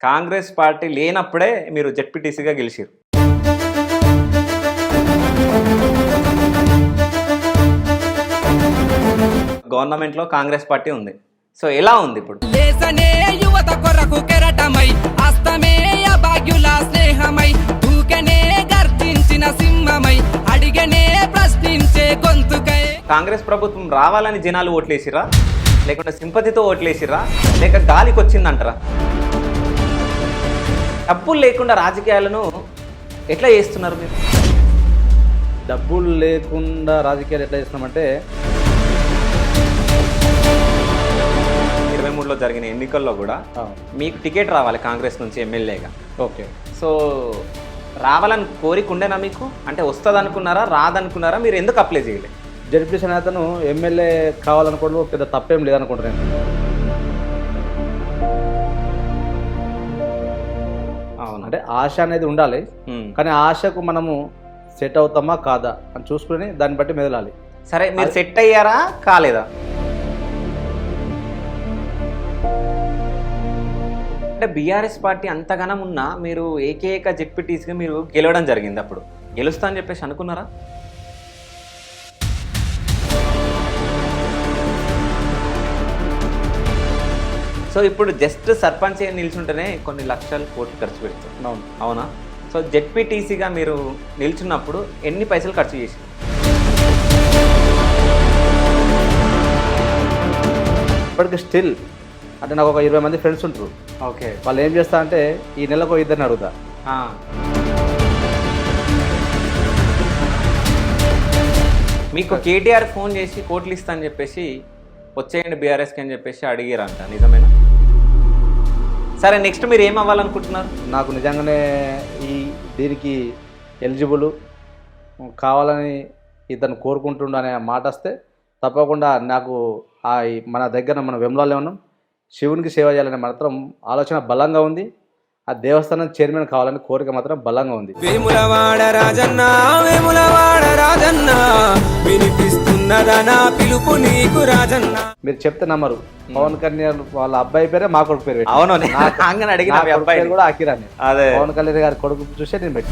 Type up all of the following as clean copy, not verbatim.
Congress party లేనప్పుడే మీరు జెడ్పీటీసీగా గెలిచారు. గవర్నమెంట్లో కాంగ్రెస్ పార్టీ ఉంది. సో ఎలా ఉంది ఇప్పుడు? లేసనే యువత కొరకు కెరటమై అస్తమేయ భాగ్యుల స్నేహమై దూకనే గర్జించిన సింహమై అడిగనే ప్రశ్నించే గొంతుకై. కాంగ్రెస్ ప్రభుత్వం రావాలని జనాలు ఓట్లేసిరా, లేకుంటే సింపతితో ఓట్లేసిరా, లేక గాలికి వచ్చిందంటారా? డబ్బులు లేకుండా రాజకీయాలను ఎట్లా చేస్తున్నారు మీరు? డబ్బులు లేకుండా రాజకీయాలు ఎట్లా చేస్తున్నామంటే 23లో జరిగిన ఎన్నికల్లో కూడా మీకు టికెట్ రావాలి కాంగ్రెస్ నుంచి ఎమ్మెల్యేగా. ఓకే. సో రావాలని కోరిక ఉండేనా మీకు? అంటే వస్తుంది అనుకున్నారా, రాదనుకున్నారా? మీరు ఎందుకు అప్లై చేయలేదు? జడ్పీసీ నేతను ఎమ్మెల్యే కావాలనుకోవడం పెద్ద తప్పేం లేదనుకుంటున్నాను. అవును, అంటే ఆశ అనేది ఉండాలి, కానీ ఆశకు మనము సెట్ అవుతామా కాదా అని చూసుకుని దాన్ని బట్టి మెదలాలి. సరే, మీరు సెట్ అయ్యారా కాలేదా? అంటే బీఆర్ఎస్ పార్టీ అంతగానం ఉన్నా మీరు ఏకైక జెడ్పీటీసీగా మీరు గెలవడం జరిగింది. అప్పుడు గెలుస్తా అని చెప్పేసి అనుకున్నారా? సో ఇప్పుడు జస్ట్ సర్పంచ్ నిల్చుంటేనే కొన్ని లక్షలు కోట్లు ఖర్చు పెడుతుంది. అవునా? సో జెడ్పీటీసీగా మీరు నిల్చున్నప్పుడు ఎన్ని పైసలు ఖర్చు చేశారు? ఇప్పటికి స్టిల్ అంటే నాకు ఒక 20 మంది ఫ్రెండ్స్ ఉంటారు. ఓకే. వాళ్ళు ఏం చేస్తా అంటే ఈ నెలకు 2 అడుగుతా. మీకు కేటీఆర్ ఫోన్ చేసి కోట్లు ఇస్తా అని చెప్పేసి వచ్చేయండి బీఆర్ఎస్కి అని చెప్పేసి అడిగారంట, నిజమేనా? సరే, నెక్స్ట్ మీరు ఏం అవ్వాలనుకుంటున్నారు? నాకు నిజంగానే దీనికి ఎలిజిబుల్ కావాలని ఇతను కోరుకుంటుండ అనే మాట వస్తే తప్పకుండా నాకు మన దగ్గర మన వెమ్లాలో ఉన్నాం, శివునికి సేవ చేయాలనే మాత్రం ఆలోచన బలంగా ఉంది. ఆ దేవస్థానం చైర్మన్ కావాలని కోరిక మాత్రం బలంగా ఉంది. వేములవాడ రాజన్న, వేములవాడ రాజన్న, వినిపిస్తున్నదనా పిలుపు నీకు రాజన్న. మీరు చెప్తే నమ్మరు, పవన్ కళ్యాణ్ వాళ్ళ అబ్బాయి పేరే మా కొడుకు పేరు. అవును, అడిగిన కూడా అఖిరాని. అదే పవన్ కళ్యాణ్ గారి కొడుకు చూసే నేను పెట్టి.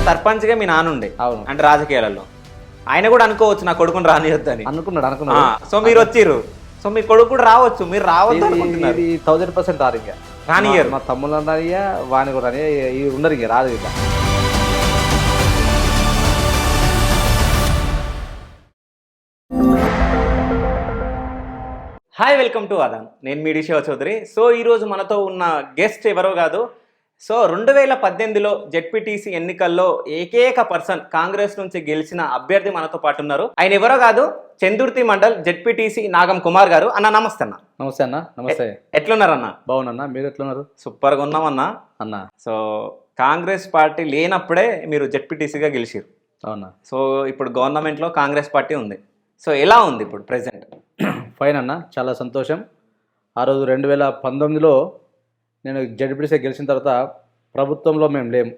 సర్పంచ్గా మీ నానుండే. అవును. అంటే రాజకీయాలలో ఆయన కూడా అనుకోవచ్చు నా కొడుకుని రానియొద్దని. అనుకున్నాడు. సో మీరు వచ్చిర్రు, సో మీ కొడుకు కూడా రావచ్చు, మీరు రావద్దు అనుకుంటున్నారు. 1000% రారు ఇంకా రానియరు. మా తమ్ముళ్ళు అన్నారయ్యా, వాణి కూడా ఉండరు ఇంకా, రాదు ఇంకా. Hi, welcome to Aadhan. నేను మీ శివ చౌదరి. సో ఈరోజు మనతో ఉన్న గెస్ట్ ఎవరో కాదు, సో 2018లో జెడ్పీటీసీ ఎన్నికల్లో ఏకైక పర్సన్ కాంగ్రెస్ నుంచి గెలిచిన అభ్యర్థి మనతో పాటు ఉన్నారు. ఆయన ఎవరో కాదు, చందుర్తి మండల్ జెడ్పీటీసీ నాగం కుమార్ గారు. అన్న నమస్తే. అన్న నమస్తే. అన్న నమస్తే. ఎట్లున్నారన్న? బాగున్నా. మీరు ఎట్లున్నారు? సూపర్గా ఉన్నామన్నా. అన్న సో కాంగ్రెస్ పార్టీ లేనప్పుడే మీరు జెడ్పీటీసీగా గెలిచారు. అవునా? సో ఇప్పుడు గవర్నమెంట్లో కాంగ్రెస్ పార్టీ ఉంది. సో ఎలా ఉంది ఇప్పుడు ప్రెసెంట్? ఫైన్ అన్న, చాలా సంతోషం. ఆ రోజు 2019లో నేను జడ్పీటీసీ గెలిచిన తర్వాత ప్రభుత్వంలో మేము లేము.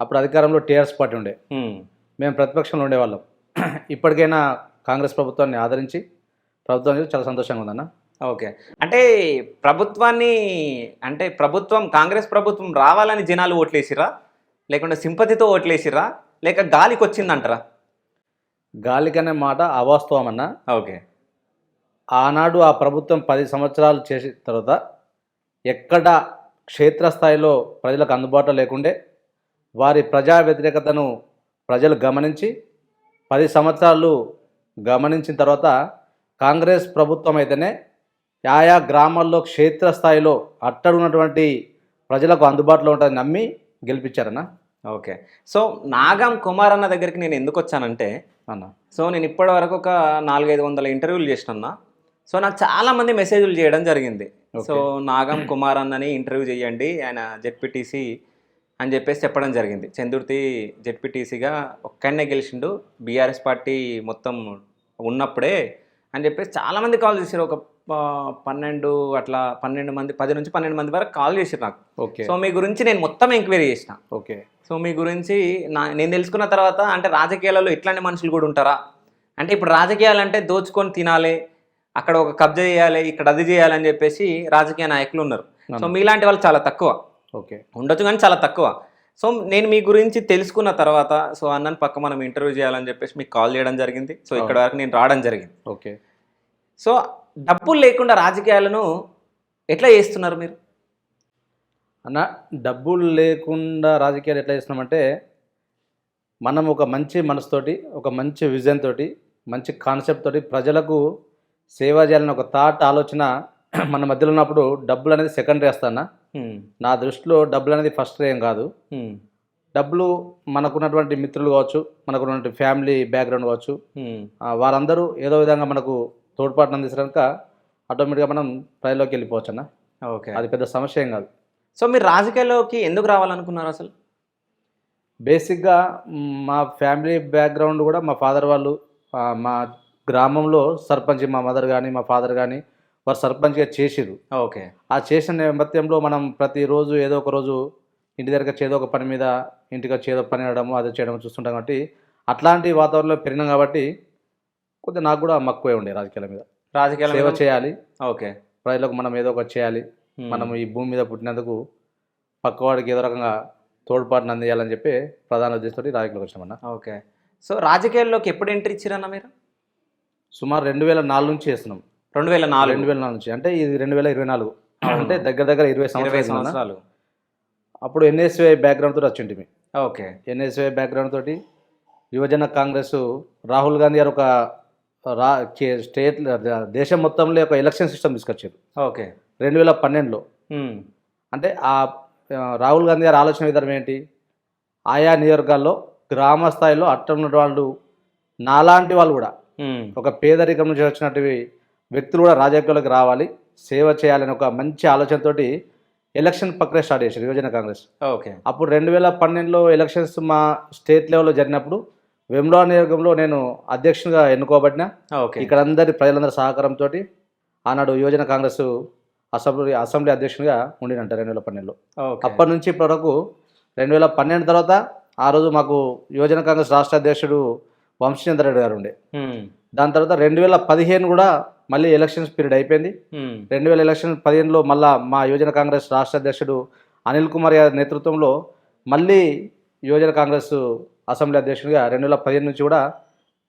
అప్పుడు అధికారంలో టీఆర్ఎస్ పార్టీ ఉండే, మేము ప్రతిపక్షంలో ఉండేవాళ్ళం. ఇప్పటికైనా కాంగ్రెస్ ప్రభుత్వాన్ని ఆదరించి ప్రభుత్వం చాలా సంతోషంగా ఉందన్న. ఓకే. అంటే కాంగ్రెస్ ప్రభుత్వం రావాలని జనాలు ఓట్లేసిరా, లేకుంటే సింపతితో ఓట్లేసిరా, లేక గాలికి వచ్చిందంటారా? గాలికనే మాట అవాస్తవం అన్న. ఓకే. ఆనాడు ఆ ప్రభుత్వం 10 సంవత్సరాలు చేసిన తర్వాత ఎక్కడ క్షేత్రస్థాయిలో ప్రజలకు అందుబాటులో లేకుండే వారి ప్రజా వ్యతిరేకతను ప్రజలు గమనించి 10 సంవత్సరాలు గమనించిన తర్వాత కాంగ్రెస్ ప్రభుత్వం అయితేనే ఆయా గ్రామాల్లో క్షేత్రస్థాయిలో అట్టడున్నటువంటి ప్రజలకు అందుబాటులో ఉంటుందని నమ్మి గెలిపించారన్న. ఓకే. సో నాగం కుమార్ అన్న దగ్గరికి నేను ఎందుకు వచ్చానంటే అన్న, సో నేను ఇప్పటి వరకు ఒక 400-500 ఇంటర్వ్యూలు చేసినా. సో నాకు చాలామంది మెసేజ్లు చేయడం జరిగింది. సో నాగం కుమార్ అన్నని ఇంటర్వ్యూ చేయండి, ఆయన జెడ్పీటీసీ అని చెప్పేసి చెప్పడం జరిగింది. చందుర్తి జెడ్పీటీసీగా ఒక్కడనే గెలిచిండు, బీఆర్ఎస్ పార్టీ మొత్తం ఉన్నప్పుడే అని చెప్పేసి చాలామంది కాల్ చేశారు. ఒక 12 మంది, 10 నుంచి 12 మంది వరకు కాల్ చేశారు నాకు. ఓకే. సో మీ గురించి నేను మొత్తం ఎంక్వైరీ చేసిన. ఓకే. సో మీ గురించి నేను తెలుసుకున్న తర్వాత అంటే రాజకీయాలలో ఇట్లాంటి మనుషులు కూడా ఉంటారా, అంటే ఇప్పుడు రాజకీయాలు అంటే దోచుకొని తినాలి, అక్కడ ఒక కబ్జా చేయాలి, ఇక్కడ అది చేయాలి అని చెప్పేసి రాజకీయ నాయకులు ఉన్నారు. సో మీలాంటి వాళ్ళు చాలా తక్కువ ఓకే. ఉండొచ్చు, కానీ చాలా తక్కువ. సో నేను మీ గురించి తెలుసుకున్న తర్వాత సో అన్నని పక్క మనం ఇంటర్వ్యూ చేయాలని చెప్పేసి మీకు కాల్ చేయడం జరిగింది. సో ఇక్కడ వరకు నేను రావడం జరిగింది. ఓకే. సో డబ్బులు లేకుండా రాజకీయాలను ఎట్లా చేస్తున్నారు మీరు? అన్న, డబ్బులు లేకుండా రాజకీయాలు ఎట్లా చేస్తున్నామంటే, మనం ఒక మంచి మనసుతోటి, ఒక మంచి విజన్ తోటి, మంచి కాన్సెప్ట్ తోటి ప్రజలకు సేవ చేయాలని ఒక థాట్ ఆలోచన మన మధ్యలో ఉన్నప్పుడు డబ్బులు అనేది సెకండరీ వస్తానా. నా దృష్టిలో డబ్బులు అనేది ఫస్ట్ ఏం కాదు. డబ్బులు మనకున్నటువంటి మిత్రులు కావచ్చు, మనకున్నటువంటి ఫ్యామిలీ బ్యాక్గ్రౌండ్ కావచ్చు, వారందరూ ఏదో విధంగా మనకు తోడ్పాటును అందించడాక ఆటోమేటిక్గా మనం ప్రజల్లోకి వెళ్ళిపోవచ్చు అన్న. ఓకే, అది పెద్ద సమస్య ఏం కాదు. సో మీరు రాజకీయాల్లోకి ఎందుకు రావాలనుకున్నారు అసలు? బేసిక్గా మా ఫ్యామిలీ బ్యాక్గ్రౌండ్ కూడా మా ఫాదర్ వాళ్ళు మా గ్రామంలో సర్పంచ్, మా మదర్ కానీ మా ఫాదర్ కానీ వారు సర్పంచ్గా చేసిరు. ఓకే. ఆ చేసిన నేపథ్యంలో మనం ప్రతిరోజు ఏదో ఒక రోజు ఇంటి దగ్గర ఏదో ఒక పని మీద ఇంటికి వచ్చి ఏదో పని చేయడము అది చేయడం చూస్తుంటాం. కాబట్టి అట్లాంటి వాతావరణంలో పెరిగినాం కాబట్టి కొద్దిగా నాకు కూడా మక్కువే ఉండే రాజకీయాల మీద. రాజకీయాల సేవ చేయాలి, ఓకే, ప్రజలకు మనం ఏదో ఒకటి చేయాలి, మనం ఈ భూమి మీద పుట్టినందుకు పక్కవాడికి ఏదో రకంగా తోడ్పాటును అందించాలని చెప్పి ప్రధాన ఉద్దేశంతో రాజకీయాలకు వచ్చామన్న. ఓకే. సో రాజకీయాల్లోకి ఎప్పుడు ఎంట్రీ ఇచ్చారన్న మీరు? సుమారు 2004 నుంచి చేస్తున్నాం. 2004 నుంచి అంటే ఇది 2024, అంటే దగ్గర దగ్గర 20 సంవత్సరాలు. అప్పుడు ఎన్ఎస్వై బ్యాక్గ్రౌండ్ తోటి వచ్చింటిమి. ఓకే. ఎన్ఎస్వై బ్యాక్గ్రౌండ్ తోటి యువజన కాంగ్రెస్ రాహుల్ గాంధీ గారు ఒక స్టేట్ దేశం మొత్తంలో ఒక ఎలక్షన్ సిస్టమ్ తీసుకొచ్చారు. ఓకే. 2012లో. అంటే ఆ రాహుల్ గాంధీ గారి ఆలోచన విధానం ఏంటి, ఆయా నియోజకవర్గాల్లో గ్రామ స్థాయిలో అట్టన్న వాళ్ళు నాలాంటి వాళ్ళు కూడా ఒక పేదరికం నుంచి వచ్చినటువంటి వ్యక్తులు కూడా రాజకీయాల్లోకి రావాలి, సేవ చేయాలని ఒక మంచి ఆలోచనతోటి ఎలక్షన్ ప్రక్రియ స్టార్ట్ చేశారు యువజన కాంగ్రెస్. ఓకే. అప్పుడు 2012లో ఎలక్షన్స్ మా స్టేట్ లెవెల్లో జరిగినప్పుడు వేములవాడ నియోజకవర్గంలో నేను అధ్యక్షునిగా ఎన్నుకోబడిన. ఇక్కడ అందరి ప్రజలందరి సహకారంతో ఆనాడు యువజన కాంగ్రెస్ అసెంబ్లీ అధ్యక్షునిగా ఉండినంట 2012లో. అప్పటి నుంచి ఇప్పటి వరకు 2012 తర్వాత ఆ రోజు మాకు యువజన కాంగ్రెస్ రాష్ట్ర అధ్యక్షుడు వంశీచంద్ర రెడ్డి గారు ఉండే. దాని తర్వాత 2015 కూడా మళ్ళీ ఎలక్షన్స్ పీరియడ్ అయిపోయింది. 2015లో మళ్ళా మా యువజన కాంగ్రెస్ రాష్ట్ర అధ్యక్షుడు అనిల్ కుమార్ గారి నేతృత్వంలో మళ్ళీ యువజన కాంగ్రెస్ అసెంబ్లీ అధ్యక్షుడిగా 2015 నుంచి కూడా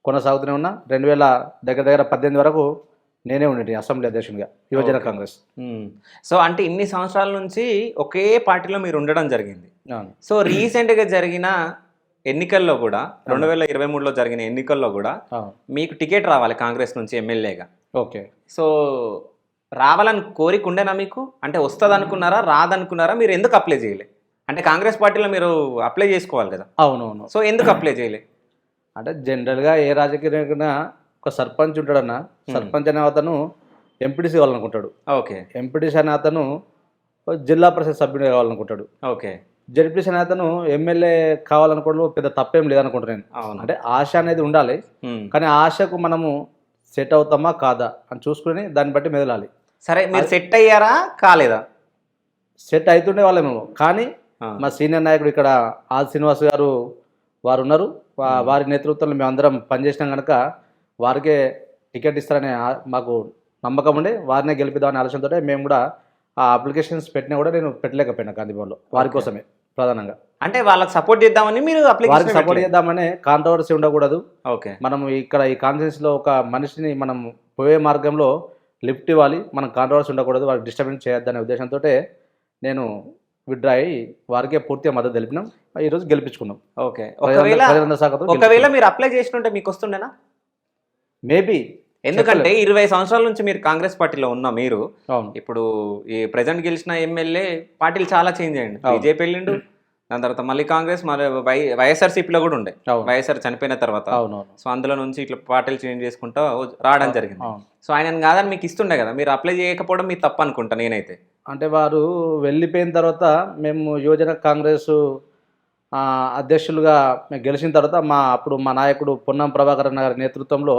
కొనసాగుతూనే ఉన్నా. 2018 వరకు నేనే ఉండేది అసెంబ్లీ అధ్యక్షుడిగా యువజన కాంగ్రెస్. సో అంటే ఇన్ని సంవత్సరాల నుంచి ఒకే పార్టీలో మీరు ఉండడం జరిగింది. సో రీసెంట్గా జరిగిన ఎన్నికల్లో కూడా 2023లో జరిగిన ఎన్నికల్లో కూడా మీకు టికెట్ రావాలి కాంగ్రెస్ నుంచి ఎమ్మెల్యేగా. ఓకే. సో రావాలని కోరిక ఉండేనా మీకు? అంటే వస్తుంది అనుకున్నారా, రాదనుకున్నారా? మీరు ఎందుకు అప్లై చేయలే? అంటే కాంగ్రెస్ పార్టీలో మీరు అప్లై చేసుకోవాలి కదా. అవునవును. సో ఎందుకు అప్లై చేయలే? అంటే జనరల్గా ఏ రాజకీయ ఒక సర్పంచ్ ఉంటాడన్న, సర్పంచ్ అనే అతను ఎంపీటీసీ కావాలనుకుంటాడు. ఓకే. ఎంపీటీసీ అనే అతను జిల్లా పరిషత్ సభ్యుడు కావాలనుకుంటాడు. ఓకే. జడ్పీసీ అనే అతను ఎమ్మెల్యే కావాలనుకోవడం పెద్ద తప్పేం లేదనుకుంటున్నాను. అంటే ఆశ అనేది ఉండాలి, కానీ ఆశకు మనము సెట్ అవుతామా కాదా అని చూసుకుని దాన్ని బట్టి మెదలాలి. సరే, మీరు సెట్ అయ్యారా కాలేదా? సెట్ అవుతుండే వాళ్ళేమో, కానీ మా సీనియర్ నాయకుడు ఇక్కడ ఆది శ్రీనివాస్ గారు వారు ఉన్నారు. వారి నేతృత్వంలో మేము అందరం పనిచేసినాం కనుక వారికే టికెట్ ఇస్తారనే మాకు నమ్మకం ఉండే వారినే గెలిపిద్దామనే ఆలోచనతో మేము కూడా ఆ అప్లికేషన్స్ పెట్టినా కూడా నేను పెట్టలేకపోయినా గాంధీభవన్లో వారి కోసమే ప్రధానంగా. అంటే వాళ్ళకి సపోర్ట్ చేద్దామని మీరు వారికి సపోర్ట్ చేద్దామనే, కాంట్రవర్సీ ఉండకూడదు. ఓకే. మనం ఇక్కడ ఈ కాన్ఫరెన్స్లో ఒక మనిషిని మనం పోయే మార్గంలో లిఫ్ట్ ఇవ్వాలి, మనం కాంట్రవర్సీ ఉండకూడదు, వారికి డిస్టర్బెన్స్ చేయొద్దనే ఉద్దేశంతో నేను విత్డ్రా అయ్యి వారికే పూర్తిగా మద్దతు తెలిపినాం. ఈరోజు గెలిపించుకున్నాం. ఓకే. ఒకవేళ మీరు అప్లై చేసినట్టే మీకు వస్తుండేనా? మేబీ. ఎందుకంటే 20 సంవత్సరాల నుంచి మీరు కాంగ్రెస్ పార్టీలో ఉన్న మీరు ఇప్పుడు ఈ ప్రజెంట్ గెలిచిన ఎమ్మెల్యే పార్టీలు చాలా చేంజ్ అయ్యండి. బీజేపీ వెళ్ళిండు, దాని తర్వాత మళ్ళీ కాంగ్రెస్, మళ్ళీ వైఎస్ఆర్సీపీలో కూడా ఉండే, వైఎస్ఆర్ చనిపోయిన తర్వాత. సో అందులో నుంచి ఇట్లా పార్టీలు చేంజ్ చేసుకుంటా రావడం జరిగింది. సో ఆయన కాదని మీకు ఇస్తుండే కదా, మీరు అప్లై చేయకపోవడం మీ తప్పు అనుకుంటా నేనైతే. అంటే వారు వెళ్ళిపోయిన తర్వాత మేము యువజన కాంగ్రెస్ అధ్యక్షులుగా గెలిచిన తర్వాత అప్పుడు మా నాయకుడు పొన్నం ప్రభాకర్ గారి నేతృత్వంలో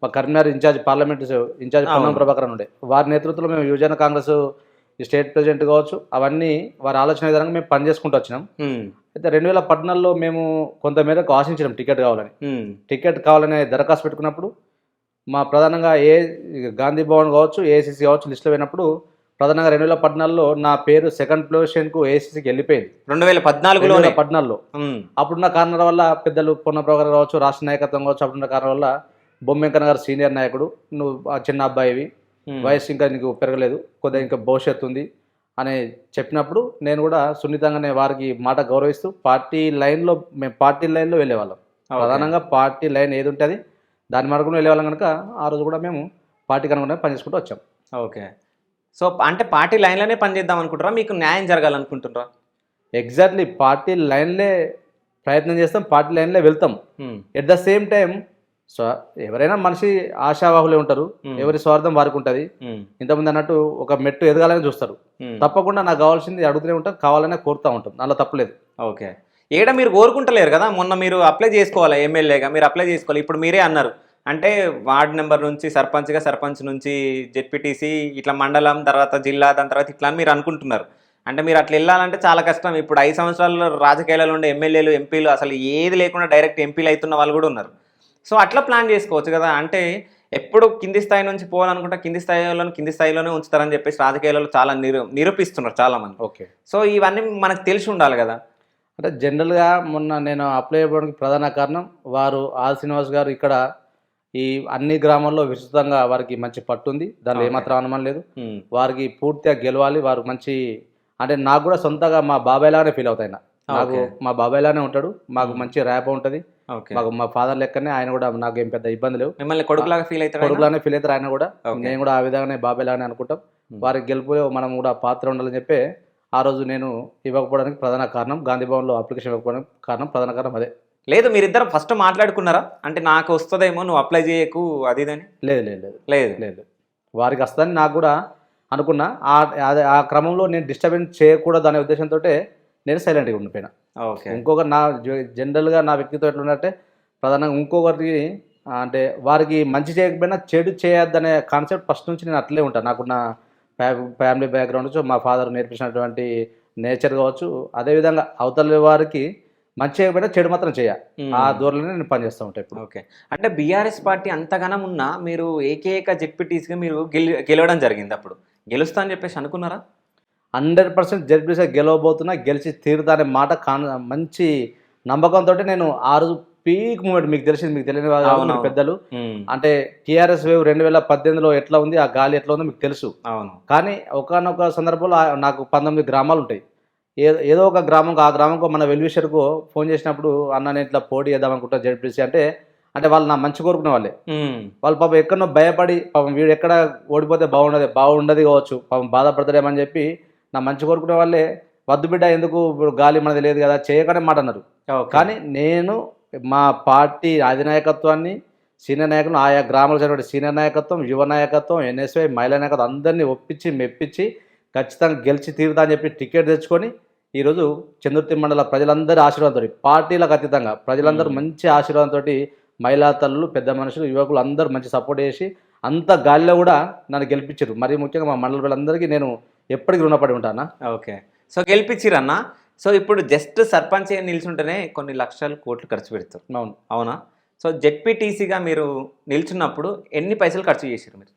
మా కరీంనగర్ పార్లమెంట్ ఇన్ఛార్జ్ పొన్నం ప్రభాకర్ ఉండే, వారి నేతృత్వంలో మేము యువజన కాంగ్రెస్ స్టేట్ ప్రెసిడెంట్ కావచ్చు అవన్నీ వారి ఆలోచన విధానంగా మేము పనిచేసుకుంటూ వచ్చినాం. అయితే 2014లో మేము కొంతమేరకు ఆశించినాం టికెట్ కావాలని. టికెట్ కావాలనే దరఖాస్తు పెట్టుకున్నప్పుడు మా ప్రధానంగా గాంధీ భవన్ కావచ్చు, ఏఐసిసి కావచ్చు లిస్టులో పోయినప్పుడు ప్రధానంగా 2014లో నా పేరు సెకండ్ పొజిషన్కు ఏఐసిసికి వెళ్ళిపోయింది. 2014లోనే 2014లో అప్పుడున్న కారణాల వల్ల పెద్దలు పొన్నప్రభు గారు కావచ్చు, రాష్ట్ర నాయకత్వం కావచ్చు, అప్పుడున్న కారణాల వల్ల బొమ్మెంకన్న గారు సీనియర్ నాయకుడు, నువ్వు ఆ చిన్న అబ్బాయివి, వయసు ఇంకా నీకు పెరగలేదు, కొద్దిగా ఇంకా భవిష్యత్తు ఉంది అని చెప్పినప్పుడు నేను కూడా సున్నితంగానే వారికి మాట గౌరవిస్తూ మేము పార్టీ లైన్లో వెళ్ళేవాళ్ళం. ప్రధానంగా పార్టీ లైన్ ఏది ఉంటుంది దాని మార్గంలో వెళ్ళేవాళ్ళం కనుక ఆ రోజు కూడా మేము పార్టీకి అనుగుణంగా పనిచేసుకుంటూ వచ్చాం. ఓకే. సో అంటే పార్టీ లైన్లోనే పనిచేద్దాం అనుకుంటారా, మీకు న్యాయం జరగాలనుకుంటున్నారా? ఎగ్జాక్ట్లీ పార్టీ లైన్లే ప్రయత్నం చేస్తాం, పార్టీ లైన్లే వెళ్తాం. ఎట్ ద సేమ్ టైం ఎవరైనా మనిషి ఆశావాహులే ఉంటారు, ఎవరి స్వార్థం వారికి ఉంటుంది. ఇంతకుముందు అన్నట్టు ఒక మెట్టు ఎదగాలని చూస్తారు, తప్పకుండా నాకు కావాల్సింది అడుగుతూనే ఉంటాం, కావాలనే కోరుతూ ఉంటాం, దానిలో తప్పలేదు. ఓకే. ఏడ మీరు కోరుకుంటలేరు కదా, మొన్న మీరు అప్లై చేసుకోవాలి, ఎమ్మెల్యేగా మీరు అప్లై చేసుకోవాలి, ఇప్పుడు మీరే అన్నారు అంటే వార్డ్ నెంబర్ నుంచి సర్పంచ్గా, సర్పంచ్ నుంచి జెడ్పీటీసీ, ఇట్లా మండలం, తర్వాత జిల్లా, దాని తర్వాత ఇట్లా అని మీరు అనుకుంటున్నారు. అంటే మీరు అట్లా వెళ్ళాలంటే చాలా కష్టం. ఇప్పుడు 5 సంవత్సరాల్లో రాజకీయాలలో ఉండే ఎమ్మెల్యేలు, ఎంపీలు అసలు ఏది లేకుండా డైరెక్ట్ ఎంపీలు అవుతున్న వాళ్ళు కూడా ఉన్నారు. సో అట్లా ప్లాన్ చేసుకోవచ్చు కదా. అంటే ఎప్పుడు కింది స్థాయి నుంచి పోవాలనుకుంటే కింది స్థాయిలోనే ఉంచుతారని చెప్పేసి రాజకీయాలలో చాలా నిరూపిస్తున్నారు చాలామంది. ఓకే. సో ఇవన్నీ మనకు తెలిసి ఉండాలి కదా. అంటే జనరల్గా మొన్న నేను అప్లై అవ్వడానికి ప్రధాన కారణం వారు ఆర్ శ్రీనివాస్ గారు ఇక్కడ ఈ అన్ని గ్రామాల్లో విస్తృతంగా వారికి మంచి పట్టుంది, దానిలో ఏమాత్రం అనుమానం లేదు. వారికి పూర్తిగా గెలవాలి, వారు మంచి అంటే నాకు కూడా సొంతగా మా బాబాయ్ లాగానే ఫీల్ అవుతాయి. నాకు మా బాబాయ్ లాగానే ఉంటాడు, మాకు మంచి ర్యాప్ ఉంటుంది, మాకు మా ఫాదర్ లెక్కనే ఆయన కూడా, నాకు ఏం పెద్ద ఇబ్బంది లేవు. మిమ్మల్ని కొడుకులాగా ఫీల్ అవుతారు ఆయన కూడా, నేను కూడా ఆ విధంగానే బాబాయ్ లాగానే అనుకుంటాం. వారికి గెలుపులో మనం కూడా పాత్ర ఉండాలని చెప్పి ఆ రోజు నేను ఇవ్వకపోవడానికి ప్రధాన కారణం, గాంధీ భవన్లో అప్లికేషన్ ఇవ్వకపోవడానికి ప్రధాన కారణం అదే. లేదు మీరిద్దరు ఫస్ట్ మాట్లాడుకున్నారా, అంటే నాకు వస్తుందేమో నువ్వు అప్లై చేయకు అది ఇదని? లేదు లేదు లేదు లేదు వారికి వస్తుందని నాకు కూడా అనుకున్నా. ఆ క్రమంలో నేను డిస్టర్బెన్స్ చేయకూడదు అనే ఉద్దేశంతో నేను సైలెంట్గా ఉండిపోయినా. ఓకే. ఇంకొకటి నా జనరల్గా నా వ్యక్తిత్వం ఎట్లున్నట్టే ప్రధానంగా ఇంకొకరికి అంటే వారికి మంచి చేయకపోయినా చెడు చేయొద్దనే కాన్సెప్ట్ ఫస్ట్ నుంచి నేను అట్లే ఉంటాను. నాకున్న ఫ్యామిలీ బ్యాక్గ్రౌండ్, మా ఫాదర్ నేర్పించినటువంటి నేచర్ కావచ్చు, అదేవిధంగా అవతల వారికి మంచి చేయకపోయినా చెడు మాత్రం ఆ ధోరణిలో నేను పనిచేస్తూ ఉంటాను ఇప్పుడు. ఓకే. అంటే బీఆర్ఎస్ పార్టీ అంతగానం ఉన్నా మీరు ఏకైక జెడ్పీటీసీగా మీరు గెలవడం జరిగింది. అప్పుడు గెలుస్తా అని చెప్పేసి అనుకున్నారా? 100% జెడ్పీటీసీ గెలవబోతున్నా, గెలిచి తీరుతా అనే మాట మంచి నమ్మకంతో నేను ఆ రోజు పీక్ మూమెంట్, మీకు తెలియని పెద్దలు అంటే టీఆర్ఎస్ వేవ్ 2018లో ఎట్లా ఉంది, ఆ గాలి ఎట్లా ఉందో మీకు తెలుసు. కానీ ఒకనొక సందర్భంలో నాకు 19 గ్రామాలు ఉంటాయి. ఏదో ఒక గ్రామంకు, ఆ గ్రామంకు మన వెల్విషర్కు ఫోన్ చేసినప్పుడు అన్న నేను ఇట్లా పోటీ చేద్దాం అనుకుంటా జెడ్పీటీసీ అంటే వాళ్ళు నా మంచి కోరుకునే వాళ్ళే. వాళ్ళు పాపం ఎక్కడో భయపడి పాపం వీడు ఎక్కడ ఓడిపోతే బాగుండదు కావచ్చు, పాపం బాధపడతాడేమని చెప్పి నా మంచి కోరుకునే వాళ్ళే వద్దు బిడ్డ ఎందుకు గాలి మనది లేదు కదా చేయకనే మాట అన్నారు. కానీ నేను మా పార్టీ అధినాయకత్వాన్ని, సీనియర్ నాయకులు, ఆయా గ్రామాలకు చెందిన సీనియర్ నాయకత్వం, యువ నాయకత్వం, ఎన్ఎస్వై, మహిళా నాయకత్వం అందరినీ ఒప్పించి మెప్పించి ఖచ్చితంగా గెలిచి తీరుతా అని చెప్పి టికెట్ తెచ్చుకొని ఈరోజు చంద్రుర్తి మండల ప్రజలందరి ఆశీర్వాదంతో, పార్టీలకు అతీతంగా ప్రజలందరూ మంచి ఆశీర్వాదంతో, మహిళా తల్లులు, పెద్ద మనుషులు, యువకులు అందరూ మంచి సపోర్ట్ చేసి అంత గాలిలో కూడా నన్ను గెలిపించారు. మరి ముఖ్యంగా మా మండల ప్రజలందరికీ నేను ఎప్పటికీ రుణపడి ఉంటానా. ఓకే. సో గెలిపించిరన్న. సో ఇప్పుడు జస్ట్ సర్పంచ్ నిల్చుంటేనే కొన్ని లక్షలు కోట్లు ఖర్చు పెడతారు. అవునా? సో జెడ్పీటీసీగా మీరు నిల్చున్నప్పుడు ఎన్ని పైసలు ఖర్చు చేశారు మీరు?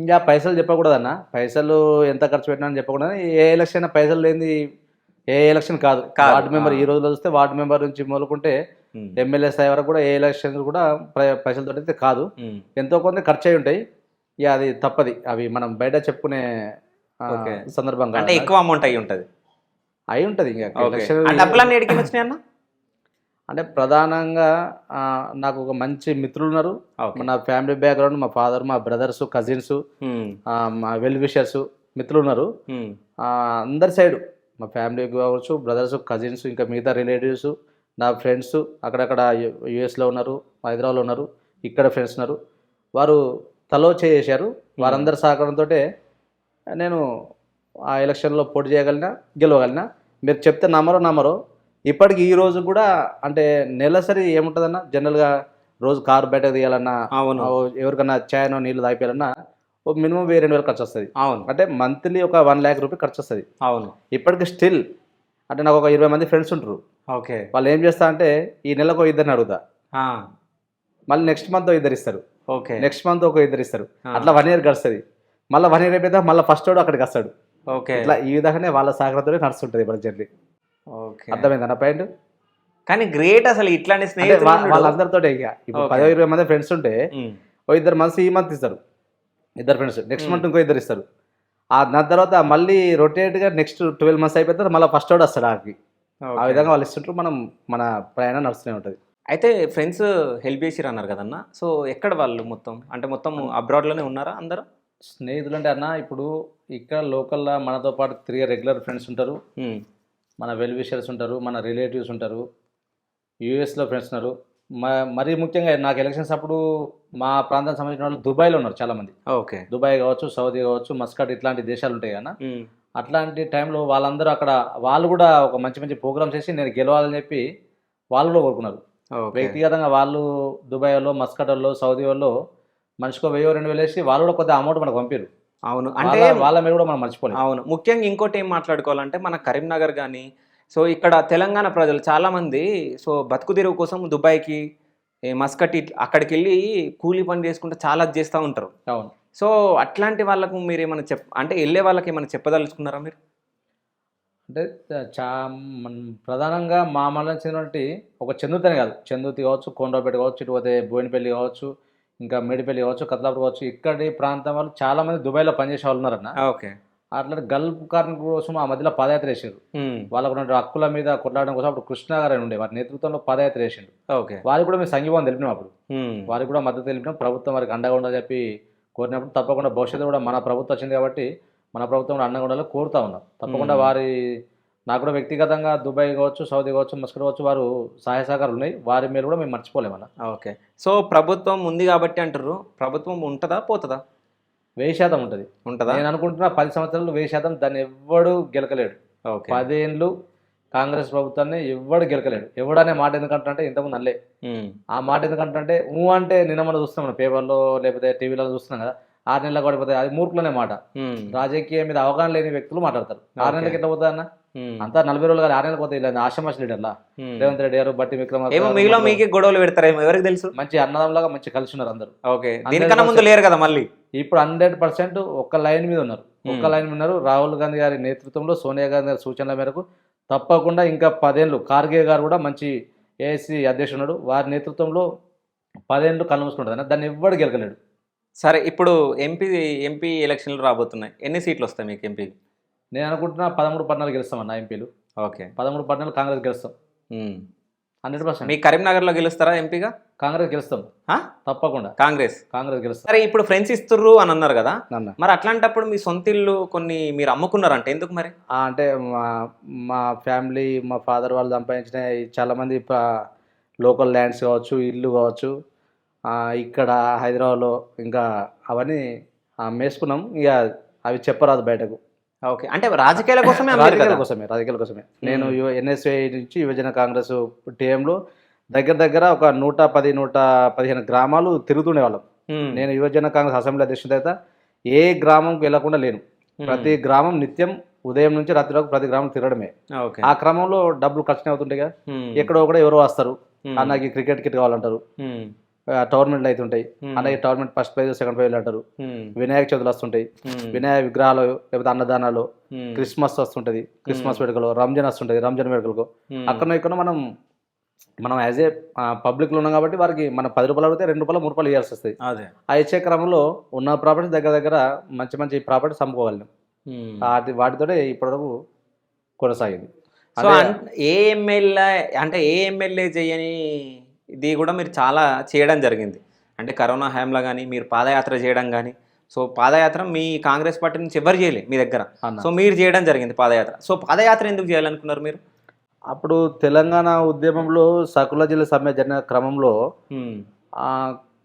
ఇంకా పైసలు చెప్పకూడదన్న, పైసలు ఎంత ఖర్చు పెట్టినా అని చెప్పకూడదు. ఏ ఎలక్షన్ అయినా పైసలు లేని ఏ ఎలక్షన్ కాదు. వార్డు మెంబర్ ఈ రోజులో చూస్తే వార్డు మెంబర్ నుంచి మొదలుకుంటే ఎమ్మెల్యే స్థాయి వరకు కూడా ఏ ఎలక్షన్ కూడా పైసలతో అయితే కాదు, ఎంతో కొంత ఖర్చు అయి ఉంటాయి. ఇక అది తప్పది, అవి మనం బయట చెప్పుకునే సందర్భంగా అంటే ఎక్కువ అమౌంట్ అయి ఉంటుంది. ఇంకా డబ్బులన్నీ ఎడికి వచ్చినాయి అన్న? అంటే ప్రధానంగా నాకు ఒక మంచి మిత్రులు ఉన్నారు. నా ఫ్యామిలీ బ్యాక్గ్రౌండ్, మా ఫాదర్, మా బ్రదర్స్, కజిన్స్, మా వెల్ విషర్స్ మిత్రులు ఉన్నారు. అందరి సైడు మా ఫ్యామిలీ కావచ్చు, బ్రదర్స్, కజిన్స్, ఇంకా మిగతా రిలేటివ్స్, నా ఫ్రెండ్స్ అక్కడక్కడ యుఎస్లో ఉన్నారు, హైదరాబాద్లో ఉన్నారు, ఇక్కడ ఫ్రెండ్స్ ఉన్నారు. వారు తలో చేశారు. వారందరి సహకారంతో నేను ఆ ఎలక్షన్లో పోటీ చేయగలిగినా, గెలవగలిగినా. మీరు చెప్తే నమ్మరో ఇప్పటికి ఈ రోజు కూడా అంటే నెలసరి ఏముంటుందన్నా, జనరల్గా రోజు కారు బయటకు తీయాలన్నా, ఎవరికన్నా చాయనో నీళ్ళు తాగిపోయాలన్నా మినిమం 1000-2000 ఖర్చు వస్తుంది. అంటే మంత్లీ ఒక 1 lakh రూపీ ఖర్చు వస్తుంది. ఇప్పటికి స్టిల్ అంటే నాకు ఒక 20 మంది ఫ్రెండ్స్ ఉంటారు. వాళ్ళు ఏం చేస్తా అంటే ఈ నెలకు 2 అడుగుతా, మళ్ళీ నెక్స్ట్ మంత్ 2 ఇస్తారు, ఓకే. నెక్స్ట్ మంత్ ఒక ఇద్దరు ఇస్తారు. అట్లా 1 year గడుస్తుంది. మళ్ళీ 1 year అయిపోతే మళ్ళీ ఫస్ట్ వాడు అక్కడికి వస్తాడు. ఓకే. ఇట్లా ఈ విధంగానే వాళ్ళ సహకారంతోనే నడుస్తుంటుంది ఇప్పుడు జర్నీ. ఓకే. అర్థమైంది నా పాయింట్. కానీ గ్రేట్ అసలు ఇట్లాంటి అంటే స్నేహితులు ఉండడం. వాళ్ళందరితో ఇక ఇప్పుడు Okay. 10-20 మంది ఫ్రెండ్స్ ఉంటే ఉమ్. ఓ 2 months ఈ మంత్ ఇస్తారు, 2 ఫ్రెండ్స్. నెక్స్ట్ మంత్ ఇంకో 2 ఇస్తారు. దాని తర్వాత మళ్ళీ రొటేట్గా నెక్స్ట్ 12 months అయిపోతే మళ్ళీ ఫస్ట్ వాడు వస్తాడు ఆడికి. ఆ ఓకే. విధంగా వాళ్ళు ఇస్తుంటారు. మన ప్రయాణం నడుస్తూనే ఉంటుంది. అయితే ఫ్రెండ్స్ హెల్ప్ చేసిరు అన్నారు కదన్న. సో ఎక్కడ వాళ్ళు మొత్తం అంటే మొత్తం అబ్రాడ్లోనే ఉన్నారా అందరూ? స్నేహితులు అంటే అన్న ఇప్పుడు ఇక్కడ లోకల్లో మనతో పాటు తిరిగే రెగ్యులర్ ఫ్రెండ్స్ ఉంటారు, ఉమ్. మన వెల్ విషర్స్ ఉంటారు, మన రిలేటివ్స్ ఉంటారు, యూఎస్లో ఫ్రెండ్స్ ఉన్నారు. మరీ ముఖ్యంగా నాకు ఎలక్షన్స్ అప్పుడు మా ప్రాంతానికి సంబంధించిన వాళ్ళు దుబాయ్లో ఉన్నారు చాలామంది. ఓకే. దుబాయ్ కావచ్చు, సౌదీ కావచ్చు, మస్కట్ ఇట్లాంటి దేశాలు ఉంటాయి కదా. ఉమ్. అట్లాంటి టైంలో వాళ్ళందరూ అక్కడ వాళ్ళు కూడా ఒక మంచి మంచి ప్రోగ్రామ్స్ చేసి నేను గెలవాలని చెప్పి వాళ్ళు కూడా కోరుకున్నారు. ఓకే. వ్యక్తిగతంగా వాళ్ళు దుబాయ్ వాళ్ళు, మస్కట్ వాళ్ళు, సౌదీ వాళ్ళు మనిషికో 1000-2000 వేసి వాళ్ళు కూడా కొద్దిగా అమౌంట్ మనకు పంపారు. అవును. అంటే వాళ్ళ మీద కూడా మనం మర్చిపోలేదు. అవును. ముఖ్యంగా ఇంకోటి ఏం మాట్లాడుకోవాలంటే మన కరీంనగర్ కానీ సో ఇక్కడ తెలంగాణ ప్రజలు చాలామంది సో బతుకు తెరువు కోసం దుబాయ్కి మస్కట్ అక్కడికి వెళ్ళి కూలీ పని చేసుకుంటూ చాలా చేస్తూ ఉంటారు. అవును. సో అట్లాంటి వాళ్ళకు మీరు ఏమైనా అంటే వెళ్ళే వాళ్ళకి ఏమైనా చెప్పదలుచుకున్నారా మీరు? అంటే చా ప్రధానంగా మా మండలం చెందినటువంటి ఒక చందుతనే కాదు, చందుతి కావచ్చు, కోనరావుపేట కావచ్చు, ఇటు పోతే బోయినపల్లి కావచ్చు, ఇంకా మేడిపల్లి కావచ్చు, కత్లాపూర్ కావచ్చు, ఇక్కడి ప్రాంతం వాళ్ళు చాలామంది దుబాయ్లో పనిచేసే వాళ్ళు ఉన్నారన్న. ఓకే. అట్లా గల్ఫ్ కార్మికుల కోసం ఆ మధ్యలో పాదయాత్ర వేసారు. వాళ్ళకు ఉన్న హక్కుల మీద కొట్లాడడం కోసం అప్పుడు కృష్ణ గారు అని ఉండే వారి నేతృత్వంలో పాదయాత్ర వేసిండు. ఓకే. వారికి కూడా మేము సంఘీభావం తెలిపినాం. అప్పుడు వారికి కూడా మద్దతు తెలిపినాం. ప్రభుత్వం వారికి అండగా ఉండాలని చెప్పి కోరినప్పుడు తప్పకుండా భవిష్యత్తు కూడా మన ప్రభుత్వం వచ్చింది కాబట్టి మన ప్రభుత్వం కూడా అండగా ఉండాలని కోరుతా ఉన్నాం. తప్పకుండా నాకు కూడా వ్యక్తిగతంగా దుబాయ్ కావచ్చు, సౌదీ కావచ్చు, మస్కట్ కావచ్చు, వారు సహాయ సహకారాలు ఉన్నాయి. వారి మీద కూడా మేము మర్చిపోలేమన్నా. ఓకే. సో ప్రభుత్వం ఉంది కాబట్టి అంటారు, ప్రభుత్వం ఉంటుందా పోతుందా? 1000% ఉంటుంది. ఉంటుందా? నేను అనుకుంటున్నా 10 సంవత్సరాలు 1000% దాన్ని ఎవ్వడు గెలకలేడు. ఓకే. 10 ఏళ్ళు కాంగ్రెస్ ప్రభుత్వాన్ని ఎవ్వడు గెలకలేడు. ఎవడనే మాట ఎందుకంటే ఇంతకుముందు అనలే. ఆ మాట ఎందుకంటే అంటే నిన్న మనం చూస్తున్నాం, మన పేపర్లో లేకపోతే టీవీలో చూస్తున్నాం కదా, 6 నెలలకు పడిపోతే అది మూర్ఖులనే మాట. రాజకీయం మీద అవగాహన లేని వ్యక్తులు మాట్లాడతారు. 6 నెలలకు ఎట్లా పోతా అన్న? అంతా 40 రోజులు కానీ 6 నెలలకు పోతే ఇలా ఆషమాష లీడర్లా రేవంత్ రెడ్డి గారు, బట్టి విక్రమార్క మీలో మీకే గొడవలు పెడతారేమో, ఎవరికి తెలుసు. మంచి అన్నదమ్ములాగా మంచి కలిసి ఉన్నారు అందరూ. ఓకే. దీనికన్నా ముందు లేరు కదా మళ్ళీ. ఇప్పుడు 100% ఒక్క లైన్ మీద ఉన్నారు. రాహుల్ గాంధీ గారి నేతృత్వంలో, సోనియా గాంధీ గారి సూచనల మేరకు తప్పకుండా ఇంకా 10 ఏళ్ళు ఖార్గే గారు కూడా మంచి ఏఐసీ అధ్యక్షుడు ఉన్నాడు. వారి నేతృత్వంలో 10 ఏళ్ళు కళ్ళు మూసుకుంటుంది. దాన్ని ఎవ్వడు గెలకలేడు. సరే, ఇప్పుడు ఎంపీ ఎలక్షన్లు రాబోతున్నాయి. ఎన్ని సీట్లు వస్తాయి మీకు ఎంపీ? నేను అనుకుంటున్నా 13-14 గెలుస్తామన్న ఎంపీలు. ఓకే. 13-14 కాంగ్రెస్ గెలుస్తాం 100%. మీ కరీంనగర్లో గెలుస్తారా ఎంపీగా? కాంగ్రెస్ గెలుస్తాం తప్పకుండా. కాంగ్రెస్ గెలుస్తాం. సరే, ఇప్పుడు ఫ్రెండ్స్ ఇస్తుర్రు అని అన్నారు కదా, మరి అట్లాంటప్పుడు మీ సొంత ఇల్లు కొన్ని మీరు అమ్ముకున్నారంటే ఎందుకు మరి? అంటే మా ఫ్యామిలీ, మా ఫాదర్ వాళ్ళు సంపాదించిన చాలామంది లోకల్ ల్యాండ్స్ కావచ్చు, ఇల్లు కావచ్చు, ఇక్కడ హైదరాబాద్లో ఇంకా అవన్నీ మేసుకున్నాం. ఇక అవి చెప్పరాదు బయటకు. ఓకే. అంటే రాజకీయాల కోసమే? రాజకీయాల కోసమే. నేను ఎన్ఎస్ఐ నుంచి యువజన కాంగ్రెస్ టీఎంలో దగ్గర ఒక 110-115 గ్రామాలు తిరుగుతుండే వాళ్ళం. నేను యువజన కాంగ్రెస్ అసెంబ్లీ అధ్యక్షుడు అయితే ఏ గ్రామంకి వెళ్లకుండా లేను. ప్రతి గ్రామం నిత్యం ఉదయం నుంచి రాత్రి వరకు ప్రతి గ్రామం తిరగడమే. ఆ క్రమంలో డబ్బులు ఖర్చు అవుతుంటాయి కదా, ఎక్కడో కూడా ఎవరో వస్తారు, అన్నకి క్రికెట్ కిట్ కావాలంటారు, టోర్నమెంట్లు అవుతుంటాయి, అలాగే tournament first prize second prize అంటారు, వినాయక చవితులు వస్తుంటాయి, వినాయక విగ్రహాలు లేకపోతే అన్నదానాలు, క్రిస్మస్ వస్తుంటది, క్రిస్మస్ వేడుకలు, రంజాన్ వస్తుంటది, రంజాన్ వేడుకలకు ఇక్కడ మనం యాజ్ ఏ పబ్లిక్లో ఉన్నాం కాబట్టి వారికి మనం 10 రూపాయలు అడిగితే 2 రూపాయలు 3 రూపాయలు ఇవ్వాల్సి వస్తుంది. ఆ ఇచ్చే క్రమంలో ఉన్న ప్రాపర్టీ దగ్గర మంచి ప్రాపర్టీస్ అమ్ముకోగలిగాం. వాటితోనే ఇప్పటివరకు కొనసాగింది. సో ఏ ఎమ్మెల్యే చేయని ఇది కూడా మీరు చాలా చేయడం జరిగింది. అంటే కరోనా హయాంలో కానీ మీరు పాదయాత్ర చేయడం కానీ, సో పాదయాత్ర మీ కాంగ్రెస్ పార్టీ నుంచి ఎవరు చేయలే మీ దగ్గర, సో మీరు చేయడం జరిగింది పాదయాత్ర. సో పాదయాత్ర ఎందుకు చేయాలనుకున్నారు మీరు? అప్పుడు తెలంగాణ ఉద్యమంలో సకుల జిల్లా సమ్మె జరిగిన క్రమంలో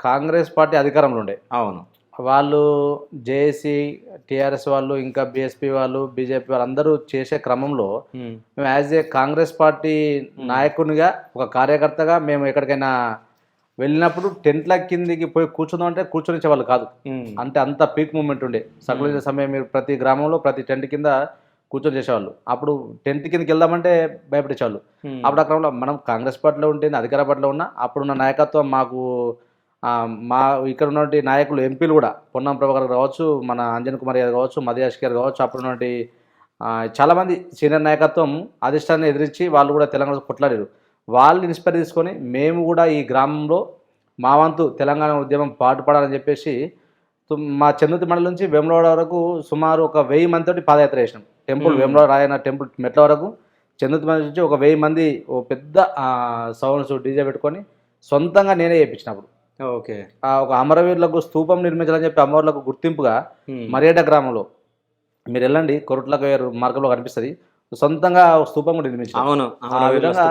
కాంగ్రెస్ పార్టీ అధికారంలో ఉండే. అవును. వాళ్ళు జేఏసీ, టీఆర్ఎస్ వాళ్ళు, ఇంకా బీఎస్పీ వాళ్ళు, బీజేపీ వాళ్ళు అందరూ చేసే క్రమంలో మేము యాజ్ ఏ కాంగ్రెస్ పార్టీ నాయకునిగా, ఒక కార్యకర్తగా మేము ఎక్కడికైనా వెళ్ళినప్పుడు టెంట్ల కిందికి పోయి కూర్చుందాం అంటే కూర్చొనిచ్చే వాళ్ళు కాదు. అంటే అంత పీక్ మూమెంట్ ఉండే సకుల సమయం. మీరు ప్రతి గ్రామంలో ప్రతి టెంట్ కింద కూర్చొని చేసేవాళ్ళు. అప్పుడు టెంట్ కిందకి వెళ్దామంటే భయపడేసేవాళ్ళు. అప్పుడు ఆ క్రమంలో మనం కాంగ్రెస్ పార్టీలో ఉంటే, అధికార పార్టీలో ఉన్నా, అప్పుడున్న నాయకత్వం మాకు మా ఇక్కడ ఉన్నటువంటి నాయకులు ఎంపీలు కూడా పొన్నం ప్రభాకర్ కావచ్చు, మన అంజన్ కుమార్ యాదవ్ కావచ్చు, మధుయాష్ గారు కావచ్చు, అప్పుడు ఉన్నటువంటి చాలామంది సీనియర్ నాయకత్వం అధిష్టాన్ని ఎదిరించి వాళ్ళు కూడా తెలంగాణ కొట్లాడారు. వాళ్ళు ఇన్స్పైర్ తీసుకొని మేము కూడా ఈ గ్రామంలో మా వంతు తెలంగాణ ఉద్యమం పాటుపడాలని చెప్పేసి మా చందుర్తి మండలం నుంచి వేములవాడ వరకు సుమారు ఒక 1000 మందితోటి పాదయాత్ర చేసినాం. టెంపుల్ వేములవాడ రాయన టెంపుల్ మెట్ల వరకు చందుర్తి మండలం నుంచి ఒక 1000 మంది ఓ పెద్ద సౌండ్స్ డీజే పెట్టుకొని సొంతంగా నేనే చేయించినప్పుడు. ఓకే. ఒక అమరవీరులకు స్తూపం నిర్మించాలని చెప్పి అమరులకు గుర్తింపుగా మరియట గ్రామంలో మీరు వెళ్ళండి, కొరట్లకు మార్గంలో కనిపిస్తుంది, సొంతంగా స్తూపం కూడా నిర్మించారు. అవును. ఆ విధంగా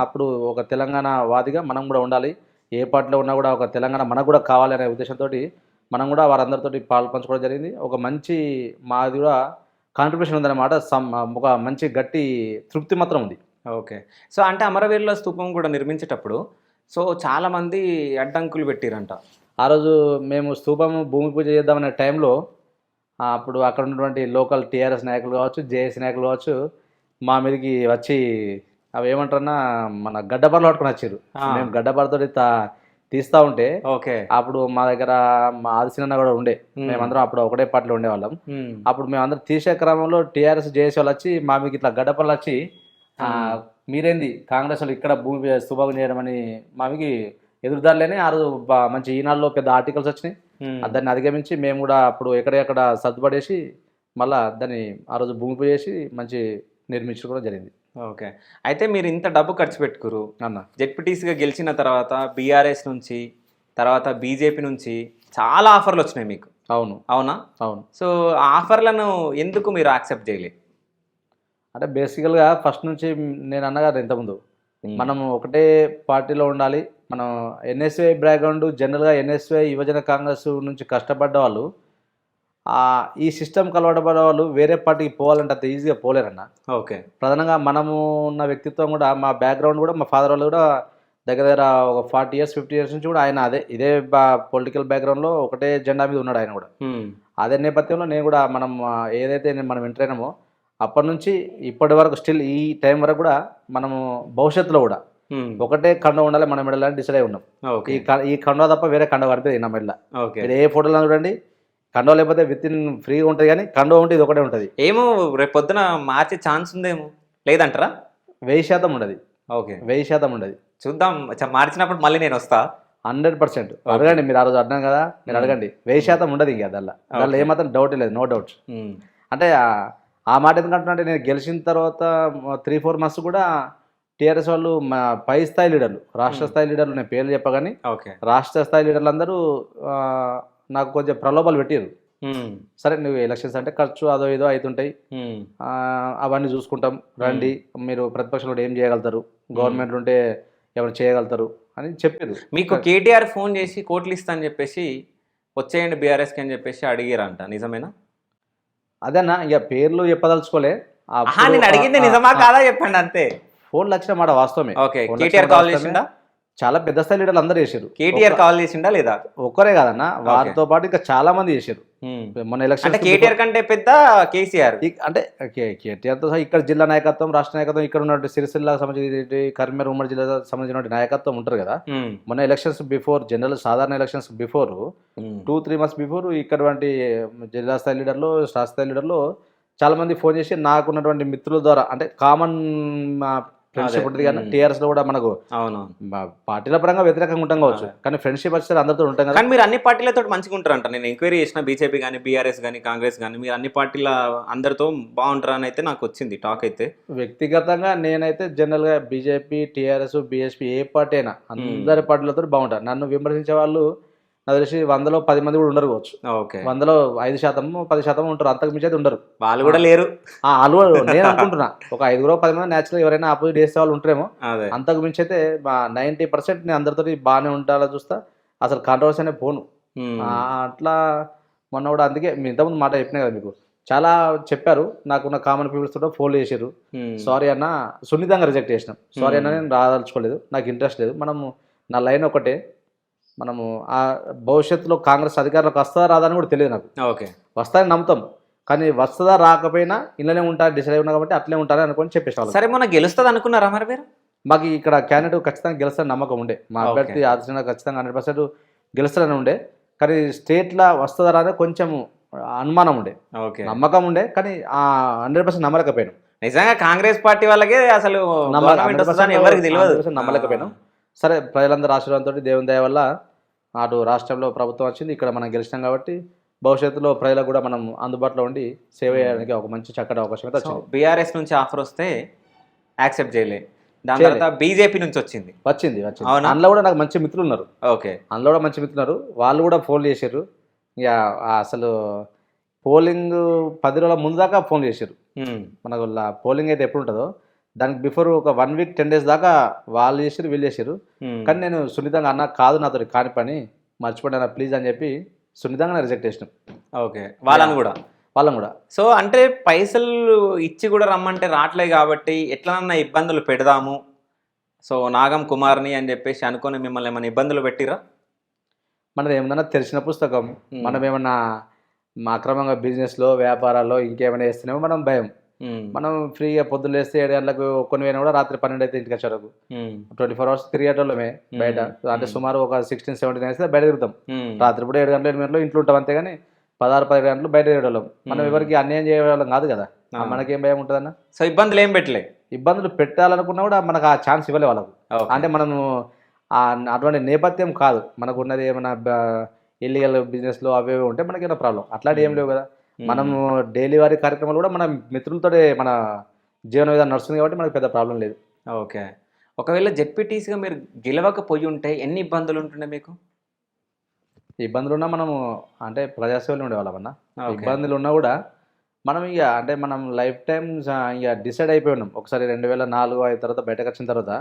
అప్పుడు ఒక తెలంగాణ వాదిగా మనం కూడా ఉండాలి, ఏ పార్టీలో ఉన్నా కూడా ఒక తెలంగాణ మనకు కూడా కావాలి అనే ఉద్దేశంతో మనం కూడా వారందరితో పాలు పంచుకోవడం జరిగింది. ఒక మంచి మాది కూడా కాంట్రిబ్యూషన్ ఉందన్నమాట. ఒక మంచి గట్టి తృప్తి మాత్రం ఉంది. ఓకే. సో అంటే అమరవీరుల స్తూపం కూడా నిర్మించేటప్పుడు సో చాలామంది అడ్డంకులు పెట్టిరంట. ఆ రోజు మేము స్తూపం భూమి పూజ చేద్దామనే టైంలో అప్పుడు అక్కడ ఉన్నటువంటి లోకల్ టీఆర్ఎస్ నాయకులు కావచ్చు, జేఏసీ నాయకులు కావచ్చు, మా మీదకి వచ్చి అవి ఏమంటారన్నా మన గడ్డపరలు పట్టుకుని వచ్చారు. మేము గడ్డపరతో తీస్తూ ఉంటే ఓకే అప్పుడు మా దగ్గర మా ఆదిశీనన్న కూడా ఉండే, మేమందరం అప్పుడు ఒకటే పార్టీలో ఉండేవాళ్ళం. అప్పుడు మేమందరం తీసే క్రమంలో టీఆర్ఎస్ జేఏసీ వాళ్ళు వచ్చి మా మీకు ఇట్లా గడ్డపరలు వచ్చి మీరేంది కాంగ్రెస్ వాళ్ళు ఇక్కడ భూమి స్తూపం చేయడం అని మా మీకు ఎదురుదారులేని ఆ రోజు మంచి ఈనాడులో పెద్ద ఆర్టికల్స్ వచ్చినాయి. దాన్ని అధిగమించి మేము కూడా అప్పుడు ఎక్కడెక్కడ సర్దుపడేసి మళ్ళీ దాన్ని ఆ రోజు భూమి పూజ చేసి మంచి నిర్మించడం కూడా జరిగింది. ఓకే. అయితే మీరు ఇంత డబ్బు ఖర్చు పెట్టుకురు అన్న, జెడ్పీటీసీగా గెలిచిన తర్వాత బీఆర్ఎస్ నుంచి తర్వాత బీజేపీ నుంచి చాలా ఆఫర్లు వచ్చినాయి మీకు. అవును. అవునా? అవును. సో ఆ ఆఫర్లను ఎందుకు మీరు యాక్సెప్ట్ చేయలేదు? అంటే బేసికల్గా ఫస్ట్ నుంచి నేను అన్నగారు ఇంతకుముందు మనం ఒకటే పార్టీలో ఉండాలి. మనం ఎన్ఎస్వై బ్యాక్గ్రౌండ్ జనరల్గా ఎన్ఎస్వై యువజన కాంగ్రెస్ నుంచి కష్టపడ్డ వాళ్ళు ఈ సిస్టమ్కి అలవాటు పడ్డ వాళ్ళు వేరే పార్టీకి పోవాలంటే అంత ఈజీగా పోలేరన్న. ఓకే. ప్రధానంగా మనము ఉన్న వ్యక్తిత్వం కూడా మా బ్యాక్గ్రౌండ్ కూడా మా ఫాదర్ వాళ్ళు కూడా దగ్గర దగ్గర ఒక 40 years 50 years నుంచి కూడా ఆయన ఇదే పొలిటికల్ బ్యాక్గ్రౌండ్లో ఒకటే జెండా మీద ఉన్నాడు. ఆయన కూడా అదే నేపథ్యంలో నేను కూడా మనం ఏదైతే మనం ఎంటర్ అయినామో అప్పటి నుంచి ఇప్పటి వరకు స్టిల్ ఈ టైం వరకు కూడా మనము భవిష్యత్తులో కూడా ఒకటే కండ ఉండాలి మన మెడల్ అని డిసైడ్ అయి ఉన్నాం. ఈ కండ తప్ప వేరే కండ కనిపిస్తుంది నా మెడల. మీరు ఏ ఫోటోలో చూడండి కండో లేకపోతే విత్ ఇన్ ఫ్రీగా ఉంటుంది, కానీ కండో ఉంటే ఇది ఒకటే ఉంటుంది. ఏమో రేపు పొద్దున మార్చే ఛాన్స్ ఉందేమో, లేదంటారా? 1000% ఉండదు. ఓకే. 1000% ఉండదు. చూద్దాం, మార్చినప్పుడు మళ్ళీ నేను వస్తా. 100% అడగండి. మీరు ఆ రోజు అడిగాం కదా, మీరు అడగండి. 1000% ఉండదు. ఇంకా దానిలో ఏమాత్రం డౌట్ లేదు, నో డౌట్స్. అంటే ఆ మాట ఎందుకంటున్నా, నేను గెలిచిన తర్వాత 3-4 months కూడా టీఆర్ఎస్ వాళ్ళు మా పై స్థాయి లీడర్లు, రాష్ట్ర స్థాయి లీడర్లు, నేను పేర్లు చెప్పగాని రాష్ట్ర స్థాయి లీడర్లు అందరూ నాకు కొంచెం ప్రలోభాలు పెట్టారు. సరే నువ్వు ఎలక్షన్స్ అంటే ఖర్చు అదో ఏదో అవుతుంటాయి, అవన్నీ చూసుకుంటాం, రండి, మీరు ప్రతిపక్షంలో ఏం చేయగలుగుతారు, గవర్నమెంట్ ఉంటే ఎవరు చేయగలుగుతారు అని చెప్పారు. మీకు కేటీఆర్ ఫోన్ చేసి కోట్లు ఇస్తా అని చెప్పేసి వచ్చేయండి బీఆర్ఎస్కి అని చెప్పేసి అడిగారంట, నిజమేనా? అదేనా, ఇక పేర్లు చెప్పదలుచుకోలే. నేను అడిగింది నిజమా కాదా చెప్పండి అంతే. ఫోన్లు వచ్చిన మాట వాస్తవమే. ఓకే. కేటీఆర్ కాల్ చేసిండా? చాలా పెద్ద స్థాయి లీడర్లు అందరూ చేశారు. కేటీఆర్ కాల్ చేసిండా లేదా? ఒక్కరే కాదన్న, వారితో పాటు ఇంకా చాలా మంది చేశారు. మొన్న ఎలక్షన్ కేటీఆర్ కంటే పెద్ద కేసీఆర్, అంటే కేటీఆర్తో సహా ఇక్కడ జిల్లా నాయకత్వం, రాష్ట్ర నాయకత్వం, ఇక్కడ ఉన్న సిరిసిల్లాకు సంబంధించి కరీంనగర్ ఉమ్మడి జిల్లా సంబంధించిన నాయకత్వం ఉంటారు కదా. మొన్న ఎలక్షన్స్ బిఫోర్, జనరల్ సాధారణ ఎలక్షన్స్ బిఫోర్ 2-3 months బిఫోర్ ఇక్కడ జిల్లా స్థాయి లీడర్లు, రాష్ట్ర స్థాయి లీడర్లు చాలా మంది ఫోన్ చేసి నాకున్నటువంటి మిత్రుల ద్వారా, అంటే కామన్ ఫ్రెండ్షిప్ ఉంటుంది కానీ టీఆర్ఎస్ లో కూడా మనకు పార్టీల పరంగా వ్యతిరేకంగా ఉంటాం కావచ్చు, కానీ ఫ్రెండ్షిప్ వచ్చేసరి అందరితో ఉంటాం కదా. కానీ మీరు అన్ని పార్టీలతో మంచిగా ఉంటారంట. నేను ఎంక్వైరీ చేసిన బీజేపీ కానీ బీఆర్ఎస్ కానీ కాంగ్రెస్ కానీ మీరు అన్ని పార్టీల అందరితో బాగుంటారు అని అయితే నాకు వచ్చింది టాక్. అయితే వ్యక్తిగతంగా నేనైతే జనరల్ గా బీజేపీ, టీఆర్ఎస్, బీఎస్పీ ఏ పార్టీ అయినా అందరి పార్టీలతో బాగుంటారు. నన్ను విమర్శించే వాళ్ళు నాకు తెలిసి 100లో 10 మంది కూడా ఉండరు కావచ్చు. 100లో 5%, 10% ఉంటారు, అంతకు మించి అయితే ఉండరు. వాళ్ళు కూడా లేరు. వాళ్ళు నేను అనుకుంటున్నా ఒక 5-10 మంది న్యాచురల్ ఎవరైనా అపోజిట్ చేసే వాళ్ళు ఉంటారేమో. అంతకు మించి అయితే 90% నేను అందరితో బాగానే ఉంటాలో చూస్తా, అసలు కాంట్రవర్సీ అనే పోను. అట్లా మొన్న కూడా అందుకే మీ ఇంతకుముందు మాట చెప్పినా కదా మీకు, చాలా చెప్పారు నాకున్న కామన్ పీపుల్స్ తోట ఫోన్లు చేసారు. సారీ అన్న, సున్నితంగా రిజెక్ట్ చేసినాం. సారీ అన్న, నేను రాదలుచుకోలేదు, నాకు ఇంట్రెస్ట్ లేదు. మనము నా లైన్ ఒకటే, మనము ఆ భవిష్యత్తులో కాంగ్రెస్ అధికారంలోకి వస్తుందా రాదా అని కూడా తెలియదు నాకు. ఓకే. వస్తాయని నమ్ముతాం, కానీ వస్తుందా రాకపోయినా ఇళ్ళనే ఉంటా డిసైడ్ అయినా కాబట్టి అట్లే ఉంటారని అనుకుని చెప్పేసి. సరే, మొన్న గెలుస్తుంది అనుకున్నారా మరి మీరు? మాకు ఇక్కడ క్యాండిడేట్ ఖచ్చితంగా గెలుస్తారని నమ్మకం ఉండే. మా అభ్యర్థి ఆదర్శంగా ఖచ్చితంగా 100% గెలుస్తారని ఉండే, కానీ స్టేట్లో వస్తుందా అని కొంచెం అనుమానం ఉండే, ఓకే. నమ్మకం ఉండే, కానీ 100% నమ్మలేకపోయాను. నిజంగా కాంగ్రెస్ పార్టీ వాళ్ళకే అసలు గవర్నమెంట్ వస్తుందని ఎవరికి తెలియదు. 100% నమ్మలేకపోయాను. సరే, ప్రజలందరూ ఆశీర్వాదంతో దేవుని దయ వల్ల అటు రాష్ట్రంలో ప్రభుత్వం వచ్చింది, ఇక్కడ మనం గెలిచినాం కాబట్టి భవిష్యత్తులో ప్రజలకు కూడా మనం అందుబాటులో ఉండి సేవ చేయడానికి ఒక మంచి చక్కటి అవకాశం అయితే వచ్చింది. బీఆర్ఎస్ నుంచి ఆఫర్ వస్తే యాక్సెప్ట్ చేయలే, దాని తర్వాత బీజేపీ నుంచి వచ్చింది. వచ్చింది. అందులో కూడా నాకు మంచి మిత్రులు ఉన్నారు. ఓకే. అందులో కూడా మంచి మిత్రులు ఉన్నారు. వాళ్ళు కూడా ఫోన్ చేశారు. ఇక అసలు పోలింగ్ 10 రోజుల ముందు దాకా ఫోన్ చేశారు. మనకు పోలింగ్ అయితే ఎప్పుడు ఉంటుందో దానికి బిఫోర్ ఒక 1 వీక్ 10 డేస్ దాకా వాళ్ళు చేశారు, వీళ్ళు చేశారు. కానీ నేను సున్నితంగా అన్న కాదు, నాతో కాని పని, మర్చిపోయినా ప్లీజ్ అని చెప్పి సున్నితంగా రిజెక్ట్ చేసినాం. ఓకే. వాళ్ళని కూడా సో అంటే పైసలు ఇచ్చి కూడా రమ్మంటే రావట్లేదు కాబట్టి ఎట్లనన్నా ఇబ్బందులు పెడదాము, సో నాగం కుమార్ని అని చెప్పేసి అనుకొని మిమ్మల్ని ఏమైనా ఇబ్బందులు పెట్టిరా? మనది ఏమన్నా తెలిసిన పుస్తకం, మనం ఏమన్నా అక్రమంగా బిజినెస్లో వ్యాపారాల్లో ఇంకేమైనా చేస్తున్నామో మనం భయం. మనం ఫ్రీగా పొద్దున్న లేస్తే 7 గంటలకు కొన్ని పోయినా కూడా రాత్రి 12 అయితే ఇంటికి వచ్చే వరకు 24 hours తిరిగేటోళ్ళమే బయట. అంటే సుమారు ఒక 16-17 అయితే బయట తిరుగుతాం. రాత్రి కూడా 7 గంటలు 8 గంటలు ఇంట్లో ఉంటాం, అంతేగాని 16-17 గంటలు బయట తిరగడం. మనం ఎవరికి అన్యాయం చేయడం కాదు కదా, మనకేం భయం ఉంటుందన్న. సో ఇబ్బందులు ఏం పెట్టలే? ఇబ్బందులు పెట్టాలనుకున్నా కూడా మనకు ఆ ఛాన్స్ ఇవ్వలే వాళ్ళకు. అంటే మనము అటువంటి నేపథ్యం కాదు మనకు ఉన్నది. ఏమైనా ఇల్లీగల్ బిజినెస్లో అవి ఉంటే మనకేమైనా ప్రాబ్లం, అట్లాంటివి ఏం లేవు కదా. మనము డైలీ వారి కార్యక్రమాలు కూడా మన మిత్రులతోనే మన జీవన విధానం నడుస్తుంది కాబట్టి మనకు పెద్ద ప్రాబ్లం లేదు. ఓకే. ఒకవేళ జెడ్పీటీసీగా మీరు గెలవకపోయి ఉంటే ఎన్ని ఇబ్బందులు ఉంటుండే మీకు? ఇబ్బందులు ఉన్నా మనము అంటే ప్రజాసేవలు ఉండేవాళ్ళమన్నా. ఇబ్బందులు ఉన్నా కూడా మనం ఇక అంటే మనం లైఫ్ టైం ఇక డిసైడ్ అయిపోయి ఉన్నాం. ఒకసారి 2004-5 తర్వాత బయటకు వచ్చిన తర్వాత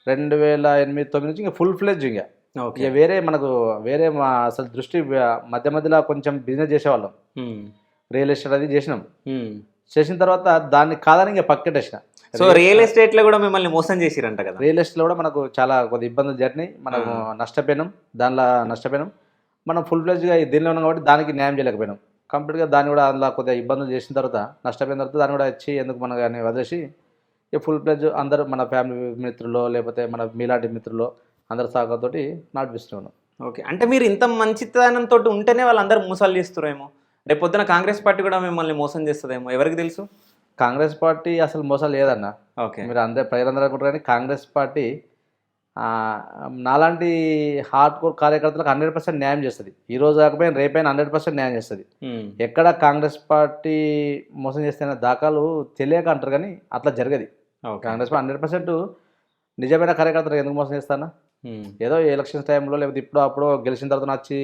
2008-9 నుంచి ఇంకా ఫుల్ ఫ్లెడ్జ్ ఇక వేరే మనకు వేరే అసలు దృష్టి మధ్య మధ్యలో కొంచెం బిజినెస్ చేసేవాళ్ళం. రియల్ ఎస్టేట్ అది చేసినాం. చేసిన తర్వాత దాన్ని కాదని ఇంకా పక్కెట్టేసిన. సో రియల్ ఎస్టేట్ లో కూడా మిమ్మల్ని మోసం చేసిరంట కదా? రియల్ ఎస్టేట్లో కూడా మనకు చాలా కొద్ది ఇబ్బందులు జరిగినాయి. మనము నష్టపోయినాం, దానిలో నష్టపోయినాం. మనం ఫుల్ ఫ్లెడ్జ్గా దీనిలో ఉన్నాం కాబట్టి దానికి న్యాయం చేయలేకపోయినాం. కంప్లీట్గా దాన్ని కూడా అందులో కొద్దిగా ఇబ్బందులు చేసిన తర్వాత నష్టపోయిన తర్వాత దాన్ని కూడా వచ్చి ఎందుకు మనం కానీ వదిలేసి ఇక ఫుల్ ఫ్లెడ్జ్ అందరూ మన ఫ్యామిలీ మిత్రులు లేకపోతే మన మీలాంటి మిత్రులు అందరి సహకారంతో నడిపిస్తున్నాం. ఓకే. అంటే మీరు ఇంత మంచితనంతో ఉంటేనే వాళ్ళందరూ మోసాలు చేస్తారేమో, రేపు పొద్దున కాంగ్రెస్ పార్టీ కూడా మిమ్మల్ని మోసం చేస్తుందేమో, ఎవరికి తెలుసు? కాంగ్రెస్ పార్టీ అసలు మోసాలు లేదన్న. ఓకే. మీరు అందరూ ప్రజలందరూ అనుకుంటారు కానీ కాంగ్రెస్ పార్టీ నాలాంటి హార్డ్ కోర్ కార్యకర్తలకు 100% న్యాయం చేస్తుంది. ఈ రోజు కాకపోయినా రేపైనా 100% న్యాయం చేస్తుంది. ఎక్కడ కాంగ్రెస్ పార్టీ మోసం చేస్తున్న దాఖలు తెలియక అంటారు కానీ అట్లా జరగదు. కాంగ్రెస్ పార్టీ 100% నిజమైన కార్యకర్తలకు ఎందుకు మోసం చేస్తానా? ఏదో ఎలక్షన్స్ టైంలో లేకపోతే ఇప్పుడు అప్పుడు గెలిచిన తర్వాత వచ్చి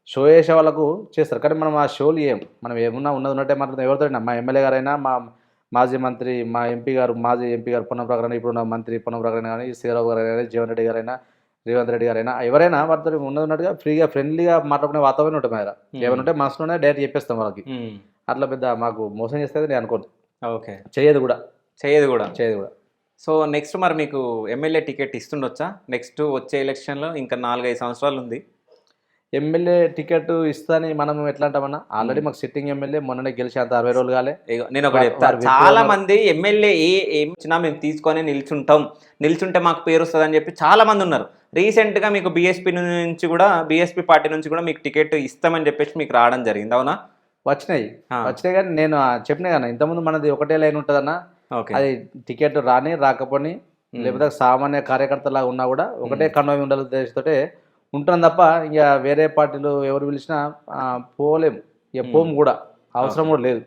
షో చేసే వాళ్ళకు చేస్తారు. కానీ మనం ఆ షోలు మనం ఏమున్నా ఉన్నట్టే మాట్లాడుతాం. ఎవరితో మా ఎమ్మెల్యే గారైనా మా మాజీ మంత్రి మా మాజీ ఎంపీ గారు పొన్నం ప్రభాకర్, ఇప్పుడున్న మంత్రి పొన్నం ప్రభాకర్ కానీ శ్రీరావు గారు కానీ జీవన్ రెడ్డి గారైనా రేవంత్ రెడ్డి గారైనా ఎవరైనా వారితో ఉన్నట్టుగా ఫ్రీగా ఫ్రెండ్లీగా మాట్లాడుకునే వాతావరణం ఉంటుంది. మీద ఏమైనా ఉంటే మనసులోనే డైరెక్ట్ చెప్పేస్తాం వాళ్ళకి. అట్లా పెద్ద మాకు మోసం చేస్తే నేను అనుకోను. ఓకే. చేయదు కూడా. సో నెక్స్ట్ మరి మీకు ఎమ్మెల్యే టికెట్ ఇస్తుండొచ్చా? నెక్స్ట్ వచ్చే ఎలక్షన్లో ఇంకా 4-5 సంవత్సరాలు ఉంది. ఎమ్మెల్యే టికెట్ ఇస్తాని మనం ఎట్లా అంటామన్నా, ఆల్రెడీ మాకు సిట్టింగ్ ఎమ్మెల్యే మొన్ననే గెలిచి అంత 60 రోజులు కాలే. నేను ఒకటి చెప్తాను, చాలా మంది ఎమ్మెల్యే ఏమిచ్చినా మేము తీసుకొని నిల్చుంటే మాకు పేరు వస్తుంది అని చెప్పి చాలా మంది ఉన్నారు. రీసెంట్గా మీకు బీఎస్పీ పార్టీ నుంచి కూడా మీకు టికెట్ ఇస్తామని చెప్పేసి మీకు రావడం జరిగింది, అవునా? వచ్చినాయి కానీ నేను చెప్పినా కదా ఇంతకుముందు మనది ఒకటే లైన్ ఉంటుందన్న. అది టికెట్ రాకపోని లేకపోతే సామాన్య కార్యకర్తలాగా ఉన్నా కూడా ఒకటే కండోమి ఉండాలి ఉద్దేశంతో ఉంటున్నాం తప్ప ఇక వేరే పార్టీలు ఎవరు పిలిచినా పోలేము. ఇక పోము కూడా, అవసరం కూడా లేదు.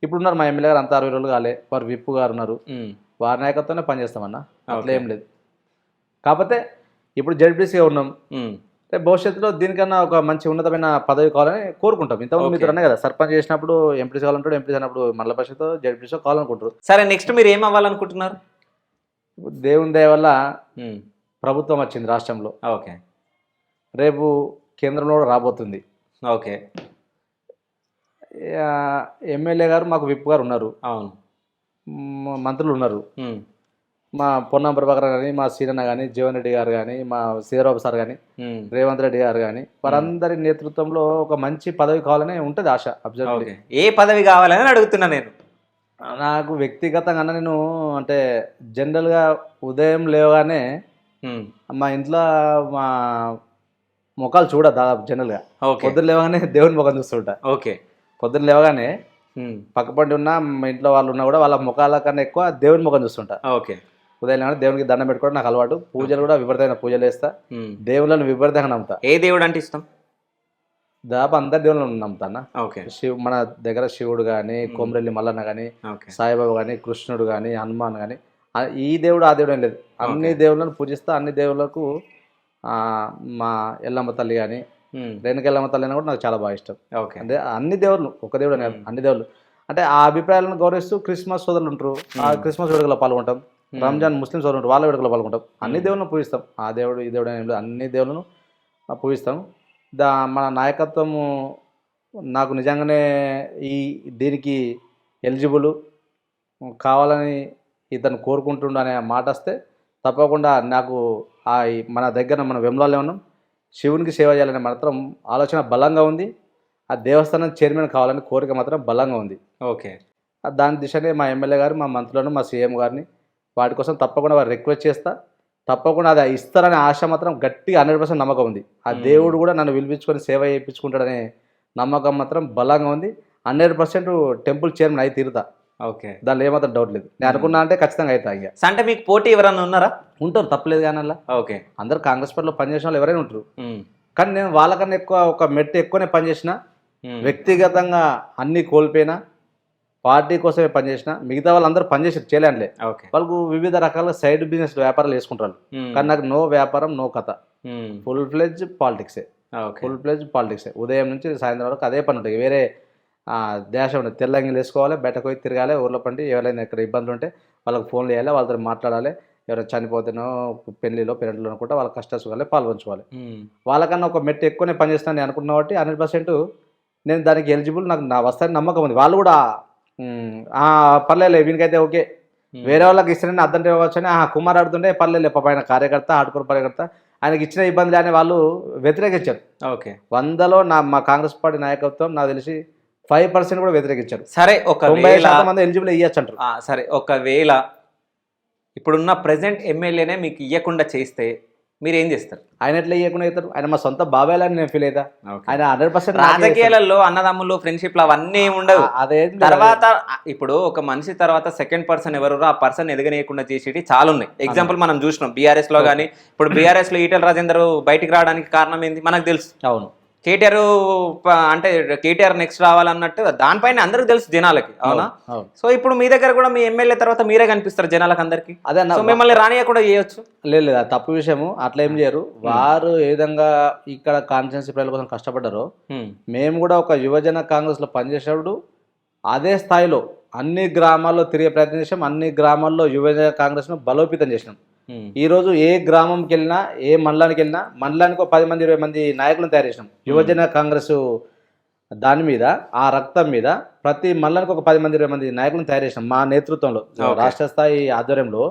ఇప్పుడు ఉన్నారు మా ఎమ్మెల్యే గారు అంతా 60 రోజులు కాలే, వారు విప్పు గారు ఉన్నారు, వారి నాయకత్వంలో పనిచేస్తామన్నా, అట్లా ఏం లేదు. కాకపోతే ఇప్పుడు జడ్పీసీగా ఉన్నాం, భవిష్యత్తులో దీనికన్నా ఒక మంచి ఉన్నతమైన పదవి కావాలని కోరుకుంటాం. ఇంతకుముందు మీరు అన్నా కదా సర్పంచ్ చేసినప్పుడు ఎంపీ కావాలంటాడు, ఎంపీ అయినప్పుడు మండల పరిషత్ జడ్పీసీ కావాలనుకుంటారు. సరే, నెక్స్ట్ మీరు ఏం అవ్వాలనుకుంటున్నారు? దేవుని దయ వల్ల ప్రభుత్వం వచ్చింది రాష్ట్రంలో. ఓకే. రేపు కేంద్రంలో కూడా రాబోతుంది. ఓకే. ఎమ్మెల్యే గారు మాకు విప్ గారు ఉన్నారు, అవును, మంత్రులు ఉన్నారు. మా పొన్నం ప్రభాకర్ కానీ, మా సీనన్న కానీ, జీవన్ రెడ్డి గారు కానీ, మా శ్రీరావు సార్ కానీ, రేవంత్ రెడ్డి గారు కానీ, వారందరి నేతృత్వంలో ఒక మంచి పదవి కావాలని ఉంటుంది ఆశ. అబ్జర్వ్. ఏ పదవి కావాలని అడుగుతున్నా నేను. నాకు వ్యక్తిగతంగా నేను అంటే జనరల్గా ఉదయం లేవగానే మా ఇంట్లో మా ముఖాలు చూడ దాదాపు జనరల్గా. ఓకే పొద్దున్న లేవగానే దేవుని ముఖం చూస్తుంటా. ఓకే పొద్దున్న లేవగానే పక్కపంటి ఉన్న మా ఇంట్లో వాళ్ళు ఉన్నా కూడా వాళ్ళ ముఖాల కన్నా ఎక్కువ దేవుని ముఖం చూస్తుంటా. ఓకే ఉదయం లేవగానే దేవునికి దండం పెట్టుకోవడం నాకు అలవాటు. పూజలు కూడా విపరీతమైన పూజలు చేస్తా. దేవుళ్ళని విపరీతంగా నమ్ముతా. ఏ దేవుడు అంటే ఇష్టం? దాదాపు అందరి దేవుళ్ళని నమ్ముతా అన్న. ఓకే మన దగ్గర శివుడు కానీ, కొమరెల్లి మల్లన్న కానీ, ఓకే సాయిబాబా కానీ, కృష్ణుడు కానీ, హనుమాన్ కానీ, ఈ దేవుడు ఆ దేవుడు ఏం లేదు. అన్ని దేవుళ్ళను పూజిస్తా. అన్ని దేవుళ్ళకు మా ఎల్లమ్మ తల్లి కానీ, రేణుక ఎల్లమ్మ తల్లి అని కూడా నాకు చాలా బాగా ఇష్టం. ఓకే అంటే అన్ని దేవుళ్ళు, ఒక దేవుడు అని కాదు, అన్ని దేవుళ్ళు. అంటే ఆ అభిప్రాయాలను గౌరవిస్తూ క్రిస్మస్ సోదరులు ఉంటారు, ఆ క్రిస్మస్ వేడుకలో పాల్గొంటాం. రంజాన్ ముస్లిం సోదరులు ఉంటారు, వాళ్ళ వేడుకలో పాల్గొంటాం. అన్ని దేవుళ్ళను పూజిస్తాం. ఆ దేవుడు ఈ దేవుడు అని అన్ని దేవుళ్ళను పూజిస్తాం. మన నాయకత్వము నాకు నిజంగానే దీనికి ఎలిజిబుల్ కావాలని ఇతను కోరుకుంటుండు అనే మాట వస్తే తప్పకుండా నాకు మన దగ్గర మన వెమ్లాలో ఉన్నాం, శివునికి సేవ చేయాలనే మాత్రం ఆలోచన బలంగా ఉంది. ఆ దేవస్థానం చైర్మన్ కావాలని కోరిక మాత్రం బలంగా ఉంది. ఓకే దాని దిశనే మా ఎమ్మెల్యే గారు, మా మంత్రులను, మా సీఎం గారిని వాటి కోసం తప్పకుండా వారు రిక్వెస్ట్ చేస్తా. తప్పకుండా అది ఇస్తారనే ఆశ మాత్రం గట్టిగా 100% నమ్మకం ఉంది. ఆ దేవుడు కూడా నన్ను పిలిపించుకొని సేవ చేయించుకుంటాడనే నమ్మకం మాత్రం బలంగా ఉంది. 100% టెంపుల్ చైర్మన్ అయి తీరుతా. ఓకే దానిలో ఏమాత్రం డౌట్ లేదు. నేను అనుకున్నా అంటే ఖచ్చితంగా అవుతా. ఇక అంటే మీకు పోటీ ఎవరన్నా ఉన్నారా? ఉంటారు, తప్పలేదు కానీ అలా ఓకే అందరు కాంగ్రెస్ పార్టీలో పనిచేసిన వాళ్ళు ఎవరైనా ఉంటారు. కానీ నేను వాళ్ళకన్నా ఎక్కువ ఒక మెట్టు ఎక్కువనే పనిచేసిన. వ్యక్తిగతంగా అన్నీ కోల్పోయినా, పార్టీ కోసమే పనిచేసిన. మిగతా వాళ్ళందరూ పనిచేసారు, చేయలేండిలే. వాళ్ళకు వివిధ రకాల సైడ్ బిజినెస్ వ్యాపారాలు వేసుకుంటారు. కానీ నాకు నో వ్యాపారం, నో కథ, ఫుల్ ఫ్లెడ్జ్ పాలిటిక్సే. ఫుల్ ఫ్లెడ్జ్ పాలిటిక్సే. ఉదయం నుంచి సాయంత్రం వరకు అదే పని ఉంటుంది. వేరే దేశం ఉంటుంది. తెల్లంగిలు వేసుకోవాలి, బయటకు పోయి తిరగాలి, ఊర్లో పండి ఎవరైనా ఎక్కడ ఇబ్బందులు ఉంటే వాళ్ళకి ఫోన్లు చేయాలి, వాళ్ళతో మాట్లాడాలి. ఎవరైనా చనిపోతేనో, పెళ్లిలో పెరట్లో అనుకుంటే వాళ్ళ కష్ట సుఖాలే పాల్పంచుకోవాలి. వాళ్ళకన్నా ఒక మెట్టు ఎక్కువనే పనిచేస్తాను నేను అనుకున్నా కాబట్టి 100% నేను దానికి ఎలిజిబుల్. నాకు నా వస్తాయని నమ్మకం ఉంది. వాళ్ళు కూడా పర్లేదు వీనికైతే ఓకే, వేరే వాళ్ళకి ఇస్తానని అర్థం ఇవ్వచ్చని కుమార్ ఆడుతుంటే పర్లేదు పైన కార్యకర్త, ఆడుకోరు కార్యకర్త, ఆయనకి ఇచ్చిన ఇబ్బందులు అని వాళ్ళు వ్యతిరేకించారు. ఓకే 100లో మా కాంగ్రెస్ పార్టీ నాయకత్వం నాకు తెలిసి 5% కూడా వ్యతిరేకించారు. సరే, ఒక 90% ఎలిజిబుల్ ఇవ్వచ్చు అంటారు. సరే, ఒకవేళ ఇప్పుడున్న ప్రెసెంట్ ఎమ్మెల్యేనే మీకు ఇవ్వకుండా చేస్తే మీరు ఏం చేస్తారు? ఆయన ఎట్లా ఇవ్వకుండా అవుతారు? ఆయన మా సొంత బాబాయ్ అని నేను ఫీల్ అవుతా. ఆయన 100% రాజకీయాలలో అన్నదమ్ములు, ఫ్రెండ్షిప్లు అవన్నీ ఉండవు. అదే తర్వాత ఇప్పుడు ఒక మనిషి తర్వాత సెకండ్ పర్సన్ ఎవరు, ఆ పర్సన్ ఎదగనీయకుండా చేసేటి చాలా ఉన్నాయి. ఎగ్జాంపుల్ మనం చూసినాం బీఆర్ఎస్ లో కానీ. ఇప్పుడు బీఆర్ఎస్ లో ఈటెల రాజేందర్ బయటికి రావడానికి కారణం ఏంది మనకు తెలుసు. అవును, కేటీఆర్ అంటే కేటీఆర్ నెక్స్ట్ రావాలన్నట్టు దానిపైన అందరికి తెలుసు జనాలకి, అవునా? సో ఇప్పుడు మీ దగ్గర కూడా మీ ఎమ్మెల్యే తర్వాత మీరే కనిపిస్తారు జనాలకు అందరికి. అదే మిమ్మల్ని రానియకుండా చేయొచ్చు. లేదు, అది తప్పు విషయము. అట్లా ఏం చేయరు. వారు ఏ విధంగా ఇక్కడ కాన్స్టిట్యున్సీ ప్రజల కోసం కష్టపడ్డారో మేము కూడా ఒక యువజన కాంగ్రెస్ లో పనిచేసేటప్పుడు అదే స్థాయిలో అన్ని గ్రామాల్లో తిరిగే ప్రయత్నం చేసాం. అన్ని గ్రామాల్లో యువజన కాంగ్రెస్ ను బలోపేతం చేసినాం. ఈ రోజు ఏ గ్రామంకి వెళ్ళినా, ఏ మండలానికి వెళ్ళినా, మండలానికి 10 మంది 20 మంది నాయకులను తయారు చేసినాం. యువజన కాంగ్రెస్ దాని మీద, ఆ రక్తం మీద ప్రతి మండలానికి 10 మంది 20 మంది నాయకులను తయారు చేసినాం మా నేతృత్వంలో. రాష్ట్ర స్థాయి ఆధ్వర్యంలో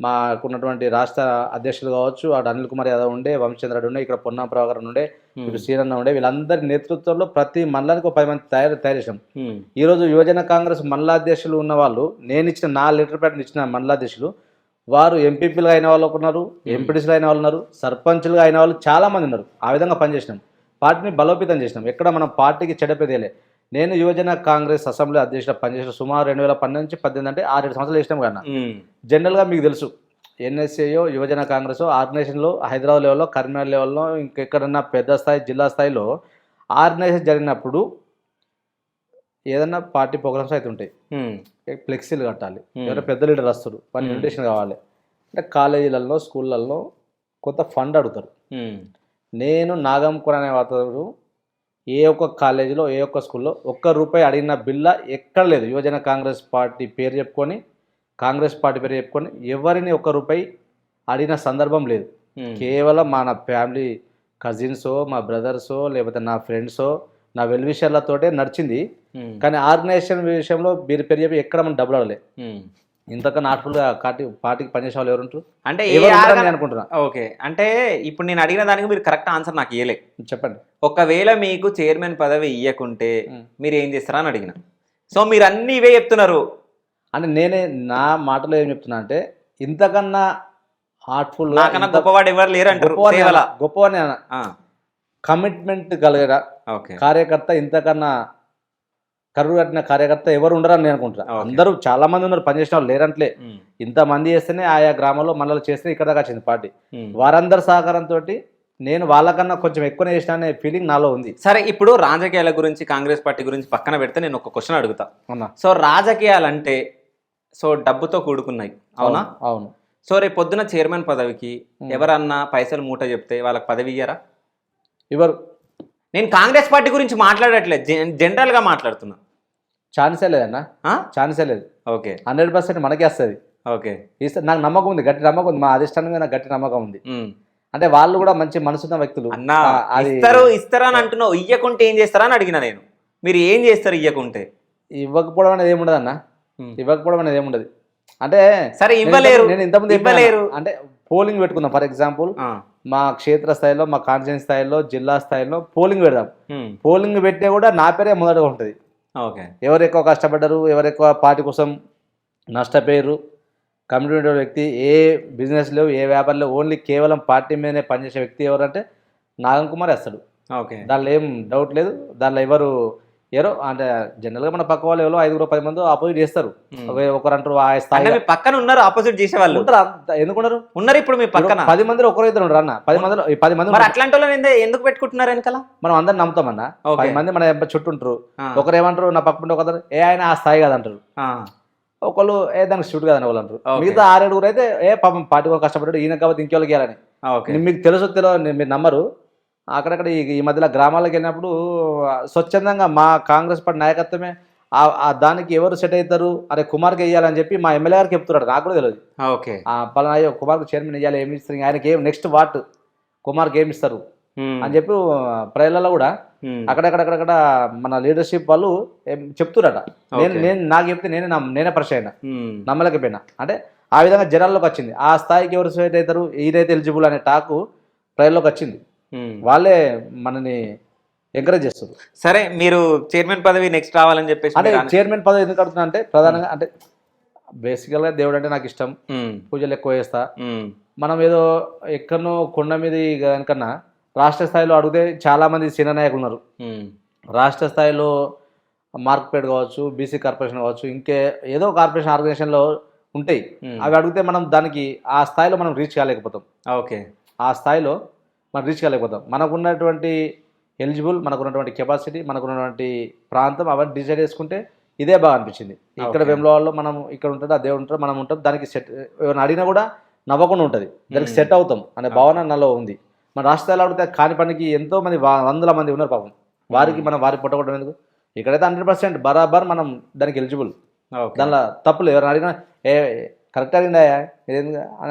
మాకున్నటువంటి రాష్ట్ర అధ్యక్షులు కావచ్చు, అటు అనిల్ కుమార్ యాదవ్ ఉండే, వంశచంద్రుడు ఉండే, ఇక్కడ పొన్నా ప్రభాకర్ ఉండే, ఇటు శ్రీరన్న ఉండే, వీళ్ళందరి నేతృత్వంలో ప్రతి మండలానికి 10 మంది తయారు చేసాం. ఈ రోజు యువజన కాంగ్రెస్ మండలాధ్యక్షులు ఉన్న వాళ్ళు, నేను ఇచ్చిన 4 లీటర్ ప్యాకెట్ ఇచ్చిన మండలాధ్యక్షులు వారు ఎంపీపీలుగా అయిన వాళ్ళు ఉన్నారు, ఎంపీటీసీలు అయిన వాళ్ళు ఉన్నారు, సర్పంచ్లుగా అయిన వాళ్ళు చాలా మంది ఉన్నారు. ఆ విధంగా పనిచేసినాం, పార్టీని బలోపేతం చేసినాం. ఎక్కడ మనం పార్టీకి చెడపేదేలే. నేను యువజన కాంగ్రెస్ అసెంబ్లీ అధ్యక్షుడు పనిచేసిన సుమారు 2012 నుంచి 18 అంటే 6-7 సంవత్సరాలు చేసినాం కన్నా. జనరల్గా మీకు తెలుసు, ఎన్ఎస్ఏయో యువజన కాంగ్రెస్ ఆర్గనైజేషన్లో హైదరాబాద్ లెవెల్లో, కరీంనగర్ లెవెల్లో, ఇంకెక్కడన్నా పెద్ద స్థాయి జిల్లా స్థాయిలో ఆర్గనైజేషన్ జరిగినప్పుడు ఏదన్నా పార్టీ ప్రోగ్రామ్స్ అయితే ఉంటాయి. ఫ్లెక్సీలు కట్టాలి, ఎవరైనా పెద్ద లీడర్ వస్తారు, వాళ్ళని ఇన్విటేషన్ కావాలి అంటే కాలేజీలలో, స్కూళ్ళల్లో కొంత ఫండ్ అడుగుతారు. నేను నాగంకుర అనే వాతావరణం ఏ ఒక్క కాలేజీలో, ఏ ఒక్క స్కూల్లో ₹1 అడిగిన బిల్ల ఎక్కడ లేదు. యువజన కాంగ్రెస్ పార్టీ పేరు చెప్పుకొని, కాంగ్రెస్ పార్టీ పేరు చెప్పుకొని ఎవరిని ₹1 అడిగిన సందర్భం లేదు. కేవలం మన ఫ్యామిలీ కజిన్సో, మా బ్రదర్సో, లేకపోతే నా ఫ్రెండ్సో, నా వెల్ విషయాలతోటే నడిచింది. కానీ ఆర్గనైజేషన్ విషయంలో మీరు పేరు చెప్పి ఎక్కడ మనం డబ్బులు అడగలేదు. ఇంతకన్నా నాటుగా పార్టీకి పనిచేసే వాళ్ళు ఎవరు అంటే అనుకుంటున్నా. ఓకే, అంటే ఇప్పుడు నేను అడిగిన దానికి మీరు కరెక్ట్ ఆన్సర్ నాకు ఇవ్వలే. చెప్పండి. ఒకవేళ మీకు చైర్మన్ పదవి ఇవ్వకుంటే మీరు ఏం చేస్తారా అని అడిగిన. సో మీరు అన్ని ఇవే చెప్తున్నారు. అంటే నేనే నా మాటలో ఏం చెప్తున్నా అంటే, ఇంతకన్నా హార్ట్ఫుల్ నాకన్నా గొప్పవాడు ఎవరు లేరు అంటారు. గొప్పవాడిని కమిట్మెంట్ కలిగిన ఓకే కార్యకర్త ఇంతకన్నా కరువు కట్టిన కార్యకర్త ఎవరు ఉండరని నేను అనుకుంటున్నా. Okay. అందరూ చాలా మంది ఉన్నారు, పనిచేసిన వాళ్ళు లేరంట్లే. ఉమ్, ఇంతమంది చేస్తేనే ఆయా గ్రామాల్లో మండలి చేస్తే ఇక్కడ దాకా వచ్చింది పార్టీ. ఉమ్. వారందరి సహకారంతో నేను వాళ్ళకన్నా కొంచెం ఎక్కువనే చేసిన అనే ఫీలింగ్ నాలో ఉంది. సరే ఇప్పుడు రాజకీయాల గురించి కాంగ్రెస్ పార్టీ గురించి పక్కన పెడితే నేను ఒక క్వశ్చన్ అడుగుతా. అవునా? సో రాజకీయాలంటే సో డబ్బుతో కూడుకున్నాయి, అవునా? అవును. సో రేపు పొద్దున చైర్మన్ పదవికి ఎవరన్నా పైసలు మూట చెప్తే వాళ్ళకి పదవి ఇయ్యరా? ఎవరు? నేను కాంగ్రెస్ పార్టీ గురించి మాట్లాడట్లేదు, జనరల్గా మాట్లాడుతున్నా. ఛాన్సే లేదన్నా, ఆ? ఛాన్సే లేదు. ఓకే 100% మనకే వస్తుంది. ఓకే ఇస్తే నాకు నమ్మకం ఉంది, గట్టి నమ్మకం ఉంది. మా అధిష్టానం మీద నాకు గట్టి నమ్మకం ఉంది. ఉమ్. అంటే వాళ్ళు కూడా మంచి మనసున్న వ్యక్తులు. అన్నా అది ఇస్తారా అని అంటున్నావు, ఇయ్యకుంటే ఏం చేస్తారా అని అడిగిన నేను. మీరు ఏం చేస్తారు ఇయ్యకుంటే? ఇవ్వకపోవడం అనేది ఏముండదు అన్న, ఇవ్వకపోవడం అనేది ఏముండదు. అంటే సరే ఇవ్వలేరు, నేను ఇంతకుముందు ఇవ్వలేరు. అంటే పోలింగ్ పెట్టుకుందాం. ఫర్ ఎగ్జాంపుల్ మా క్షేత్ర స్థాయిలో, మా కాన్స్టిట్యూన్సీ స్థాయిలో, జిల్లా స్థాయిలో పోలింగ్ పెడదాం. పోలింగ్ పెట్టే కూడా నా పేరే మొదటగా ఉంటుంది. ఓకే ఎవరు ఎక్కువ కష్టపడ్డారు, ఎవరు ఎక్కువ పార్టీ కోసం నష్టపోయారు, కమ్యూనిటీ వ్యక్తి, ఏ బిజినెస్ లేవు, ఏ వ్యాపారం లేవు, ఓన్లీ కేవలం పార్టీ మీదనే పనిచేసే వ్యక్తి ఎవరంటే నాగం కుమార్ వేస్తాడు. ఓకే దానిలో ఏం డౌట్ లేదు. దానిలో ఎవరు ఎవరో అంటే జనరల్గా మన పక్క వాళ్ళు ఎవరో 5-10 మంది ఆపోజిట్ చేస్తారు. ఒకరు అంటారు ఆ స్థాయి మీ పక్కన ఉన్నారు ఆపోజిట్ చేసే వాళ్ళు ఉంటారు. ఎందుకున్నారు? ఉన్నారు ఇప్పుడు మీ పక్కన 10 మంది ఒకరు ఇద్దరు ఉండరు అన్న. 10 మంది మరి అట్లాంటి వాళ్ళని ఎందుకు పెట్టుకుంటున్నారు వెనకాల? మనం అందరిని నమ్ముతామన్నా. Okay. 10 మంది మన చుట్టూ ఉంటారు. ఒకరు ఏమంటారు, నా పక్కన ఒకరు ఆయన ఆ స్థాయి కాదంటారు. ఒకళ్ళు దానికి షూట్ కాదని వాళ్ళు అంటారు. మిగతా 6-7 అయితే పాపం పార్టీ కష్టపడ్డాడు, ఈయన కాబట్టి ఇంకెళ్ళకి వెళ్ళాలని. ఓకే మీకు తెలియదు మీరు నమ్మరు. అక్కడక్కడ ఈ మధ్యలో గ్రామాలకు వెళ్ళినప్పుడు స్వచ్ఛందంగా మా కాంగ్రెస్ పార్టీ నాయకత్వమే దానికి ఎవరు సెట్ అవుతారు, అరే కుమార్కి వేయాలని చెప్పి మా ఎమ్మెల్యే గారికి చెప్తున్నాడు. నాకు కూడా తెలియదు. ఓకే పలానా కుమార్కి చైర్మన్ వేయాలి, ఏమి ఇస్తారు, ఆయనకి ఏం నెక్స్ట్ వాట్ కుమార్కి ఏమి ఇస్తారు అని చెప్పి ప్రజలలో కూడా అక్కడక్కడ మన లీడర్షిప్ వాళ్ళు చెప్తున్నారట. నేను నాకు చెప్తే నేనే పరిచయం అయినా, నమ్మలేకపోయినా. అంటే ఆ విధంగా జనాల్లోకి వచ్చింది. ఆ స్థాయికి ఎవరు సెట్ అవుతారు, ఈయనైతే ఎలిజిబుల్ అనే టాకు ప్రజల్లోకి వచ్చింది. వాళ్ళే మనని ఎంకరేజ్ చేస్తారు. సరే మీరు చైర్మన్ పదవి నెక్స్ట్ రావాలని చెప్పేసి అంటే చైర్మన్ పదవి ఎందుకు అడుగుతున్నా అంటే ప్రధానంగా అంటే బేసికల్గా దేవుడు అంటే నాకు ఇష్టం, పూజలు ఎక్కువ చేస్తా. మనం ఏదో ఎక్కడనో కొండ మీద కనుకన్నా రాష్ట్ర స్థాయిలో అడిగితే చాలా మంది చిన్న నాయకులు ఉన్నారు. రాష్ట్ర స్థాయిలో మార్కెట్ కావచ్చు, బీసీ కార్పొరేషన్ కావచ్చు, ఇంకే ఏదో కార్పొరేషన్ ఆర్గనైజేషన్లో ఉంటాయి. అవి అడిగితే మనం దానికి ఆ స్థాయిలో మనం రీచ్ కాలేకపోతాం. ఓకే ఆ స్థాయిలో మనం రీచ్ కాలేకపోతాం. మనకున్నటువంటి ఎలిజిబుల్, మనకున్నటువంటి కెపాసిటీ, మనకున్నటువంటి ప్రాంతం అవన్నీ డిసైడ్ చేసుకుంటే ఇదే బాగా అనిపించింది. ఇక్కడ వెమ్లవాడలో మనం ఇక్కడ ఉంటుంది, ఆ దేవుడు ఉంటాడు, మనం ఉంటాం. దానికి సెట్ ఎవరైనా అడిగినా కూడా నవ్వకుండా ఉంటుంది, దానికి సెట్ అవుతాం అనే భావన నాలో ఉంది. మన రాష్ట్రాలు అడిగితే కాని పనికి ఎంతో మంది 100 మంది ఉన్నారు పాపం. వారికి మనం వారికి పుట్టకూడదు ఎందుకు? ఇక్కడైతే 100% బరాబర్ మనం దానికి ఎలిజిబుల్. దానిలో తప్పులు ఎవరైనా అడిగినా కరెక్ట్ అడిగిందా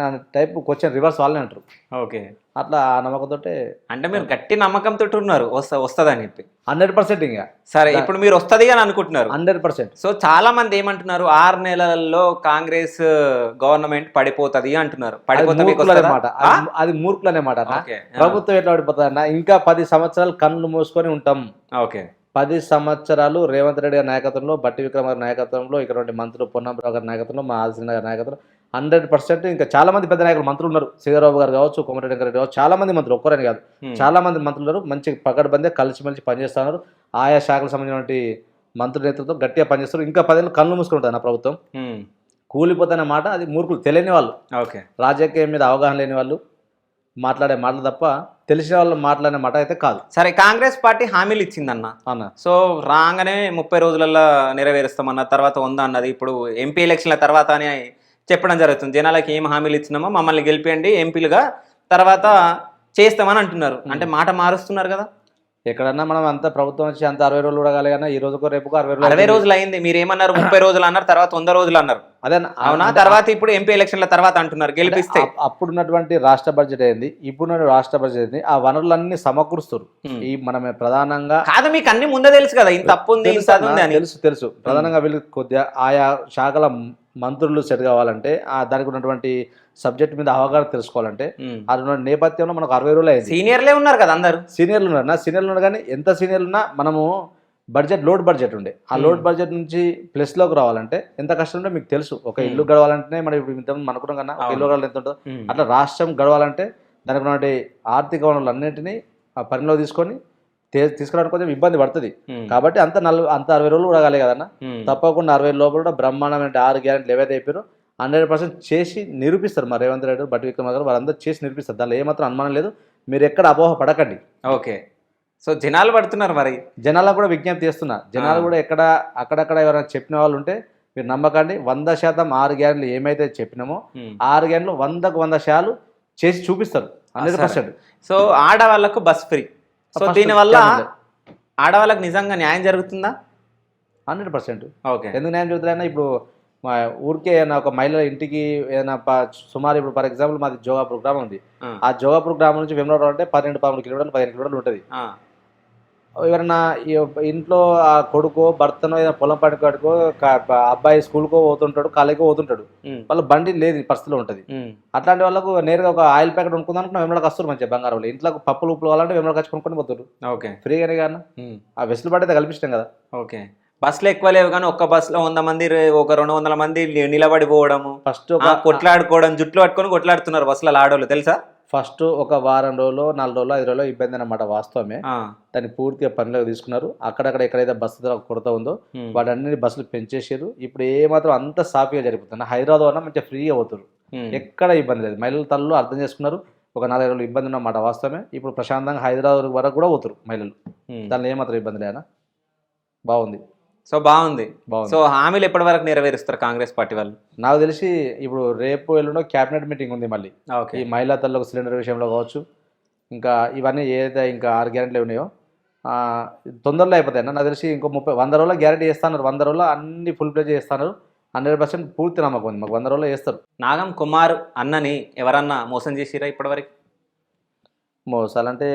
అని టైప్ క్వశ్చన్ రివర్స్ వాళ్ళని అంటారు. ఓకే అట్లా ఆ నమ్మకంతో అంటే మీరు గట్టి నమ్మకంతో ఉన్నారు వస్తుందని చెప్పి 100% ఇంకా. సరే ఇప్పుడు మీరు వస్తుంది అని అనుకుంటున్నారు 100%. సో చాలా మంది ఏమంటున్నారు 6 నెలల్లో కాంగ్రెస్ గవర్నమెంట్ పడిపోతుంది అంటున్నారు. మాట అది మూర్ఖులనే మాట. ప్రభుత్వం ఎట్లా పడిపోతుంది అన్న? ఇంకా 10 సంవత్సరాలు కళ్ళు మూసుకొని ఉంటాం. ఓకే 10 సంవత్సరాలు రేవంత్ రెడ్డి గారి నాయకత్వంలో, బట్టి విక్రమ గారి నాయకత్వంలో, ఇక్కడ మంత్రులు పొన్నంరావు గారి నాయకత్వంలో, మా ఆదిత్యనాథ్ గారి నాయకత్వంలో 100% ఇంకా చాలా మంది పెద్ద నాయకులు మంత్రులు ఉన్నారు. శ్రీధరబాబు గారు కావచ్చు, కోమటిరెడ్డి గారు కావచ్చు, చాలా మంది మంత్రులు, ఒక్కరని కాదు చాలా మంది మంత్రులు ఉన్నారు. మంచి పకడ్బందే కలిసిమెలిసి పనిచేస్తున్నారు. ఆయా శాఖలకు సంబంధించిన మంత్రుల నేతృత్వం గట్టిగా పనిచేస్తారు. ఇంకా 10 ఏళ్ళు కళ్ళు మూసుకుని ఉంటుంది నా ప్రభుత్వం. కూలిపోతున్న మాట అది మూర్ఖులు, తెలియని వాళ్ళు, రాజకీయం మీద అవగాహన లేని వాళ్ళు మాట్లాడే మాటలు తప్ప తెలిసిన వాళ్ళు మాట్లాడే మాట అయితే కాదు. సరే కాంగ్రెస్ పార్టీ హామీలు ఇచ్చిందన్న. సో రాగానే 30 రోజులలో నెరవేరుస్తామన్న తర్వాత ఉందా అన్నది ఇప్పుడు ఎంపీ ఎలక్షన్ల తర్వాత అని చెప్పడం జరుగుతుంది. జనాలకి ఏం హామీలు ఇచ్చినామో మమ్మల్ని గెలిపియండి ఎంపీలుగా తర్వాత చేస్తామని అంటున్నారు. అంటే మాట మారుస్తున్నారు కదా. ఎక్కడన్నా మనం అంత ప్రభుత్వం వచ్చి అంత 60 రోజులు కూడా కాలేదన్నా, ఈ రోజుకో రేపుకో 60 రోజులు అయింది. మీరు ఏమన్నారు 30 రోజులు అన్నారు, తర్వాత 100 రోజులు అన్నారు. అదే అవునా? తర్వాత ఇప్పుడు ఎంపీ ఎలక్షన్ల తర్వాత అంటున్నారు గెలిపిస్తే. అప్పుడున్నటువంటి రాష్ట్ర బడ్జెట్ అయింది, ఇప్పుడున్న రాష్ట్ర బడ్జెట్ అయింది, ఆ వనరులన్నీ సమకూరుస్తారు. ఈ మనమే ప్రధానంగా కాదు, మీకు అన్ని ముందే తెలుసు కదా, ఇంత తప్పు ఉంది తెలుసు. ప్రధానంగా వీళ్ళు కొద్దిగా ఆయా శాఖల మంత్రులు సెట్ కావాలంటే దానికి ఉన్నటువంటి సబ్జెక్ట్ మీద అవగాహన తెలుసుకోవాలంటే అది నేపథ్యంలో మనకు 60 రోజులు అయింది. సీనియర్లే ఉన్నారు కదా, అందరు సీనియర్లు ఉన్నారు. సీనియర్లు ఉన్నారు కానీ ఎంత సీనియర్లు ఉన్నా మనము లోడ్ బడ్జెట్ ఉండే ఆ లోడ్ బడ్జెట్ నుంచి ప్లస్లోకి రావాలంటే ఎంత కష్టం ఉంటే మీకు తెలుసు. ఒక ఇల్లు గడవాలంటే మనం ఇప్పుడు ఇంత అనుకున్నాం కన్నా ఒక ఇల్లు గడవాలి ఎంత ఉంటుందో అట్లా రాష్ట్రం గడవాలంటే దానికి ఉన్నటువంటి ఆర్థిక వనరులు అన్నింటినీ ఆ పరిణిలో తీసుకొని తీసుకురావడానికి కొంచెం ఇబ్బంది పడుతుంది. ఉమ్, కాబట్టి అంత 60 రోజులు కూడా కాలే కదన్న. ఉమ్, తప్పకుండా 60 లోపల కూడా బ్రహ్మాండమైన 6 గ్యారెంటీలు ఏవైతే అయిపోయారో 100% చేసి నిరూపిస్తారు. మా రేవంత్ రెడ్డి, బట్టి విక్రమార్క గారు వాళ్ళందరూ చేసి నిరూపిస్తారు. దానిలో ఏమాత్రం అనుమానం లేదు. మీరు ఎక్కడ అపోహ పడకండి. ఓకే. సో జనాలు పడుతున్నారు మరి. జనాలకు కూడా విజ్ఞప్తి చేస్తున్నా, జనాలు కూడా అక్కడక్కడ ఎవరైనా చెప్పిన వాళ్ళు ఉంటే మీరు నమ్మకండి. 100% 6 గ్యారెంటీలు ఏమైతే చెప్పినామో ఉమ్. 6 గ్యారెంటీలు 100కు 100 శాలు చేసి చూపిస్తారు 100%. సో ఆడవాళ్ళకు బస్ ఫ్రీ. సో First దీనివల్ల channel. ఆడవాళ్ళకి నిజంగా న్యాయం జరుగుతుందా? 100%. ఓకే. ఎందుకు న్యాయం జరుగుతుందన్నా, ఇప్పుడు మా ఊరికే ఏదైనా ఒక మహిళ ఇంటికి ఏదైనా సుమారు ఇప్పుడు ఫర్ ఎగ్జాంపుల్ మాది జోగాపూర్ గ్రామం ఉంది. ఆ జోగాపూర్ గ్రామం నుంచి వేములవాడ అంటే 12-13 కిలోమీటర్లు 15 కిలోమీటర్లు ఉంటుంది. ఎవరన్నా ఇంట్లో ఆ కొడుకో భర్తనో ఏదైనా పొలం పడుకోడుకో అబ్బాయి స్కూల్కో పోతుంటాడు, కాలేజీకో పోతుంటాడు, వాళ్ళు బండి లేదు ఈ పరిస్థితిలో ఉంటుంది. అట్లాంటి వాళ్ళకు నేరుగా ఒక ఆయిల్ ప్యాకెట్ కొనుక్కుందాం అనుకున్నా వెంబడికి వస్తారు మంచిగా బంగారం వాళ్ళు. ఇంట్లో పప్పులు ఉప్పులు కావాలంటే వెంబడికి వచ్చి కొనుక్కొని పోతారు. ఓకే. ఫ్రీగానే కానీ ఆ వెసులుబాటు అయితే కల్పిస్తాం కదా. ఓకే. బస్సులు ఎక్కువ లేవు కానీ ఒక్క బస్సులో 100 మంది ఒక 200 మంది నిలబడిపోవడము, ఫస్ట్ కొట్లాడుకోవడం, జుట్లు పట్టుకొని కొట్లాడుతున్నారు బస్సులలో ఆడవాళ్ళు తెలుసా? ఫస్ట్ ఒక వారం రోజులు 4 రోజులు 5 రోజులు ఇబ్బంది అన్నమాట. వాస్తవమే. దాన్ని పూర్తిగా పనిలోకి తీసుకున్నారు. అక్కడక్కడ ఎక్కడైతే బస్సు కొరత ఉందో వాటన్ని బస్సులు పెంచేసారు. ఇప్పుడు ఏమాత్రం అంత సాఫీగా జరిగిపోతుంది. హైదరాబాద్ అన్నా మంచిగా ఫ్రీగా పోతారు, ఎక్కడ ఇబ్బంది లేదు. మహిళల తల్లు అర్థం చేసుకున్నారు. ఒక 4 రోజులు ఇబ్బంది ఉన్నమాట వాస్తవమే. ఇప్పుడు ప్రశాంతంగా హైదరాబాద్ వరకు కూడా పోతారు మహిళలు. దానిలో ఏమాత్రం ఇబ్బంది లేనా. బాగుంది. సో బాగుంది. సో హామీలు ఎప్పటి వరకు నెరవేరుస్తారు కాంగ్రెస్ పార్టీ వాళ్ళు? నాకు తెలిసి ఇప్పుడు రేపు ఎల్లుండో క్యాబినెట్ మీటింగ్ ఉంది మళ్ళీ. ఈ మహిళా తల్లకు సిలిండర్ విషయంలో కావచ్చు, ఇంకా ఇవన్నీ ఏదైతే ఇంకా 6 గ్యారెంటీలు ఉన్నాయో తొందరలో అయిపోతాయి అన్న. నాకు తెలిసి ఇంకో 100 రోజుల గ్యారెంటీ చేస్తున్నారు. 100 రోజులు అన్ని ఫుల్ ప్లే చేస్తున్నారు. 100% పూర్తి నమ్మకం ఉంది మాకు. 100 రోజుల్లో చేస్తారు. నాగం కుమార్ అన్నని ఎవరన్నా మోసం చేసిరా ఇప్పటివరకు? మోసాలు అంటే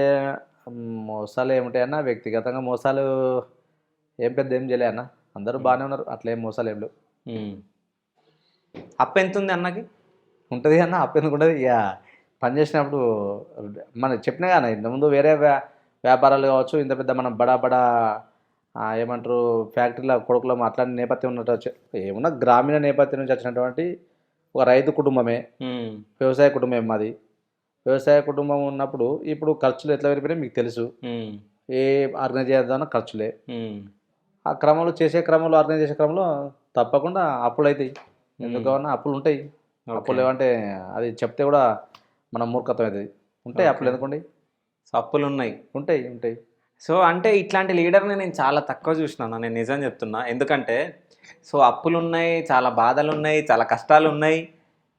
మోసాలు ఏమిటాయన్న, వ్యక్తిగతంగా మోసాలు ఏం పెద్ద ఏం చేయలే అన్న. అందరూ బాగానే ఉన్నారు. అట్లా ఏం మోసాలు ఏం లేవు. అప్పు ఎంత ఉంది అన్నకి? ఉంటుంది అన్న, అప్పు ఎందుకు ఉంటుంది. ఇక పని చేసినప్పుడు మనం చెప్పినా కానీ ఇంతకుముందు వేరే వ్యాపారాలు కావచ్చు, ఇంత పెద్ద మనం బడా ఏమంటారు ఫ్యాక్టరీల కొడుకులో అట్లాంటి నేపథ్యం ఉన్నట్టు ఏమన్నా గ్రామీణ నేపథ్యం నుంచి వచ్చినటువంటి ఒక రైతు కుటుంబమే, వ్యవసాయ కుటుంబమే మాది. వ్యవసాయ కుటుంబం ఉన్నప్పుడు ఇప్పుడు ఖర్చులు ఎట్లా పెరిగిపోయినాయి మీకు తెలుసు. ఏ ఆర్గనైజ్ చేద్దామన్నా ఖర్చులే. ఆ క్రమంలో ఆర్గనైజ్ చేసే క్రమంలో తప్పకుండా అప్పులు అవుతాయి. ఎందుకన్నా అప్పులు ఉంటాయి. అప్పులు ఏమంటే అది చెప్తే కూడా మన మూర్ఖత్వం అవుతుంది. ఉంటాయి అప్పులు ఎందుకండి. సో అప్పులు ఉన్నాయి. ఉంటాయి. సో అంటే ఇట్లాంటి లీడర్ని నేను చాలా తక్కువ చూసినాను, నేను నిజం చెప్తున్నా. ఎందుకంటే సో అప్పులు ఉన్నాయి, చాలా బాధలు ఉన్నాయి, చాలా కష్టాలు ఉన్నాయి.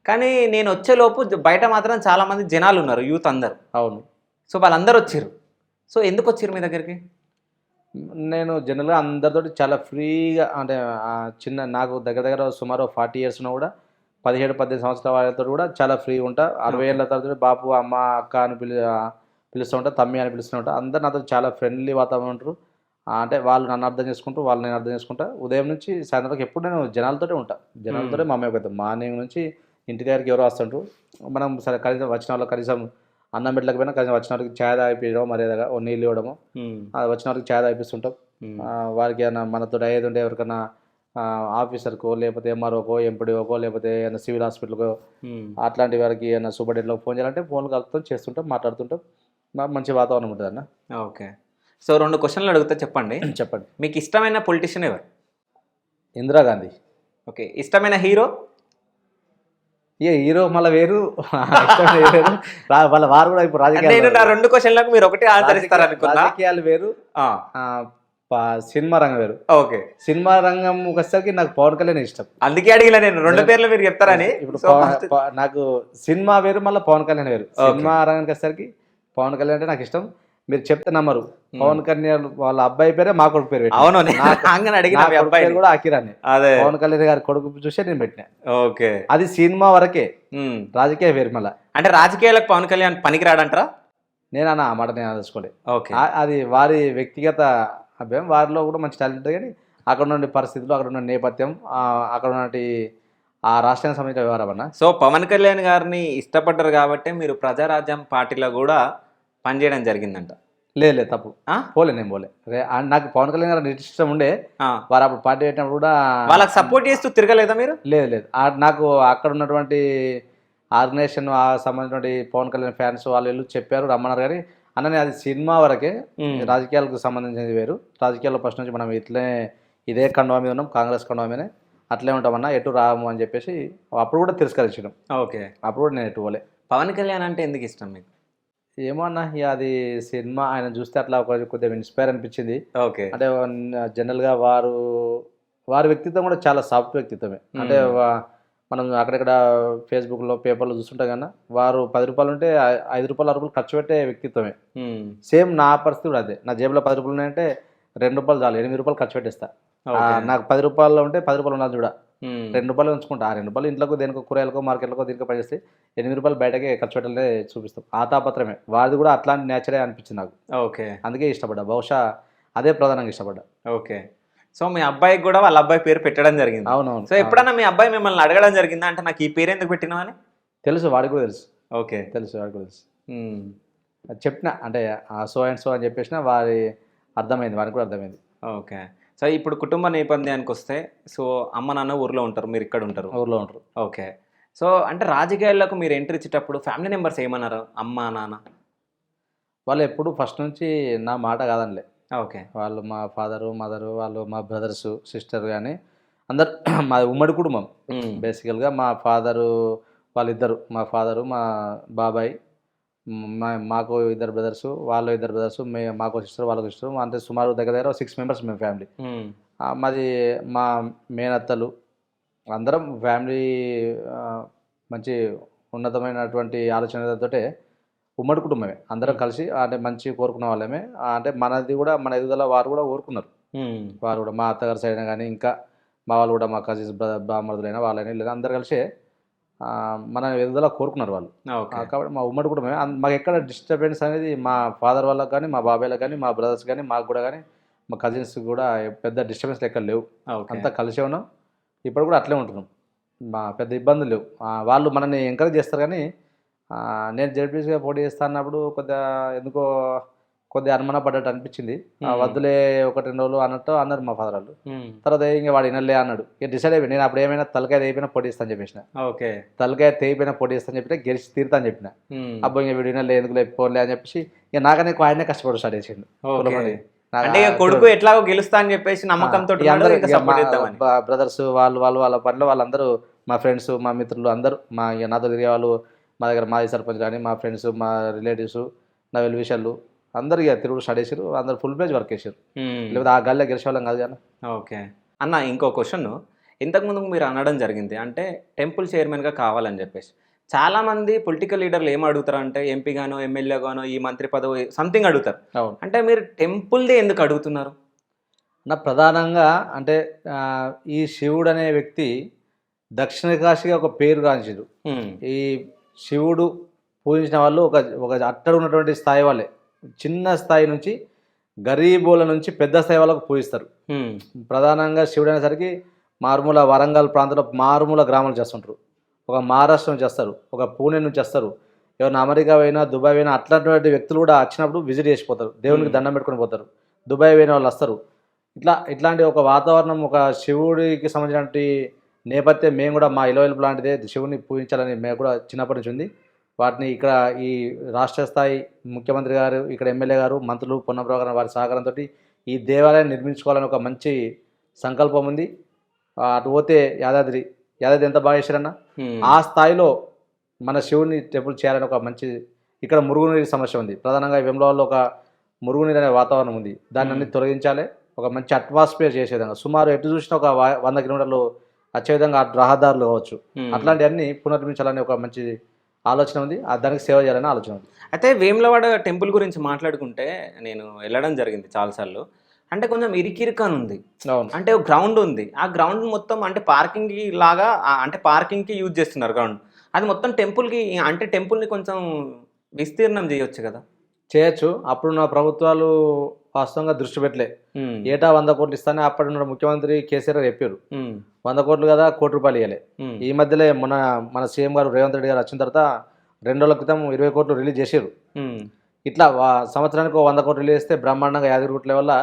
కానీ నేను వచ్చేలోపు బయట మాత్రం చాలామంది జనాలు ఉన్నారు, యూత్ అందరు. అవును. సో వాళ్ళందరూ వచ్చారు. సో ఎందుకు వచ్చారు మీ దగ్గరికి? నేను జనరల్గా అందరితోటి చాలా ఫ్రీగా అంటే నాకు దగ్గర సుమారు 40 years ఉన్నా కూడా 17-18 సంవత్సరాల వాళ్ళతో కూడా చాలా ఫ్రీగా ఉంటా. 60 ఏళ్ళ తర్వాత బాపు అమ్మ అక్క అని పిలుస్తూ ఉంటా, తమ్మి అని పిలుస్తూ ఉంటా. అందరు నాతో చాలా ఫ్రెండ్లీ వాతావరణం ఉంటారు. అంటే వాళ్ళు నన్ను అర్థం చేసుకుంటూ వాళ్ళు నేను అర్థం చేసుకుంటా. ఉదయం నుంచి సాయంత్రం వరకు ఎప్పుడు నేను జనాలతోనే ఉంటా. జనాలతోనే మా అమ్మాయి పెద్దాం. మార్నింగ్ నుంచి ఇంటి దగ్గరికి ఎవరో వస్తుంటారు. మనం సరే కనీసం వచ్చిన వాళ్ళకి కనీసం అన్నం పెట్టలేకపోయినా కనీసం వచ్చిన వారికి ఛాయ్ తాగిపించడం, మర్యాదగా ఓ నీళ్ళు ఇవ్వడము, వచ్చిన వారికి ఛాయ్ తాగిపిస్తుంటాం. వారికి ఏమైనా మనతో అయ్యేది ఉంటే ఎవరికైనా ఆఫీసర్కో లేకపోతే ఎంఆర్ఓకో ఎంపీడీఓకో లేకపోతే ఏమైనా సివిల్ హాస్పిటల్కో అట్లాంటి వారికి ఏమైనా సూపరింటెండెంట్కి ఫోన్ చేయాలంటే ఫోన్లు కలుపుతాం, చేస్తుంటాం, మాట్లాడుతుంటాం. మంచి వాతావరణం ఉంటుంది అన్న. ఓకే. సో 2 క్వశ్చన్లు అడుగుతా, చెప్పండి. మీకు ఇష్టమైన పొలిటీషియన్ ఎవరు? ఇందిరాగాంధీ. ఓకే. ఇష్టమైన హీరో? హీరో మళ్ళీ వేరు, వాళ్ళ వారు కూడా ఇప్పుడు నేను నా 2 క్వశ్చన్లకు మీరు ఒకటి ఆన్సర్ ఇస్తారు అనుకున్నా. రాజకీయాలు వేరు, సినిమా రంగం వేరు. ఓకే. సినిమా రంగం వచ్చేసరికి నాకు పవన్ కళ్యాణ్ ఇష్టం. అందుకే అడిగిన నేను 2 పేర్లు మీరు చెప్తారని. ఇప్పుడు నాకు సినిమా వేరు, మళ్ళీ పవన్ కళ్యాణ్ వేరు. సినిమా రంగానికి వచ్చేసరికి పవన్ కళ్యాణ్ అంటే నాకు ఇష్టం. మీరు చెప్తే నమ్మరు, పవన్ కళ్యాణ్ వాళ్ళ అబ్బాయి పేరే మా కొడుకు పేరు. అవును, అడిగిన కూడా అకిరాని. కొడుకు కళ్యాణ్ గారి కొడుకు చూసే నేను పెట్టినా. ఓకే. అది సినిమా వరకే, రాజకీయ వేరు. మళ్ళీ అంటే రాజకీయాలకు పవన్ కళ్యాణ్ పనికిరాడంటారా? నేను అన్న ఆ మాట నేను తెలుసుకోలే. ఓకే. అది వారి వ్యక్తిగత అభ్యాసం. వారిలో కూడా మంచి టాలెంట్ ఉంటుంది. కానీ అక్కడ ఉన్న పరిస్థితులు, అక్కడ ఉన్న నేపథ్యం, అక్కడ ఉన్నటి ఆ రాష్ట్రానికి సంబంధించిన వ్యవహారం అన్న. సో పవన్ కళ్యాణ్ గారిని ఇష్టపడ్డారు కాబట్టి మీరు ప్రజారాజ్యం పార్టీలో కూడా పనిచేయడం జరిగిందంట? లేదు, తప్పు. పోలే, నేను పోలే. నాకు పవన్ కళ్యాణ్ గారు ఇష్టం ఉండే. వారు అప్పుడు పార్టీ పెట్టినప్పుడు కూడా వాళ్ళకి సపోర్ట్ చేస్తూ తిరగలేదా మీరు? లేదు. నాకు అక్కడ ఉన్నటువంటి ఆర్గనైజేషన్ సంబంధించినటువంటి పవన్ కళ్యాణ్ ఫ్యాన్స్ వాళ్ళు చెప్పారు, రమ్మన్నారు. కానీ అన్ననే అది సినిమా వరకే, మ్మ్. రాజకీయాలకు సంబంధించినది వేరు. రాజకీయాల్లో ఫస్ట్ నుంచి మనం ఇదే కండువా మీద ఉన్నాం, కాంగ్రెస్ కండువా మీదనే అట్లే ఉంటామన్నా, ఎటు రాము అని చెప్పేసి అప్పుడు కూడా తిరస్కరించడం. ఓకే. అప్పుడు కూడా నేను ఎటు పోలే. పవన్ కళ్యాణ్ అంటే ఎందుకు ఇష్టం మీకు? ఏమో అన్న, ఇక అది సినిమా ఆయన చూస్తే అట్లా కొద్దిగా ఇన్స్పైర్ అనిపించింది. ఓకే. అంటే జనరల్గా వారి వ్యక్తిత్వం కూడా చాలా సాఫ్ట్ వ్యక్తిత్వమే. అంటే మనం అక్కడక్కడ ఫేస్బుక్లో పేపర్లో చూస్తుంటాం కన్నా, వారు 10 రూపాయలు ఉంటే 5 రూపాయలు 6 రూపాయలు ఖర్చు పెట్టే వ్యక్తిత్వమే. సేమ్ నా పరిస్థితి కూడా అదే. నా జేబులో 10 రూపాయలు ఉన్నాయంటే 2 రూపాయలు చాలు, 8 రూపాయలు ఖర్చు పెట్టేస్తా. నాకు 10 రూపాయలు ఉంటే 10 రూపాయలు ఉన్నది చూడ, 2 రూపాయలు ఉంచుకుంటా. ఆ 2 రూపాయలు ఇంట్లోకి దేనికో కూరగాయలకో మార్కెట్లకో దీనికో పనిచేస్తే 8 రూపాయలు బయటకే ఖర్చు పెట్టాలనే చూపిస్తాం. ఆ తాపత్రమే వారిది కూడా అట్లాంటి నేచరే అనిపించింది నాకు. ఓకే. అందుకే ఇష్టపడ్డా, బహుశా అదే ప్రధానంగా ఇష్టపడ్డా. ఓకే. సో మీ అబ్బాయికి కూడా వాళ్ళ అబ్బాయి పేరు పెట్టడం జరిగింది. అవునవును. సో ఎప్పుడన్నా మీ అబ్బాయి మిమ్మల్ని అడగడం జరిగిందా, అంటే నాకు ఈ పేరు ఎందుకు పెట్టినావు అని? తెలుసు, వాడికి కూడా తెలుసు. ఓకే. వాడికి కూడా తెలుసు. అది చెప్పిన అంటే సో అండ్ సో అని చెప్పేసిన వారి అర్థమైంది, వారికి కూడా అర్థమైంది. ఓకే. సో ఇప్పుడు కుటుంబ నేపథ్యానికి వస్తే, సో అమ్మ నాన్న ఊర్లో ఉంటారు, మీరు ఇక్కడ ఉంటారు. ఊర్లో ఉంటారు. ఓకే. సో అంటే రాజకీయాల్లోకి మీరు ఎంట్రీ ఇచ్చేటప్పుడు ఫ్యామిలీ మెంబర్స్ ఏమన్నారు, అమ్మ నాన్న? వాళ్ళు ఎప్పుడు ఫస్ట్ నుంచి నా మాట కాదనిలే. ఓకే. వాళ్ళు మా ఫాదరు మదరు, వాళ్ళు మా బ్రదర్స్ సిస్టర్ కానీ అందరు మా ఉమ్మడి కుటుంబం. బేసికల్గా మా ఫాదరు వాళ్ళిద్దరు, మా ఫాదరు మా బాబాయ్, మాకు 2 బ్రదర్స్, వాళ్ళు 2 బ్రదర్స్, మాకు సిస్టర్ వాళ్ళకు సిస్టర్, అంటే సుమారు దగ్గర 6 మెంబర్స్ మేము ఫ్యామిలీ. మాది మా మేనత్తలు అందరం ఫ్యామిలీ మంచి ఉన్నతమైనటువంటి ఆలోచనలతో ఉమ్మడి కుటుంబమే. అందరం కలిసి అంటే మంచి కోరుకున్న వాళ్ళమే. అంటే మనది కూడా మన ఎదుగుదల వారు కూడా కోరుకున్నారు. వారు కూడా మా అత్తగారి సైడ్ కానీ ఇంకా మా వాళ్ళు కూడా మా కజిన్స్ బామ్మర్దులైనా వాళ్ళైనా లేదా అందరు కలిసి మన ఎదుగుదల కోరుకున్నారు వాళ్ళు. కాబట్టి మా ఉమ్మడి కుటుంబమే. మాకు ఎక్కడ డిస్టర్బెన్స్ అనేది మా ఫాదర్ వాళ్ళకి కానీ, మా బాబాయ్లకు కానీ, మా బ్రదర్స్ కానీ, మాకు కూడా కానీ, మా కజిన్స్ కూడా పెద్ద డిస్టర్బెన్స్ ఎక్కడ లేవు. అంతా కలిసే ఉన్నాం, ఇప్పుడు కూడా అట్లే ఉంటున్నాం. మా పెద్ద ఇబ్బందులు లేవు. వాళ్ళు మనల్ని ఎంకరేజ్ చేస్తారు కానీ నేను జడ్పీసీగా పోటీ చేస్తా అన్నప్పుడు కొద్దిగా అనుమాన పడ్డట్టు అనిపించింది. వద్దులే 1-2 రోజులు అన్నట్టు అన్నారు మా ఫాదర్ వాళ్ళు. తర్వాత ఇంకా వాడు వినలే అన్నాడు. ఇక డిసైడ్ అయిపోయి నేను అప్పుడు ఏమైనా తలకాయ తెగిపోయినా పోటీ ఇస్తాను చెప్పేసిన. ఓకే. తలకాయ తెగిపోయినా పోటీ ఇస్తాను చెప్పిన, గెలిచి తీరుతా అని చెప్పిన. అబ్బో ఇంకా వీడు వినలే, ఎందుకు లేకపోలే అని చెప్పేసి ఇక నాకనే ఆయనే కష్టపడు స్టార్ట్ చేసిండు. కొడుకు ఎట్లాగో గెలుస్తా అని చెప్పేసి నమ్మకంతో బ్రదర్స్ వాళ్ళ పనిలో వాళ్ళందరూ, మా ఫ్రెండ్స్ మా మిత్రులు అందరూ, నాతో తిరిగే వాళ్ళు, మా దగ్గర మాజీ సర్పంచ్ కానీ, మా ఫ్రెండ్స్, మా రిలేటివ్స్, నా వెల్ విషయాలు అందరు ఇక తిరుగుడు స్టార్ట్ చేశారు. అందరు ఫుల్ ప్లేజ్ వర్క్ చేశారు. లేకపోతే ఆ గాలిలో గెలిచే వాళ్ళం కాదు కానీ. ఓకే అన్న, ఇంకో క్వశ్చన్ ఇంతకుముందు మీరు అనడం జరిగింది, అంటే టెంపుల్ చైర్మన్గా కావాలని చెప్పేసి. చాలామంది పొలిటికల్ లీడర్లు ఏం అడుగుతారు అంటే ఎంపీ గానో ఎమ్మెల్యే గానో ఈ మంత్రి పదవి సంథింగ్ అడుగుతారు. అంటే మీరు టెంపుల్ది ఎందుకు అడుగుతున్నారు? నా ప్రధానంగా అంటే ఈ శివుడు అనే వ్యక్తి దక్షిణ కాశీగా ఒక పేరు గాంచాడు. ఈ శివుడు పూజించిన వాళ్ళు ఒక అట్టడు ఉన్నటువంటి స్థాయి వాళ్ళే, చిన్న స్థాయి నుంచి గరీబుల నుంచి పెద్ద స్థాయి వాళ్ళకు పూజిస్తారు. ప్రధానంగా శివుడు అనేసరికి మారుమూల వరంగల్ ప్రాంతంలో మారుమూల గ్రామాలు చేస్తుంటారు, ఒక మహారాష్ట్ర నుంచి వస్తారు, ఒక పూణే నుంచి వస్తారు, ఎవరైనా అమెరికా పోయినా దుబాయ్ పోయినా అట్లాంటి వ్యక్తులు కూడా వచ్చినప్పుడు విజిట్ చేసిపోతారు, దేవునికి దండం పెట్టుకొని పోతారు. దుబాయ్ పోయిన వాళ్ళు వస్తారు. ఇట్లాంటి ఒక వాతావరణం, ఒక శివుడికి సంబంధించినటువంటి నేపథ్యం మేము కూడా మా ఇలవెలుపు లాంటిదే శివుని పూజించాలని మేము కూడా చిన్నప్పటి నుంచి ఉంది. వాటిని ఇక్కడ ఈ రాష్ట్ర స్థాయి ముఖ్యమంత్రి గారు, ఇక్కడ ఎమ్మెల్యే గారు, మంత్రులు, పొన్నప్రభు గారు వారి సహకారంతో ఈ దేవాలయాన్ని నిర్మించుకోవాలని ఒక మంచి సంకల్పం ఉంది. అటు పోతే యాదాద్రి ఎంత బాగా చేశారన్నా, ఆ స్థాయిలో మన శివుని టెంపుల్ చేయాలని ఒక మంచి, ఇక్కడ మురుగునీరు సమస్య ఉంది. ప్రధానంగా వేములవాడలో ఒక మురుగునీరు అనే వాతావరణం ఉంది. దాన్ని అన్ని తొలగించాలి, ఒక మంచి అట్మాస్ఫియర్ చేసే విధంగా. సుమారు ఎటు చూసినా ఒక 100 కిలోమీటర్లు వచ్చే విధంగా రహదారులు కావచ్చు, అట్లాంటివన్నీ పునర్నిర్మించాలని ఒక మంచి ఆలోచన ఉంది. దానికి సేవ చేయాలని ఆలోచన ఉంది. అయితే వేములవాడ టెంపుల్ గురించి మాట్లాడుకుంటే నేను వెళ్ళడం జరిగింది చాలాసార్లు. అంటే కొంచెం ఇరికిరికని ఉంది. అంటే గ్రౌండ్ ఉంది, ఆ గ్రౌండ్ మొత్తం అంటే పార్కింగ్ లాగా, అంటే పార్కింగ్కి యూజ్ చేస్తున్నారు గ్రౌండ్. అది మొత్తం టెంపుల్కి, అంటే టెంపుల్ని కొంచెం విస్తీర్ణం చేయొచ్చు కదా. చేయొచ్చు. అప్పుడున్న ప్రభుత్వాలు వాస్తవంగా దృష్టి పెట్టలే. ఏటా 100 కోట్లు ఇస్తానే అప్పటి ముఖ్యమంత్రి కేసీఆర్ చెప్పారు, 100 కోట్లు కదా, ₹1 కోటి ఇవ్వాలి. ఈ మధ్యలో మన సీఎం గారు రేవంత్ రెడ్డి గారు వచ్చిన తర్వాత 2 రోజుల క్రితం 20 కోట్లు రిలీజ్ చేశారు. ఇట్లా సంవత్సరానికి 100 కోట్లు రిలీజ్ చేస్తే బ్రహ్మాండంగా యాదగిరిగుట్ట లెవెల్లో,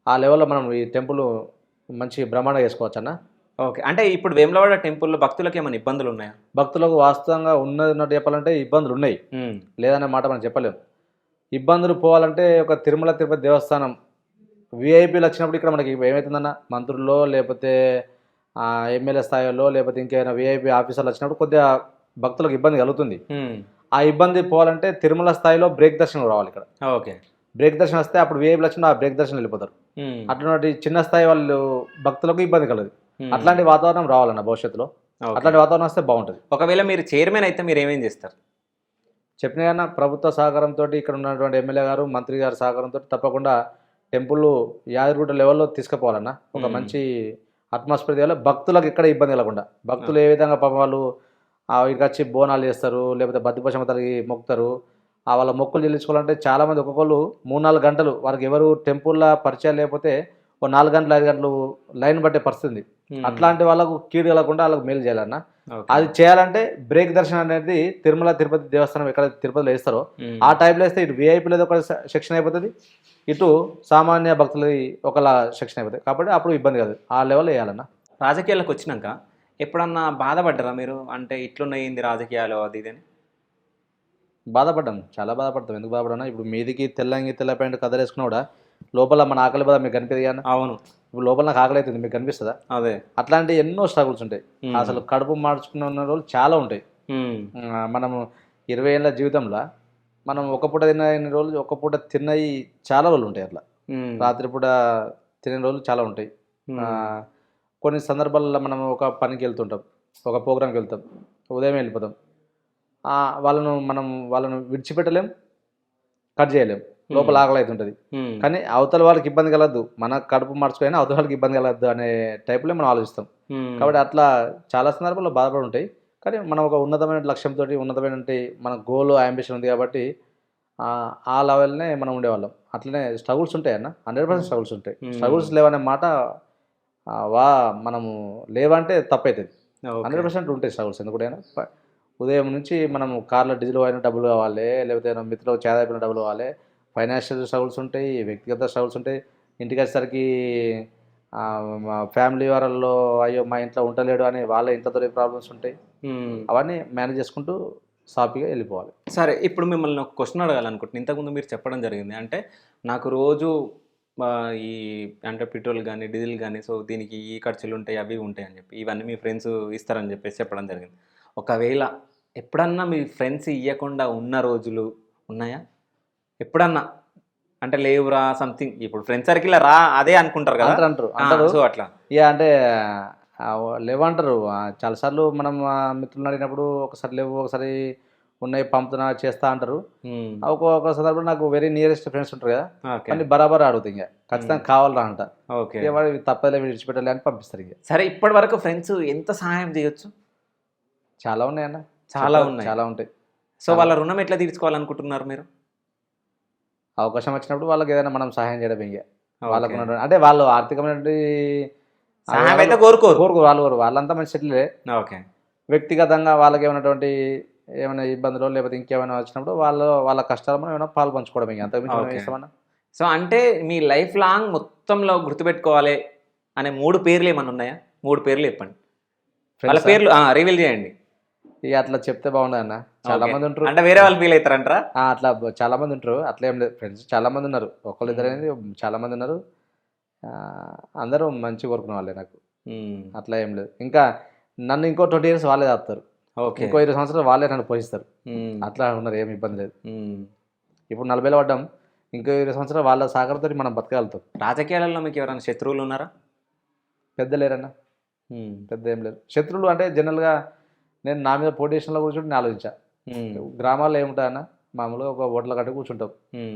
ఆ లెవెల్లో మనం ఈ టెంపుల్ మంచి బ్రహ్మాండంగా చేసుకోవచ్చు అన్న. ఓకే. అంటే ఇప్పుడు వేములవాడ టెంపుల్లో భక్తులకు ఏమైనా ఇబ్బందులు ఉన్నాయా? భక్తులకు వాస్తవంగా ఉన్నట్టు చెప్పాలంటే ఇబ్బందులు ఉన్నాయి, లేదనే మాట మనం చెప్పలేము. ఇబ్బందులు పోవాలంటే ఒక తిరుమల తిరుపతి దేవస్థానం విఐపీలు వచ్చినప్పుడు ఇక్కడ మనకి ఏమవుతుందన్న మంత్రుల్లో లేకపోతే ఎమ్మెల్యే స్థాయిలో లేకపోతే ఇంకేమైనా విఐపీ ఆఫీసర్లు వచ్చినప్పుడు కొద్దిగా భక్తులకు ఇబ్బంది కలుగుతుంది. ఆ ఇబ్బంది పోవాలంటే తిరుమల స్థాయిలో బ్రేక్ దర్శనం రావాలి ఇక్కడ. ఓకే, బ్రేక్ దర్శనం వస్తే అప్పుడు విఐపీలు వచ్చిన ఆ బ్రేక్ దర్శనం వెళ్ళిపోతారు. అట్లాంటి చిన్న స్థాయి వాళ్ళు భక్తులకు ఇబ్బంది కలదు. అట్లాంటి వాతావరణం రావాలన్న భవిష్యత్తులో. అట్లాంటి వాతావరణం వస్తే బాగుంటుంది. ఒకవేళ మీరు చైర్మన్ అయితే మీరు ఏమేం చేస్తారు? చెప్పిన కన్నా ప్రభుత్వ సహకారంతో ఇక్కడ ఉన్నటువంటి ఎమ్మెల్యే గారు మంత్రి గారి సహకారంతో తప్పకుండా టెంపుల్ యాదగిరిగుట్ట లెవెల్లో తీసుకుపోవాలన్న. ఒక మంచి అట్మాస్ఫియర్ వల్ల భక్తులకు ఎక్కడ ఇబ్బంది కలగకుండా, భక్తులు ఏ విధంగా పాపం వాళ్ళు ఇక్కడికి వచ్చి బోనాలు చేస్తారు, లేకపోతే బద్దిపోషమ్మ తల్లికి మొక్కుతారు. వాళ్ళ మొక్కులు చెల్లించుకోవాలంటే చాలామంది ఒక్కొక్కరు 3-4 గంటలు వారికి ఎవరు టెంపుల్లో పరిచయం లేకపోతే 4 గంటలు 5 గంటలు లైన్ పట్టే పరిస్థితి. అట్లాంటి వాళ్ళకు కీడు కలగకుండా వాళ్ళకు మేలు చేయాలన్న. అది చేయాలంటే బ్రేక్ దర్శనం అనేది తిరుమల తిరుపతి దేవస్థానం ఎక్కడ తిరుపతిలో వేస్తారో ఆ టైంలో వేస్తే ఇటు విఐపీలది ఒక సెక్షన్ అయిపోతుంది, ఇటు సామాన్య భక్తులది ఒకలా సెక్షన్ అయిపోతుంది. కాబట్టి అప్పుడు ఇబ్బంది కాదు, ఆ లెవెల్లో వేయాలన్న. రాజకీయాలకు వచ్చినాక ఎప్పుడన్నా బాధపడ్డారా మీరు? అంటే ఇట్లున్నాయింది రాజకీయాలు అది ఇది అని. బాధపడ్డాను, చాలా బాధపడతాం. ఎందుకు బాధపడ్డా, ఇప్పుడు మీదికి తెల్లంగి తెల్ల ప్యాంట్ కథలు వేసుకున్నా కూడా లోపల మన ఆకలి బాధ మీకు కనిపిది కానీ. అవును, ఇప్పుడు లోపల నాకు ఆకలి అవుతుంది, మీకు కనిపిస్తుందా? అదే, అట్లాంటి ఎన్నో స్ట్రగుల్స్ ఉంటాయి. అసలు కడుపు మార్చుకున్న రోజులు చాలా ఉంటాయి. మనము 20 ఏళ్ళ జీవితంలో మనం ఒక పూట తిన్న రోజులు, ఒక పూట తిన్నవి చాలా రోజులు ఉంటాయి. అట్లా రాత్రిపూట తినే రోజులు చాలా ఉంటాయి. కొన్ని సందర్భాల్లో మనం ఒక పనికి వెళ్తుంటాం, ఒక ప్రోగ్రామ్కి వెళ్తాం, ఉదయం వెళ్ళిపోతాం. వాళ్ళను విడిచిపెట్టలేం, కట్ చేయలేం, లోపల ఆకలి అవుతుంటుంది. కానీ అవతల వాళ్ళకి ఇబ్బంది కలగద్దు, మన కడుపు మార్చుకోయినా అవతల వాళ్ళకి ఇబ్బంది కలగద్దు అనే టైప్లో మనం ఆలోచిస్తాం. కాబట్టి అట్లా చాలా సందర్భాల్లో బాధపడి ఉంటాయి. కానీ మనం ఒక ఉన్నతమైన లక్ష్యంతో, ఉన్నతమైన మన గోల్ అంబిషన్ ఉంది కాబట్టి ఆ లెవెల్నే మనం ఉండేవాళ్ళం. అట్లనే స్ట్రగుల్స్ ఉంటాయి అన్న, 100% స్ట్రగుల్స్ ఉంటాయి. స్ట్రగుల్స్ లేవనే మాట మనము లేవంటే తప్పవుతుంది. 100% ఉంటాయి స్ట్రగుల్స్. ఎందుకంటే ఉదయం నుంచి మనం కార్లో డీజిల్ అయిన డబ్బులు కావాలి, లేకపోతే మిత్రులకు చేద అయిపోయిన డబ్బులు కావాలి, ఫైనాన్షియల్ స్ట్రగుల్స్ ఉంటాయి, వ్యక్తిగత స్ట్రగుల్స్ ఉంటాయి. ఇంటికి వచ్చేసరికి ఫ్యామిలీ వారల్లో అయ్యో మా ఇంట్లో ఉండలేడు అని వాళ్ళ ఇంట్లోతో ప్రాబ్లమ్స్ ఉంటాయి. అవన్నీ మేనేజ్ చేసుకుంటూ సాఫీగా వెళ్ళిపోవాలి. సరే, ఇప్పుడు మిమ్మల్ని ఒక క్వశ్చన్ అడగాలనుకుంటున్నాను. ఇంతకుముందు మీరు చెప్పడం జరిగింది, అంటే నాకు రోజు ఈ అంటే పెట్రోల్ కానీ డీజిల్ కానీ, సో దీనికి ఈ ఖర్చులు ఉంటాయి అవి ఉంటాయి అని చెప్పి, ఇవన్నీ మీ ఫ్రెండ్స్ ఇస్తారని చెప్పేసి చెప్పడం జరిగింది. ఒకవేళ ఎప్పుడన్నా మీ ఫ్రెండ్స్ ఇవ్వకుండా ఉన్న రోజులు ఉన్నాయా? ఎప్పుడన్నా అంటే లేవురా సంథింగ్, ఇప్పుడు ఫ్రెండ్స్ సర్కిల్ రా అదే అనుకుంటారు కదా, అంటారు. సో అట్లా ఇక అంటే లేవంటారు. చాలాసార్లు మనం మిత్రులను అడిగినప్పుడు ఒకసారి లేవు, ఒకసారి ఉన్నాయి పంపుతున్నా చేస్తా అంటారు. ఒక్కొక్క సందర్భంలో నాకు వెరీ నియరెస్ట్ ఫ్రెండ్స్ ఉంటారు కదా, కానీ బరాబర్ అడుగుతాయి, ఇంకా ఖచ్చితంగా కావాలరా అంట. వాడు తప్పలే విడిచిపెట్టాలి అని పంపిస్తారు. ఇక సరే, ఇప్పటి వరకు ఫ్రెండ్స్ ఎంత సహాయం చేయొచ్చు? చాలా ఉన్నాయన్న, చాలా ఉన్నాయి, చాలా ఉంటాయి. సో వాళ్ళ రుణం ఎట్లా తీర్చుకోవాలనుకుంటున్నారు మీరు? అవకాశం వచ్చినప్పుడు వాళ్ళకి ఏదైనా మనం సహాయం చేయడం. ఇంకా వాళ్ళకు అంటే వాళ్ళు ఆర్థికమైన సహాయం అయితే కోరుకోరు, వాళ్ళంతా మంచి సెటిలే. ఓకే, వ్యక్తిగతంగా వాళ్ళకి ఏమైనటువంటి ఏమైనా ఇబ్బందులు లేకపోతే ఇంకేమైనా వచ్చినప్పుడు వాళ్ళ కష్టాలు మనం ఏమైనా పాలు పంచుకోవడం. ఇంకా అంతకుమించి. సో అంటే మీ లైఫ్ లాంగ్ మొత్తంలో గుర్తుపెట్టుకోవాలి అనే 3 పేర్లు ఏమైనా ఉన్నాయా? 3 పేర్లు చెప్పండి, వాళ్ళ పేర్లు రివీల్ చేయండి. ఇక అట్లా చెప్తే బాగుండదు అన్న, చాలా మంది ఉంటారు. అంటే వేరే వాళ్ళు ఫీల్ అవుతారంటారా? అట్లా చాలా మంది ఉంటారు. అట్లా ఏం లేదు, ఫ్రెండ్స్ చాలా మంది ఉన్నారు, ఒకళ్ళు ఇద్దరు అనేది చాలా మంది ఉన్నారు. అందరూ మంచి కోరుకునే వాళ్ళే నాకు, అట్లా ఏం లేదు. ఇంకా నన్ను ఇంకో 20 years వాళ్ళే తాపుతారు, ఇంకో 20 సంవత్సరాలు వాళ్ళే నన్ను పోషిస్తారు. అట్లా ఉన్నారు, ఏమి ఇబ్బంది లేదు. ఇప్పుడు 40 పడ్డాం, ఇంకో 20 సంవత్సరాలు వాళ్ళ సహకారంతో మనం బతకగలుగుతాం. రాజకీయాలలో మీకు ఎవరైనా శత్రువులు ఉన్నారా? పెద్ద లేరన్నా, పెద్ద ఏం లేరు. శత్రువులు అంటే జనరల్గా నేను నా మీద పోటీ చేసిన కూర్చుంటే నేను ఆలోచించా. గ్రామాల్లో ఏముంటాయన్న, మామూలుగా ఒక ఓట్ల కట్ట కూర్చుంటాం,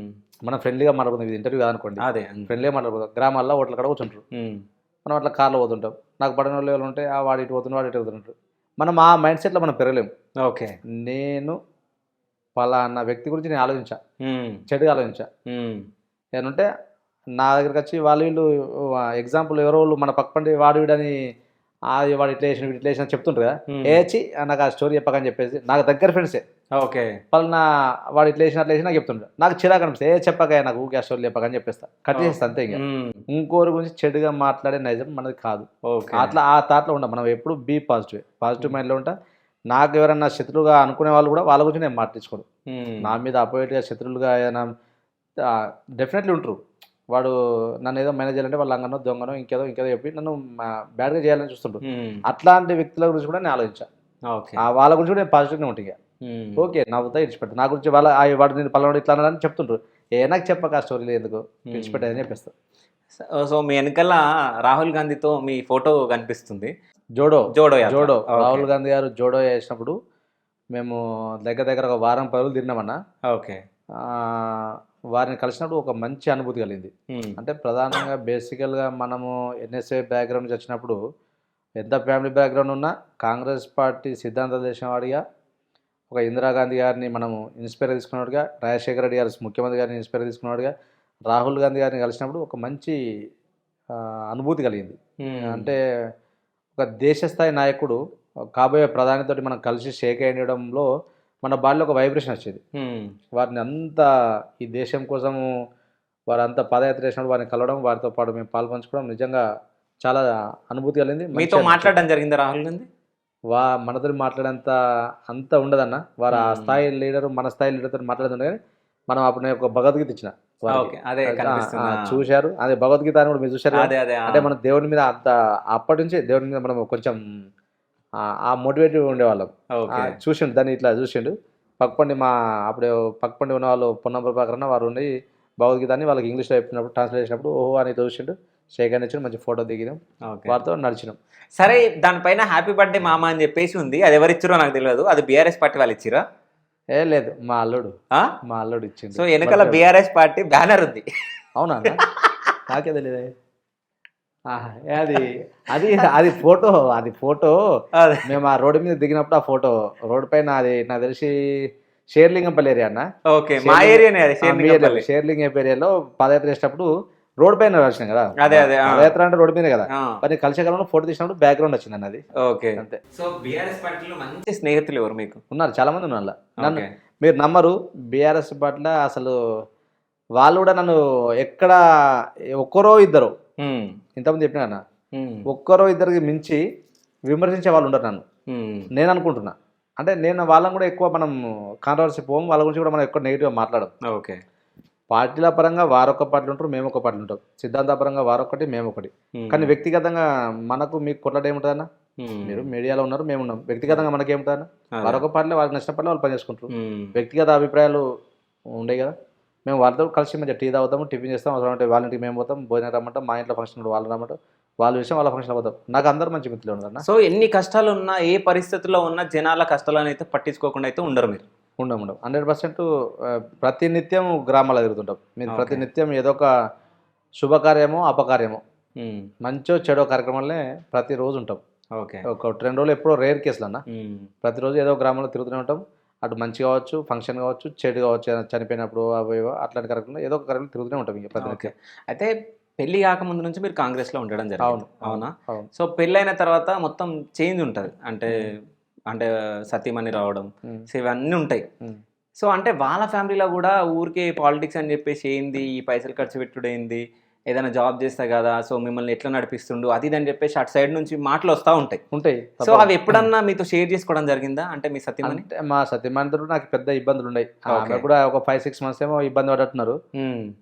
మనం ఫ్రెండ్లీగా మాట్లాడుకుందాం, ఇది ఇంటర్వ్యూ కాదనుకోండి, అదే ఫ్రెండ్లీగా మాట్లాడుకుందాం. గ్రామాల్లో ఓట్ల కట్ట కూర్చుంటారు, మనం అట్లా కార్లో పోతుంటాం. నాకు పడిన వాళ్ళు ఎవరు ఉంటే వాడు ఇటు పోతుంటారు, వాడు ఇటు పోతుంటారు. మనం ఆ మైండ్ సెట్లో మనం పెరగలేము. ఓకే, నేను పలానా వ్యక్తి గురించి నేను ఆలోచించా, చెడుగా ఆలోచించా. ఏమంటే నా దగ్గరికి వచ్చి వీళ్ళు ఎగ్జాంపుల్ ఎవరో వాళ్ళు మన పక్కపండి వాడు వీడని వాడు ఇట్లా వేసిన ఇట్లా వేసిన చెప్తుంటారు కదా, ఏచి నాకు ఆ స్టోరీ చెప్పకని చెప్పేసి నాకు దగ్గర ఫ్రెండ్సే. ఓకే, పలానా వాడు ఇట్లా వేసిన అట్లా వేసి నాకు చెప్తుంటారు, నాకు చిరాకు అనిపిస్తే చెప్పక నాకు ఊకే ఆ స్టోరీ చెప్పకని చెప్పేస్తా, కట్ చేస్తా అంతే. ఇంకా ఇంకోరి గురించి చెడుగా మాట్లాడే నైజం మనది కాదు. అట్లా ఆ థాట్లో ఉంటాం మనం ఎప్పుడు. బీ పాజిటివ్ మైండ్లో ఉంటా. నాకు ఎవరైనా శత్రువుగా అనుకునే వాళ్ళు కూడా వాళ్ళ గురించి నేను మాట్లాడుకోను. ఉమ్. నా మీద అపోజిట్గా శత్రువులుగా ఏదైనా డెఫినెట్లీ ఉంటారు. వాడు నన్ను ఏదో మేనేజ్ చేయాలంటే వాళ్ళ అంగనో దొంగనో ఇంకేదో చెప్పి నన్ను బ్యాడ్గా చేయాలని చూస్తుంటారు. ఉమ్. అట్లాంటి వ్యక్తుల గురించి కూడా నేను ఆలోచించాను. ఓకే. వాళ్ళ గురించి కూడా నేను పాజిటివ్గా ఉంటాయి. ఇక ఉమ్. ఓకే నవ్వుతా ఇడిచిపెట్టాను. నా గురించి వాడు నేను పలానాడు ఇట్లా అన్నాడని చెప్తుంటారు. నాకు చెప్పక ఆ స్టోరీలు ఎందుకు ఇడిచిపెట్టేదని చెప్పేస్తాను. సో మీ వెనకాల రాహుల్ గాంధీతో మీ ఫోటో కనిపిస్తుంది. జోడో జోడో యాత్ర. జోడో ఓకే. రాహుల్ గాంధీ గారు జోడో చేసినప్పుడు మేము దగ్గర ఒక వారం 10 రోజులు తిన్నామన్నా. ఓకే. వారిని కలిసినప్పుడు ఒక మంచి అనుభూతి కలిగింది. ఉమ్. అంటే ప్రధానంగా బేసికల్గా మనము ఎన్ఎస్ఏ బ్యాక్గ్రౌండ్ నుంచి వచ్చినప్పుడు ఎంత ఫ్యామిలీ బ్యాక్గ్రౌండ్ ఉన్నా కాంగ్రెస్ పార్టీ సిద్ధాంతాలు చేసిన వాడిగా, ఒక ఇందిరాగాంధీ గారిని మనము ఇన్స్పైర్ తీసుకున్నవాడుగా, రాజశేఖర రెడ్డి గారు ముఖ్యమంత్రి గారిని ఇన్స్పైర్ తీసుకున్నవాడుగా, రాహుల్ గాంధీ గారిని కలిసినప్పుడు ఒక మంచి అనుభూతి కలిగింది. ఉమ్. అంటే ఒక దేశస్థాయి నాయకుడు కాబోయే ప్రధానితోటి మనం కలిసి షేక్ అయ్యడంలో మన బాడీలో ఒక వైబ్రేషన్ వచ్చేది. ఉమ్. వారిని అంతా ఈ దేశం కోసము వారు అంత పాదయాత్ర చేసినప్పుడు వారిని కలవడం, వారితో పాటు మేము పాల్పంచుకోవడం నిజంగా చాలా అనుభూతి కలిగింది. మీతో మాట్లాడడం జరిగిందా రాహుల్ గాంధీ? మనతో మాట్లాడేంత అంత ఉండదన్న. వారు ఆ స్థాయి లీడరు మన స్థాయి లీడర్తో మాట్లాడుతుండే కానీ మనం అప్పుడు నేను ఒక భగవద్గీత ఇచ్చిన ఓకే. అదే కనిపిస్తుందా? చూశారు. అదే భగవద్గీత అని కూడా మీరు చూశారు కదా? అదే అదే. అంటే మన దేవుడి మీద అంత అప్పటి నుంచి దేవుడి మీద మనం కొంచెం ఆ మోటివేటివ్ ఉండేవాళ్ళం. ఓకే. చూసిండు దాన్ని ఇట్లా చూసిండు. పక్కపండి అప్పుడు పక్కపండి ఉన్న వాళ్ళు పొన్నం ప్రభాకరన్న వారు ఉండి భగవద్గీత అని వాళ్ళకి ఇంగ్లీష్లో చెప్పినప్పుడు ట్రాన్స్లేట్ చేసినప్పుడు ఓహో అని చూసిండు. షేక్ అని ఇచ్చిండు. మంచి ఫోటో దిగినాం. ఓకే. వారితో నడిచినాం. సరే, దానిపైన హ్యాపీ బర్త్డే మామ అని చెప్పేసి ఉంది. అది ఎవరు ఇచ్చిరో నాకు తెలియదు. అది బీఆర్ఎస్ పార్టీ వాళ్ళు ఇచ్చిరా? లేదు మా అల్లుడు ఆ? ఇచ్చిండు. సో వెనకాల బీఆర్ఎస్ పార్టీ బ్యానర్ ఉంది. అవునా అన్న? నాకే తెలియదు. అది అది అది ఫోటో అదే. మేము ఆ రోడ్డు మీద దిగినప్పుడు ఆ ఫోటో రోడ్డు పైన అది నాకు తెలిసి షేర్లింగంపల్లి ఏరియా అన్న. ఓకే. మా ఏరియానే అది. షేర్లింగం ఏరియాలో పాదయాత్ర చేసేటప్పుడు రోడ్ పైన వచ్చినాం కదా. అదే అదే. పాదయాత్ర అంటే రోడ్డు మీద కదా. ఆ. మరి కలిసే కాలంలో ఫోటో తీసినప్పుడు బ్యాక్గ్రౌండ్ వచ్చింది అన్నది. ఓకే. అంతే. సో బీఆర్ఎస్ పార్టీలో మంచి స్నేహితులు ఎవరు మీకు? ఉన్నారు చాలా మంది ఉన్నారు. నన్ను ఓకే. మీరు నమ్మరు, బీఆర్ఎస్ పట్ల అసలు వాళ్ళు కూడా నన్ను ఎక్కడ ఒక్కరో ఇద్దరు ఉమ్. ఇంతమంది చెప్పినా అన్న, ఉమ్. ఒక్కరో ఇద్దరికి మించి విమర్శించే వాళ్ళు ఉండరు నన్ను. ఉమ్. నేను అనుకుంటున్నా. అంటే నేను వాళ్ళని కూడా ఎక్కువ మనం కాంట్రవర్సీ పోం, వాళ్ళ గురించి కూడా మనం ఎక్కువ నెగిటివ్గా మాట్లాడం. ఓకే. పార్టీల పరంగా వారొక పార్టీలు ఉంటారు, మేము ఒక పార్టీలు ఉంటాం. సిద్ధాంత పరంగా వారొకటి మేము ఒకటి. కానీ వ్యక్తిగతంగా మీకు కొట్లాట ఏముంటుందన్న? మీరు మీడియాలో ఉన్నారు, మేము ఉన్నాం. వ్యక్తిగతంగా మనకేముంటుందన్న? వారొక పార్టీలో వాళ్ళకి నచ్చిన పార్టీలో వాళ్ళు పనిచేసుకుంటారు. వ్యక్తిగత అభిప్రాయాలు ఉండే కదా. మేము వాళ్ళతో కలిసి మంచిగా టీ తాగుతాము, టిఫిన్ చేస్తాం. అవసరం అంటే వాళ్ళ ఇంటికి మేము పోతాం, భోజనం రమ్మంటాం. మా ఇంట్లో ఫంక్షన్ వాళ్ళు రమ్మంటాం, వాళ్ళ విషయం వాళ్ళ ఫంక్షన్ పోతాం. నాకు అందరూ మంచి మిత్రులు ఉన్నారన్న. సో ఎన్ని కష్టాలు ఉన్నా, ఏ పరిస్థితుల్లో ఉన్నా జనాల కష్టాలను అయితే పట్టించుకోకుండా అయితే ఉండరు మీరు? ఉండడం 100%. ప్రతినిత్యం గ్రామాల్లో తిరుగుతుంటాం. మీరు ప్రతినిత్యం ఏదో ఒక శుభకార్యమో అపకార్యమో మంచో చెడో కార్యక్రమాలనే ప్రతిరోజు ఉంటాం. ఓకే. ఒక 2 రోజులు ఎప్పుడో రేర్ కేసులు అన్న. ప్రతిరోజు ఏదో గ్రామంలో తిరుగుతూనే ఉంటాం. అటు మంచి కావచ్చు, ఫంక్షన్ కావచ్చు, చెడు కావచ్చు, చనిపోయినప్పుడు అవి అట్లాంటి కార్యక్రమంలో ఏదో ఒక కార్యక్రమం తిరుగుతూనే ఉంటాం. ఇంకా ప్రతినిత్యం. అయితే పెళ్లి కాకముందు నుంచి మీరు కాంగ్రెస్లో ఉండడం జరిగింది. అవును. అవునా? అవును. సో పెళ్ళైన తర్వాత మొత్తం చేంజ్ ఉంటుంది. అంటే సతీమణి రావడం, సో ఇవన్నీ ఉంటాయి. సో అంటే వాళ్ళ ఫ్యామిలీలో కూడా ఊరికే పాలిటిక్స్ అని చెప్పేసి ఏంది, ఈ పైసలు ఖర్చు పెట్టుడు ఏంది, ఏదైనా జాబ్ చేస్తా కదా, సో మిమ్మల్ని ఎట్లా నడిపిస్తుండు అది ఇది అని చెప్పేసి అటు సైడ్ నుంచి మాటలు వస్తూ ఉంటాయి. సో అవి ఎప్పుడన్నా మీతో షేర్ చేసుకోవడం జరిగిందా? అంటే మీ సతీమణి? అంటే మా సతీమణితో నాకు పెద్ద ఇబ్బందులు ఉన్నాయి. ఆమె కూడా ఒక 5-6 months ఏమో ఇబ్బంది పడుతున్నారు.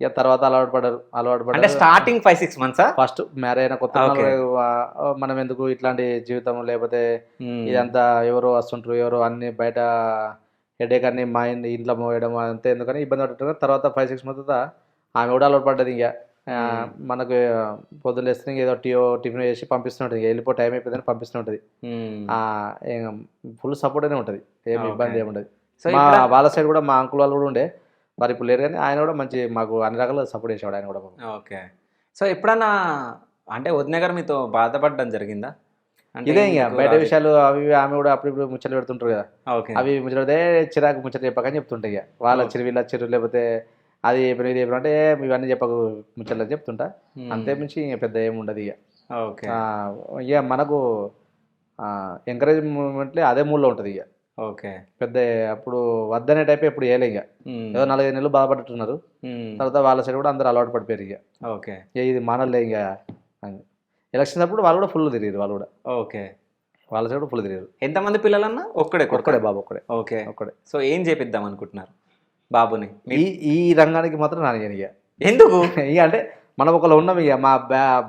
ఇక తర్వాత అలవాటు పడ్డారు. అంటే స్టార్టింగ్ 5-6 months ఫస్ట్ మ్యారేజ్ అయిన కొత్త మనం ఎందుకు ఇట్లాంటి జీవితం, లేకపోతే ఇదంతా ఎవరో వస్తుంటారు, ఎవరో అన్ని బయట హెడేక్ అన్ని మా ఇంట్లో మోయడం అంతే ఎందుకని ఇబ్బంది పడుతుంటారు. తర్వాత 5-6 months తర్వాత ఆమె కూడా అలవాటు పడ్డది. ఇక మనకు పొద్దున్న వేస్తే ఏదో టిఫిన్ చేసి పంపిస్తుంటుంది. వెళ్ళిపో టైం అయిపోయిందని పంపిస్తుంటుంది. ఫుల్ సపోర్ట్ అనే ఉంటుంది, ఏమి ఇబ్బంది ఏముండదు. మా వాళ్ళ సైడ్ కూడా మా అంకుల్ వాళ్ళు కూడా ఉండే, మరి ఇప్పుడు లేరు కానీ ఆయన కూడా మంచి మాకు అన్ని రకాల సపోర్ట్ చేసేవాడు ఆయన కూడా. ఓకే. సో ఎప్పుడన్నా అంటే వదిన గారు మీతో బాధపడడం జరిగిందా? ఇదే ఇంకా బయట విషయాలు అవి ఆమె కూడా అప్పుడు ముచ్చట్లు పెడుతుంటారు కదా. అవి ముచ్చటే చిరాకు ముచ్చట చెప్పకని చెప్తుంటాయి. ఇక వాళ్ళ చిరు వీళ్ళ చిరు, లేకపోతే అది చెప్పిన ఇది అంటే ఇవన్నీ చెప్పకు ముచ్చట్లు చెప్తుంటా. అంతే మించి ఇక పెద్ద ఏముండదు. ఇక ఇక మనకు ఎంకరేజ్మెంట్లే అదే మూడ్లో ఉంటుంది. ఇక ఓకే. పెద్ద అప్పుడు వద్దనే టైప్ ఎప్పుడు చేయలే. ఇక ఏదో 4-5 నెలలు బాధపడుతున్నారు. తర్వాత వాళ్ళ సైడ్ కూడా అందరూ అలవాటు పడిపోయారు. ఇక ఓకే ఇది మనలే. ఇక ఎలక్షన్స్ అప్పుడు వాళ్ళు కూడా ఫుల్ తిరిగారు. వాళ్ళు కూడా ఓకే వాళ్ళ సైడ్ ఫుల్ తిరిగారు. ఎంతమంది పిల్లలన్నా? ఒక్కడే కొడుకా? ఒక్కడే బాబు, ఒక్కడే ఓకే. ఒక్కడే. సో ఏం చేపిద్దాం అనుకుంటున్నారు బాబుని? ఈ ఈ రంగానికి మాత్రం నాన్న ఇక ఎందుకు? ఇక అంటే మనం ఒకళ్ళు ఉన్నాం, ఇక మా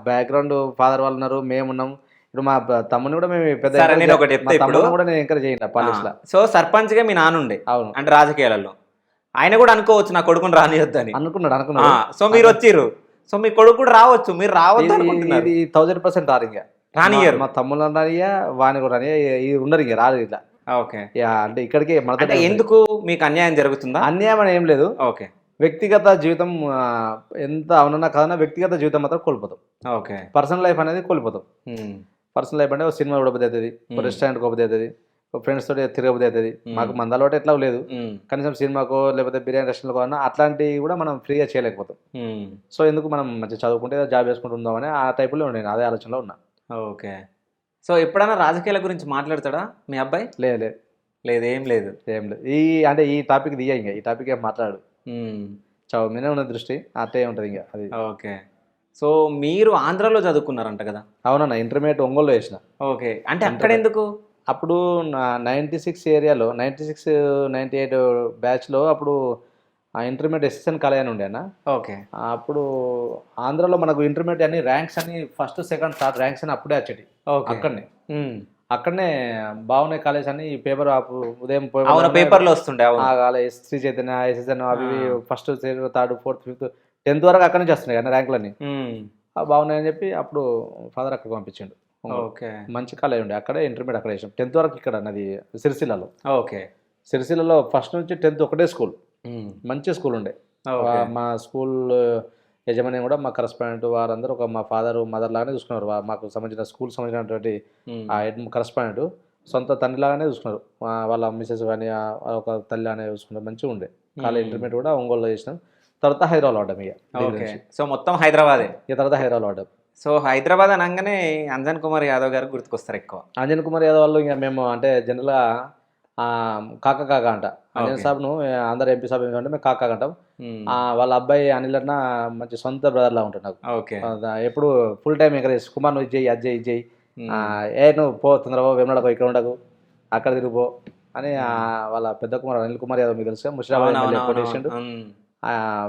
బ్యాక్గ్రౌండ్ ఫాదర్ వాళ్ళు ఉన్నారు, మేము ఉన్నాం. ఇప్పుడు మా తమ్ముని కూడా మేము పెద్ద సరే, నేను ఒకటి చెప్తా ఇప్పుడు. తమ్ముని కూడా నేను ఎంకరేజ్ చేయండి పాలిటిక్స్ లో. సో సర్పంచ్ గా మీ నాన్నుండే అవును, అంటే రాజకీయాలలో, ఆయన కూడా అనుకోవచ్చు నా కొడుకుని రానియొద్దని. అనుకున్నాడు. సో మీరు వచ్చిర్రు, సో మీ కొడుకు కూడా రావచ్చు, మీరు రావద్దు అనుకుంటున్నారు. ఇది 1000% రారు ఇంకా రానియరు. మా తమ్ముళ్ళు రానియా, వాని కూడా రానియా, ఇది ఉన్నారు ఇక రాదు ఇట్లా. ఓకే. అంటే ఇక్కడికి మనతో అంటే ఎందుకు మీకు అన్యాయం జరుగుతుందా? అన్యాయం అని ఏం లేదు. ఓకే. వ్యక్తిగత జీవితం ఎంత అవునన్నా కాదన్నా వ్యక్తిగత జీవితం మాత్రం కోల్పోతాం. ఓకే. పర్సనల్ లైఫ్ అనేది కోల్పోతాం. పర్సనల్ లైఫ్ అంటే ఒక సినిమా చూడబోద్ది అవుతుంది, ఒక రెస్టారెంట్ పోబోద్ది అవుతుంది, ఒక ఫ్రెండ్స్ తోటి తిరగబోద్ది అవుతుంది. మాకు మంద అలవాటు ఎట్లా లేదు, కనీసం సినిమాకో లేకపోతే బిర్యానీ రెస్టారెంట్కో అన్నా అట్లాంటివి కూడా మనం ఫ్రీగా చేయలేకపోతాం. సో ఎందుకు మనం మంచిగా చదువుకుంటే జాబ్ చేసుకుంటూ ఉందామని ఆ టైపులో నేను అదే ఆలోచనలో ఉన్నా. ఓకే. సో ఎప్పుడైనా రాజకీయాల గురించి మాట్లాడతాడా మీ అబ్బాయి? లేదు, లేదు, ఏం లేదు. అంటే ఈ టాపిక్ దియ్య, ఇంకా ఈ టాపిక్ ఏం మాట్లాడు. చదువు మీదే ఉన్న దృష్టి అట్టే ఉంటుంది ఇంకా అది. ఓకే. సో మీరు ఆంధ్రాలో చదువుకున్నారంట కదా? అవునన్నా, ఇంటర్మీడియట్ ఒంగోలులో చేసిన. ఓకే. అంటే అక్కడ ఎందుకు? అప్పుడు 96 ఏరియాలో 96, 98 బ్యాచ్లో అప్పుడు ఆ ఇంటర్మీడియట్ ఎస్ఎస్ఎన్ కాలేజ్ అని ఉండే అన్న. ఓకే. అప్పుడు ఆంధ్రాలో మనకు ఇంటర్మీడియట్ అని ర్యాంక్స్ అని ఫస్ట్ సెకండ్ థర్డ్ ర్యాంక్స్ అని అప్పుడే వచ్చేటి. అక్కడనే బాగున్నాయి కాలేజ్ అని ఈ పేపర్ ఉదయం పేపర్లో వస్తుండే. శ్రీ చైతన్య, ఎస్ఎస్ఎన్ అవి first third fourth fifth 10th వరకు అక్కడి నుంచి వస్తున్నాయి కానీ ర్యాంకులన్నీ బాగున్నాయని చెప్పి అప్పుడు ఫాదర్ అక్కడికి పంపించిండు. ఓకే. మంచి కాలేజ్ ఉండే, అక్కడే ఇంటర్మీడియట్ అక్కడ వేసాం. 10th వరకు ఇక్కడ నాది సిరిసిల్లలో. ఓకే. సిరిసిల్లలో ఫస్ట్ నుంచి 10th ఒకటే స్కూల్, మంచి స్కూల్ ఉండే. మా స్కూల్ యజమాని కూడా మా కరస్పాండెంట్ వారందరూ మా ఫాదర్ మదర్ లాగానే చూసుకున్నారు. మాకు సంబంధించిన స్కూల్ సంబంధించినటువంటి ఆ హెడ్ కరస్పాండెంట్ సొంత తండ్రి లాగానే చూసుకున్నారు. వాళ్ళ మిసెస్ కానీ ఒక తల్లి అనే చూసుకున్నారు. మంచిగా ఉండే కాలేజ్. ఇంటర్మీడియట్ కూడా ఒంగోలులో చేసినాం. తర్వాత హైదరాబాద్ పడ్డాం ఇక. సో మొత్తం హైదరాబాదే. ఇక తర్వాత హైదరాబాద్ పడ్డాం. సో హైదరాబాద్ అనగానే అంజన్ కుమార్ యాదవ్ గారు గుర్తుకొస్తారు ఎక్కువ. అంజన్ కుమార్ యాదవ్ వాళ్ళు ఇంకా మేము అంటే జనరల్గా కాక అంట. అంజన్ సాబ్ను అందరు ఎంపీ సాబ్ ఏమంటే మేము కాక అంటాం. వాళ్ళ అబ్బాయి అనిల్ అన్న మంచి సొంత బ్రదర్ లా ఉంటాడు నాకు. ఓకే. ఎప్పుడు ఫుల్ టైం ఎంకరేజ్, కుమార్ నువ్వు ఇజ్జేయి అది ఇజ్జేయి, నువ్వు పో తొందరగా వెమ్నాడకు, ఇక్కడ ఉండకు, అక్కడ తిరిగిపో అని వాళ్ళ పెద్ద కుమార్ అనిల్ కుమార్ యాదవ్ మీకు తెలుసు, Musheerabad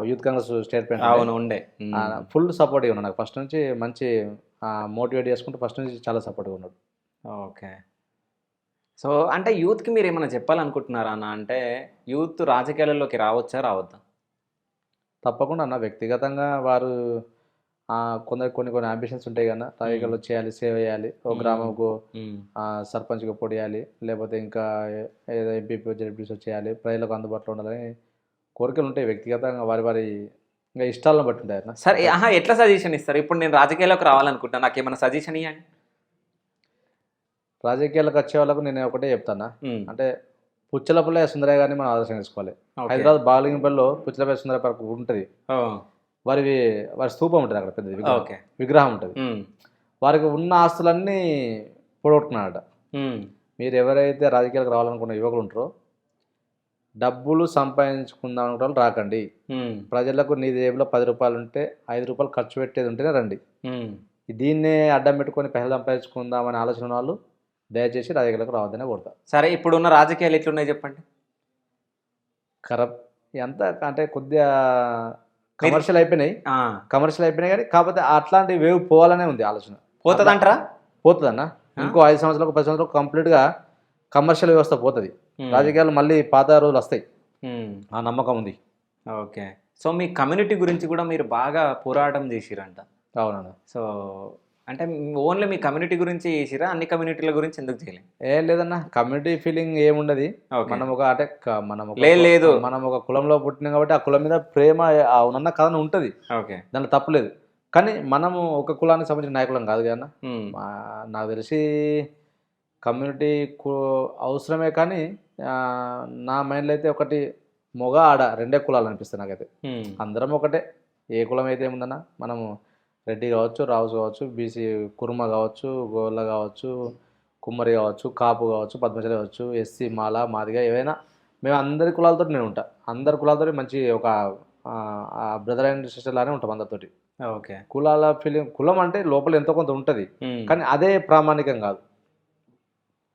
youth Congress state president ఉండే. ఫుల్ సపోర్ట్గా ఉన్నాడు నాకు ఫస్ట్ నుంచి. మంచి మోటివేట్ చేసుకుంటూ ఫస్ట్ నుంచి చాలా సపోర్ట్గా ఉన్నాడు. ఓకే. సో అంటే యూత్కి మీరు ఏమైనా చెప్పాలనుకుంటున్నారా అన్న? అంటే యూత్ రాజకీయాలలోకి రావచ్చా రావద్దా? తప్పకుండా అన్న. వ్యక్తిగతంగా వారు కొన్ని అంబిషన్స్ ఉంటాయి కదా, రాజకీయాల్లో చేయాలి, సేవ చేయాలి, ఒక గ్రామంకు సర్పంచ్గా పొడియాలి, లేకపోతే ఇంకా ఏదో ఎంపీ జెడ్పీసీ చేయాలి, ప్రజలకు అందుబాటులో ఉండాలని కోరికలు ఉంటాయి. వ్యక్తిగతంగా వారి ఇంకా ఇష్టాలను బట్టి ఉంటాయి అన్న. సరే, ఎట్లా సజెషన్ ఇస్తారు? ఇప్పుడు నేను రాజకీయాల్లోకి రావాలనుకుంటున్నాను, నాకు ఏమైనా సజెషన్ ఇవ్వండి. రాజకీయాలకు వచ్చే వాళ్ళకు నేను ఒకటే చెప్తాను, అంటే పుచ్చలపల్లె సుందరయ్య గారిని మనం ఆదర్శం తీసుకోవాలి. హైదరాబాద్ బాలింగపల్లిలో పుచ్చలపల్లి సుందరయ్య పార్క్ ఉంటుంది. వారి స్తూపం ఉంటుంది అక్కడ, పెద్దది విగ్రహం ఉంటుంది. వారికి ఉన్న ఆస్తులన్నీ పొడగొట్టుకున్నాడట. మీరు ఎవరైతే రాజకీయాలకు రావాలనుకున్న యువకులు ఉంటారో, డబ్బులు సంపాదించుకుందాం అనుకుంటే వాళ్ళు రాకండి. ప్రజలకు నీ జేబులో 10 రూపాయలు ఉంటే 5 రూపాయలు ఖర్చు పెట్టేది ఉంటేనే రండి. దీన్నే అడ్డం పెట్టుకొని పైసలు సంపాదించుకుందామని ఆలోచన వాళ్ళు దయచేసి రాజకీయాలకు రావద్దనే కోరుతారు. సరే, ఇప్పుడున్న రాజకీయాలు ఎట్లున్నాయి చెప్పండి. ఎంత అంటే కొద్దిగా కమర్షియల్ అయిపోయినాయి కానీ కాకపోతే అట్లాంటి వేవ్ పోవాలనే ఉంది ఆలోచన. పోతుందంటారా? పోతుందన్న. ఇంకో 5 సంవత్సరాలకు 10 సంవత్సరాలకు కంప్లీట్గా కమర్షియల్ వ్యవస్థ పోతుంది. రాజకీయాలు మళ్ళీ పాత రోజులు వస్తాయి, ఆ నమ్మకం ఉంది. ఓకే. సో మీ కమ్యూనిటీ గురించి కూడా మీరు బాగా పోరాటం చేసిరంట. అవునన్నా. సో అంటే ఓన్లీ మీ కమ్యూనిటీ గురించి చేసిరా, అన్ని కమ్యూనిటీల గురించి ఎందుకు చేయలేదు? ఏం లేదన్న, కమ్యూనిటీ ఫీలింగ్ ఏముండదు. మనం ఒక అంటే లేదు మనం ఒక కులంలో పుట్టినాం కాబట్టి ఆ కులం మీద ప్రేమ ఉన్న కథను ఉంటుంది. ఓకే, దాంట్లో తప్పులేదు. కానీ మనము ఒక కులానికి సంబంధించిన నాయకులం కాదు కదా. నాకు తెలిసి కమ్యూనిటీ అవసరమే, కానీ నా మైండ్లో అయితే ఒకటి మొగ ఆడ రెండే కులాలు అనిపిస్తుంది నాకైతే. అందరం ఒకటే. ఏ కులం అయితే ఏముందన్నా, మనము రెడ్డి కావచ్చు, రావు కావచ్చు, బీసీ కుర్మ కావచ్చు, గోళ్ళ కావచ్చు, కుమ్మరి కావచ్చు, కాపు కావచ్చు, పద్మశాలి కావచ్చు, ఎస్సీ, మాల, మాదిగా, ఏవైనా మేము అందరి కులాలతో నేను ఉంటా. అందరి కులాలతో మంచి ఒక బ్రదర్ అండ్ సిస్టర్ లానే ఉంటాం అందరితోటి. ఓకే. కులాల ఫీలింగ్, కులం అంటే లోపల ఎంతో కొంత ఉంటుంది, కానీ అదే ప్రామాణికం కాదు.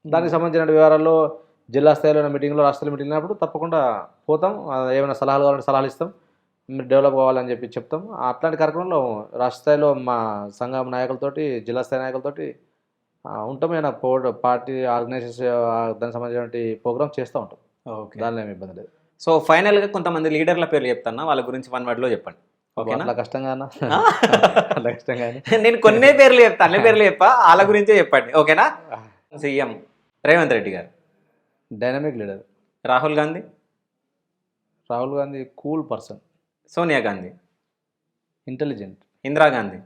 దానికి సంబంధించిన వివరాల్లో జిల్లా స్థాయిలో మీటింగ్లో రాష్ట్ర మీటింగ్ అయినప్పుడు తప్పకుండా పోతాం. ఏమైనా సలహాలు కావాలంటే సలహాలు ఇస్తాం, మీరు డెవలప్ కావాలని చెప్పి చెప్తాం. అట్లాంటి కార్యక్రమంలో రాష్ట్ర స్థాయిలో మా సంఘం నాయకులతోటి, జిల్లా స్థాయి నాయకులతోటి ఉంటాం. ఏమైనా పార్టీ ఆర్గనైజేషన్ దానికి సంబంధించిన ప్రోగ్రామ్ చేస్తూ ఉంటాం. ఓకే. దానిలో ఏమి ఇబ్బంది లేదు. సో ఫైనల్గా కొంతమంది లీడర్ల పేర్లు చెప్తాను, వాళ్ళ గురించి 1 wordలో చెప్పండి. ఓకేనా? అట్లా కష్టంగా అన్న అట్లా కష్టంగా నేను కొన్నే పేర్లు చెప్తా, అన్ని పేర్లు చెప్పా, వాళ్ళ గురించే చెప్పండి. ఓకేనా? సీఎం రేవంత్ రెడ్డి గారు, dynamic leader Rahul Gandhi, Rahul Gandhi cool person, Sonia Gandhi, intelligent, Indira Gandhi,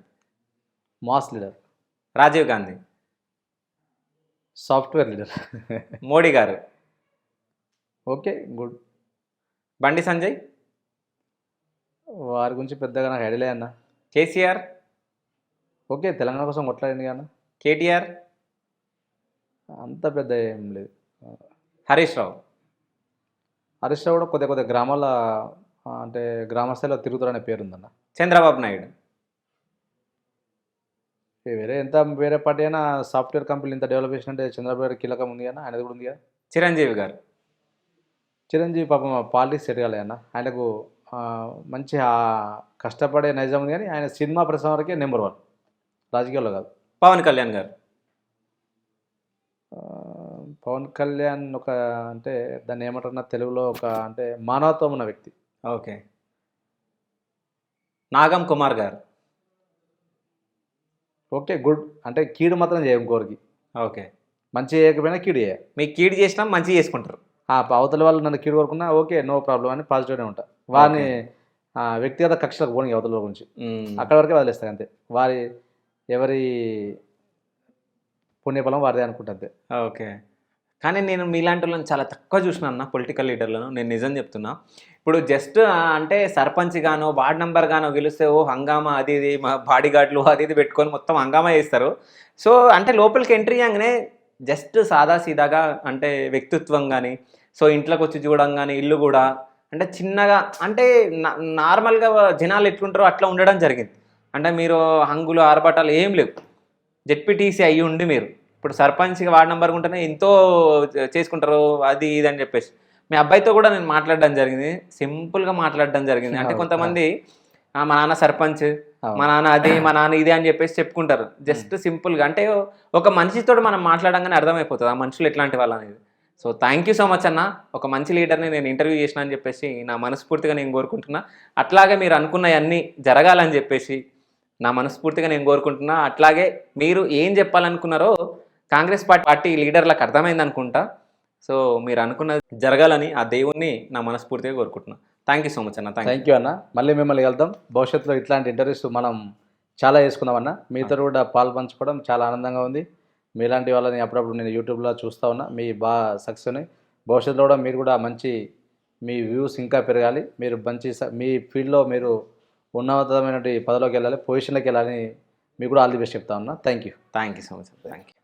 mass leader, Rajiv Gandhi, software leader. Modi గారు, ఓకే గుడ్. బండి సంజయ్, వారి గురించి పెద్దగా నాకు ఐడియా అన్న. కేసీఆర్, ఓకే తెలంగాణ కోసం కొట్లాడింది అన్న. కేటీఆర్, అంత పెద్ద ఏం లేదు. హరీష్ రావు, హరీష్ రావు కూడా కొద్దిగా గ్రామాల అంటే గ్రామ స్థాయిలో తిరుగుతారనే పేరు ఉందన్న. చంద్రబాబు నాయుడు, వేరే పార్టీ అయినా సాఫ్ట్వేర్ కంపెనీలు ఇంత డెవలప్ చేసినట్టే చంద్రబాబు గారు కీలకం ఉంది కదా, ఆయనది కూడా ఉంది కదా. చిరంజీవి గారు, చిరంజీవి పాపం పాలిటిక్స్ సెట్ కాలే అన్న. ఆయనకు మంచి కష్టపడే నైజం ఉంది, కానీ ఆయన సినిమా ప్రశ్న వరకే నెంబర్ 1, రాజకీయాల్లో కాదు. పవన్ కళ్యాణ్ గారు, పవన్ కళ్యాణ్ అంటే దాన్ని ఏమంటారన్నా తెలుగులో అంటే మానవత్వం ఉన్న వ్యక్తి. ఓకే. నాగం కుమార్ గారు, ఓకే గుడ్. అంటే కీడు మాత్రం చేయం కోరికి, ఓకే. మంచి చేయకపోయినా కీడు చేయ. మీకు కీడు చేసినా మంచి చేసుకుంటారు. అవతల వాళ్ళు నన్ను కీడు కోరుకున్నా ఓకే నో ప్రాబ్లం అని పాజిటివ్గానే ఉంటా. వారిని వ్యక్తిగత కక్షలకు పోని అవతల గురించి అక్కడ వరకే వదిలేస్తాను అంతే. ఎవరి పుణ్యఫలం వారిదే అనుకుంటా అంతే. ఓకే. కానీ నేను మీలాంటి వాళ్ళని చాలా తక్కువ చూసిన అన్న పొలిటికల్ లీడర్లను, నేను నిజం చెప్తున్నా. ఇప్పుడు జస్ట్ అంటే సర్పంచ్ గానో వార్డ్ నెంబర్ గానో గెలిస్తే ఓ హంగామా అది ఇది మా బాడీ గార్డులు అది ఇది పెట్టుకొని మొత్తం హంగామా చేస్తారు. సో అంటే లోపలికి ఎంట్రీ అయ్యాగానే జస్ట్ సాదాసీదాగా అంటే వ్యక్తిత్వం కానీ, సో ఇంట్లోకి వచ్చి చూడడం కానీ, ఇల్లు కూడా అంటే చిన్నగా అంటే నార్మల్గా జనాలు ఎట్లుంటారో అట్లా ఉండడం జరిగింది. అంటే మీరు హంగులు ఆర్భటాలు ఏం లేవు. జెడ్పీటీసీ అయ్యి ఉండి మీరు ఇప్పుడు సర్పంచ్గా వార్డ్ నెంబర్ ఉంటేనే ఎంతో చేసుకుంటారు అది ఇది అని చెప్పేసి. మీ అబ్బాయితో కూడా నేను మాట్లాడడం జరిగింది, సింపుల్గా మాట్లాడడం జరిగింది. అంటే కొంతమంది మా నాన్న సర్పంచ్, మా నాన్న అది, మా నాన్న ఇది అని చెప్పేసి చెప్పుకుంటారు. జస్ట్ సింపుల్గా అంటే ఒక మనిషితో మనం మాట్లాడంగానే అర్థమైపోతుంది ఆ మనుషులు ఎట్లాంటి వాళ్ళు అనేది. So thank you so much అన్న, ఒక మంచి లీడర్ని నేను ఇంటర్వ్యూ చేసిన అని చెప్పేసి నా మనస్ఫూర్తిగా నేను కోరుకుంటున్నా. అట్లాగే మీరు అనుకున్నవన్నీ జరగాలని చెప్పేసి నా మనస్ఫూర్తిగా నేను కోరుకుంటున్నా. అట్లాగే మీరు ఏం చెప్పాలనుకున్నారో కాంగ్రెస్ పార్టీ లీడర్లకు అర్థమైంది అనుకుంటా. సో మీరు అనుకున్నది జరగాలని ఆ దేవుణ్ణి నా మనస్ఫూర్తిగా కోరుకుంటున్నా. థ్యాంక్ యూ సో మచ్ అన్న. థ్యాంక్ యూ అన్న. మళ్ళీ మిమ్మల్ని వెళ్తాం భవిష్యత్తులో. ఇట్లాంటి ఇంటర్వ్యూస్ మనం చాలా చేసుకుందాం అన్న. మీతో కూడా పాల్పంచుకోవడం చాలా ఆనందంగా ఉంది. మీలాంటి వాళ్ళని అప్పుడప్పుడు నేను యూట్యూబ్లో చూస్తూ ఉన్నా. మీ బాగా సక్సెస్ ఉన్నాయి. భవిష్యత్తులో కూడా మీరు కూడా మీ వ్యూస్ ఇంకా పెరగాలి. మీరు మీ ఫీల్డ్లో మీరు ఉన్నతమైనటువంటి పదవిలోకి వెళ్ళాలి, పొజిషన్లోకి వెళ్ళాలని మీకు కూడా ఆల్ ది బెస్ట్ చెప్తా ఉన్నా. Thank you so much. Thank you.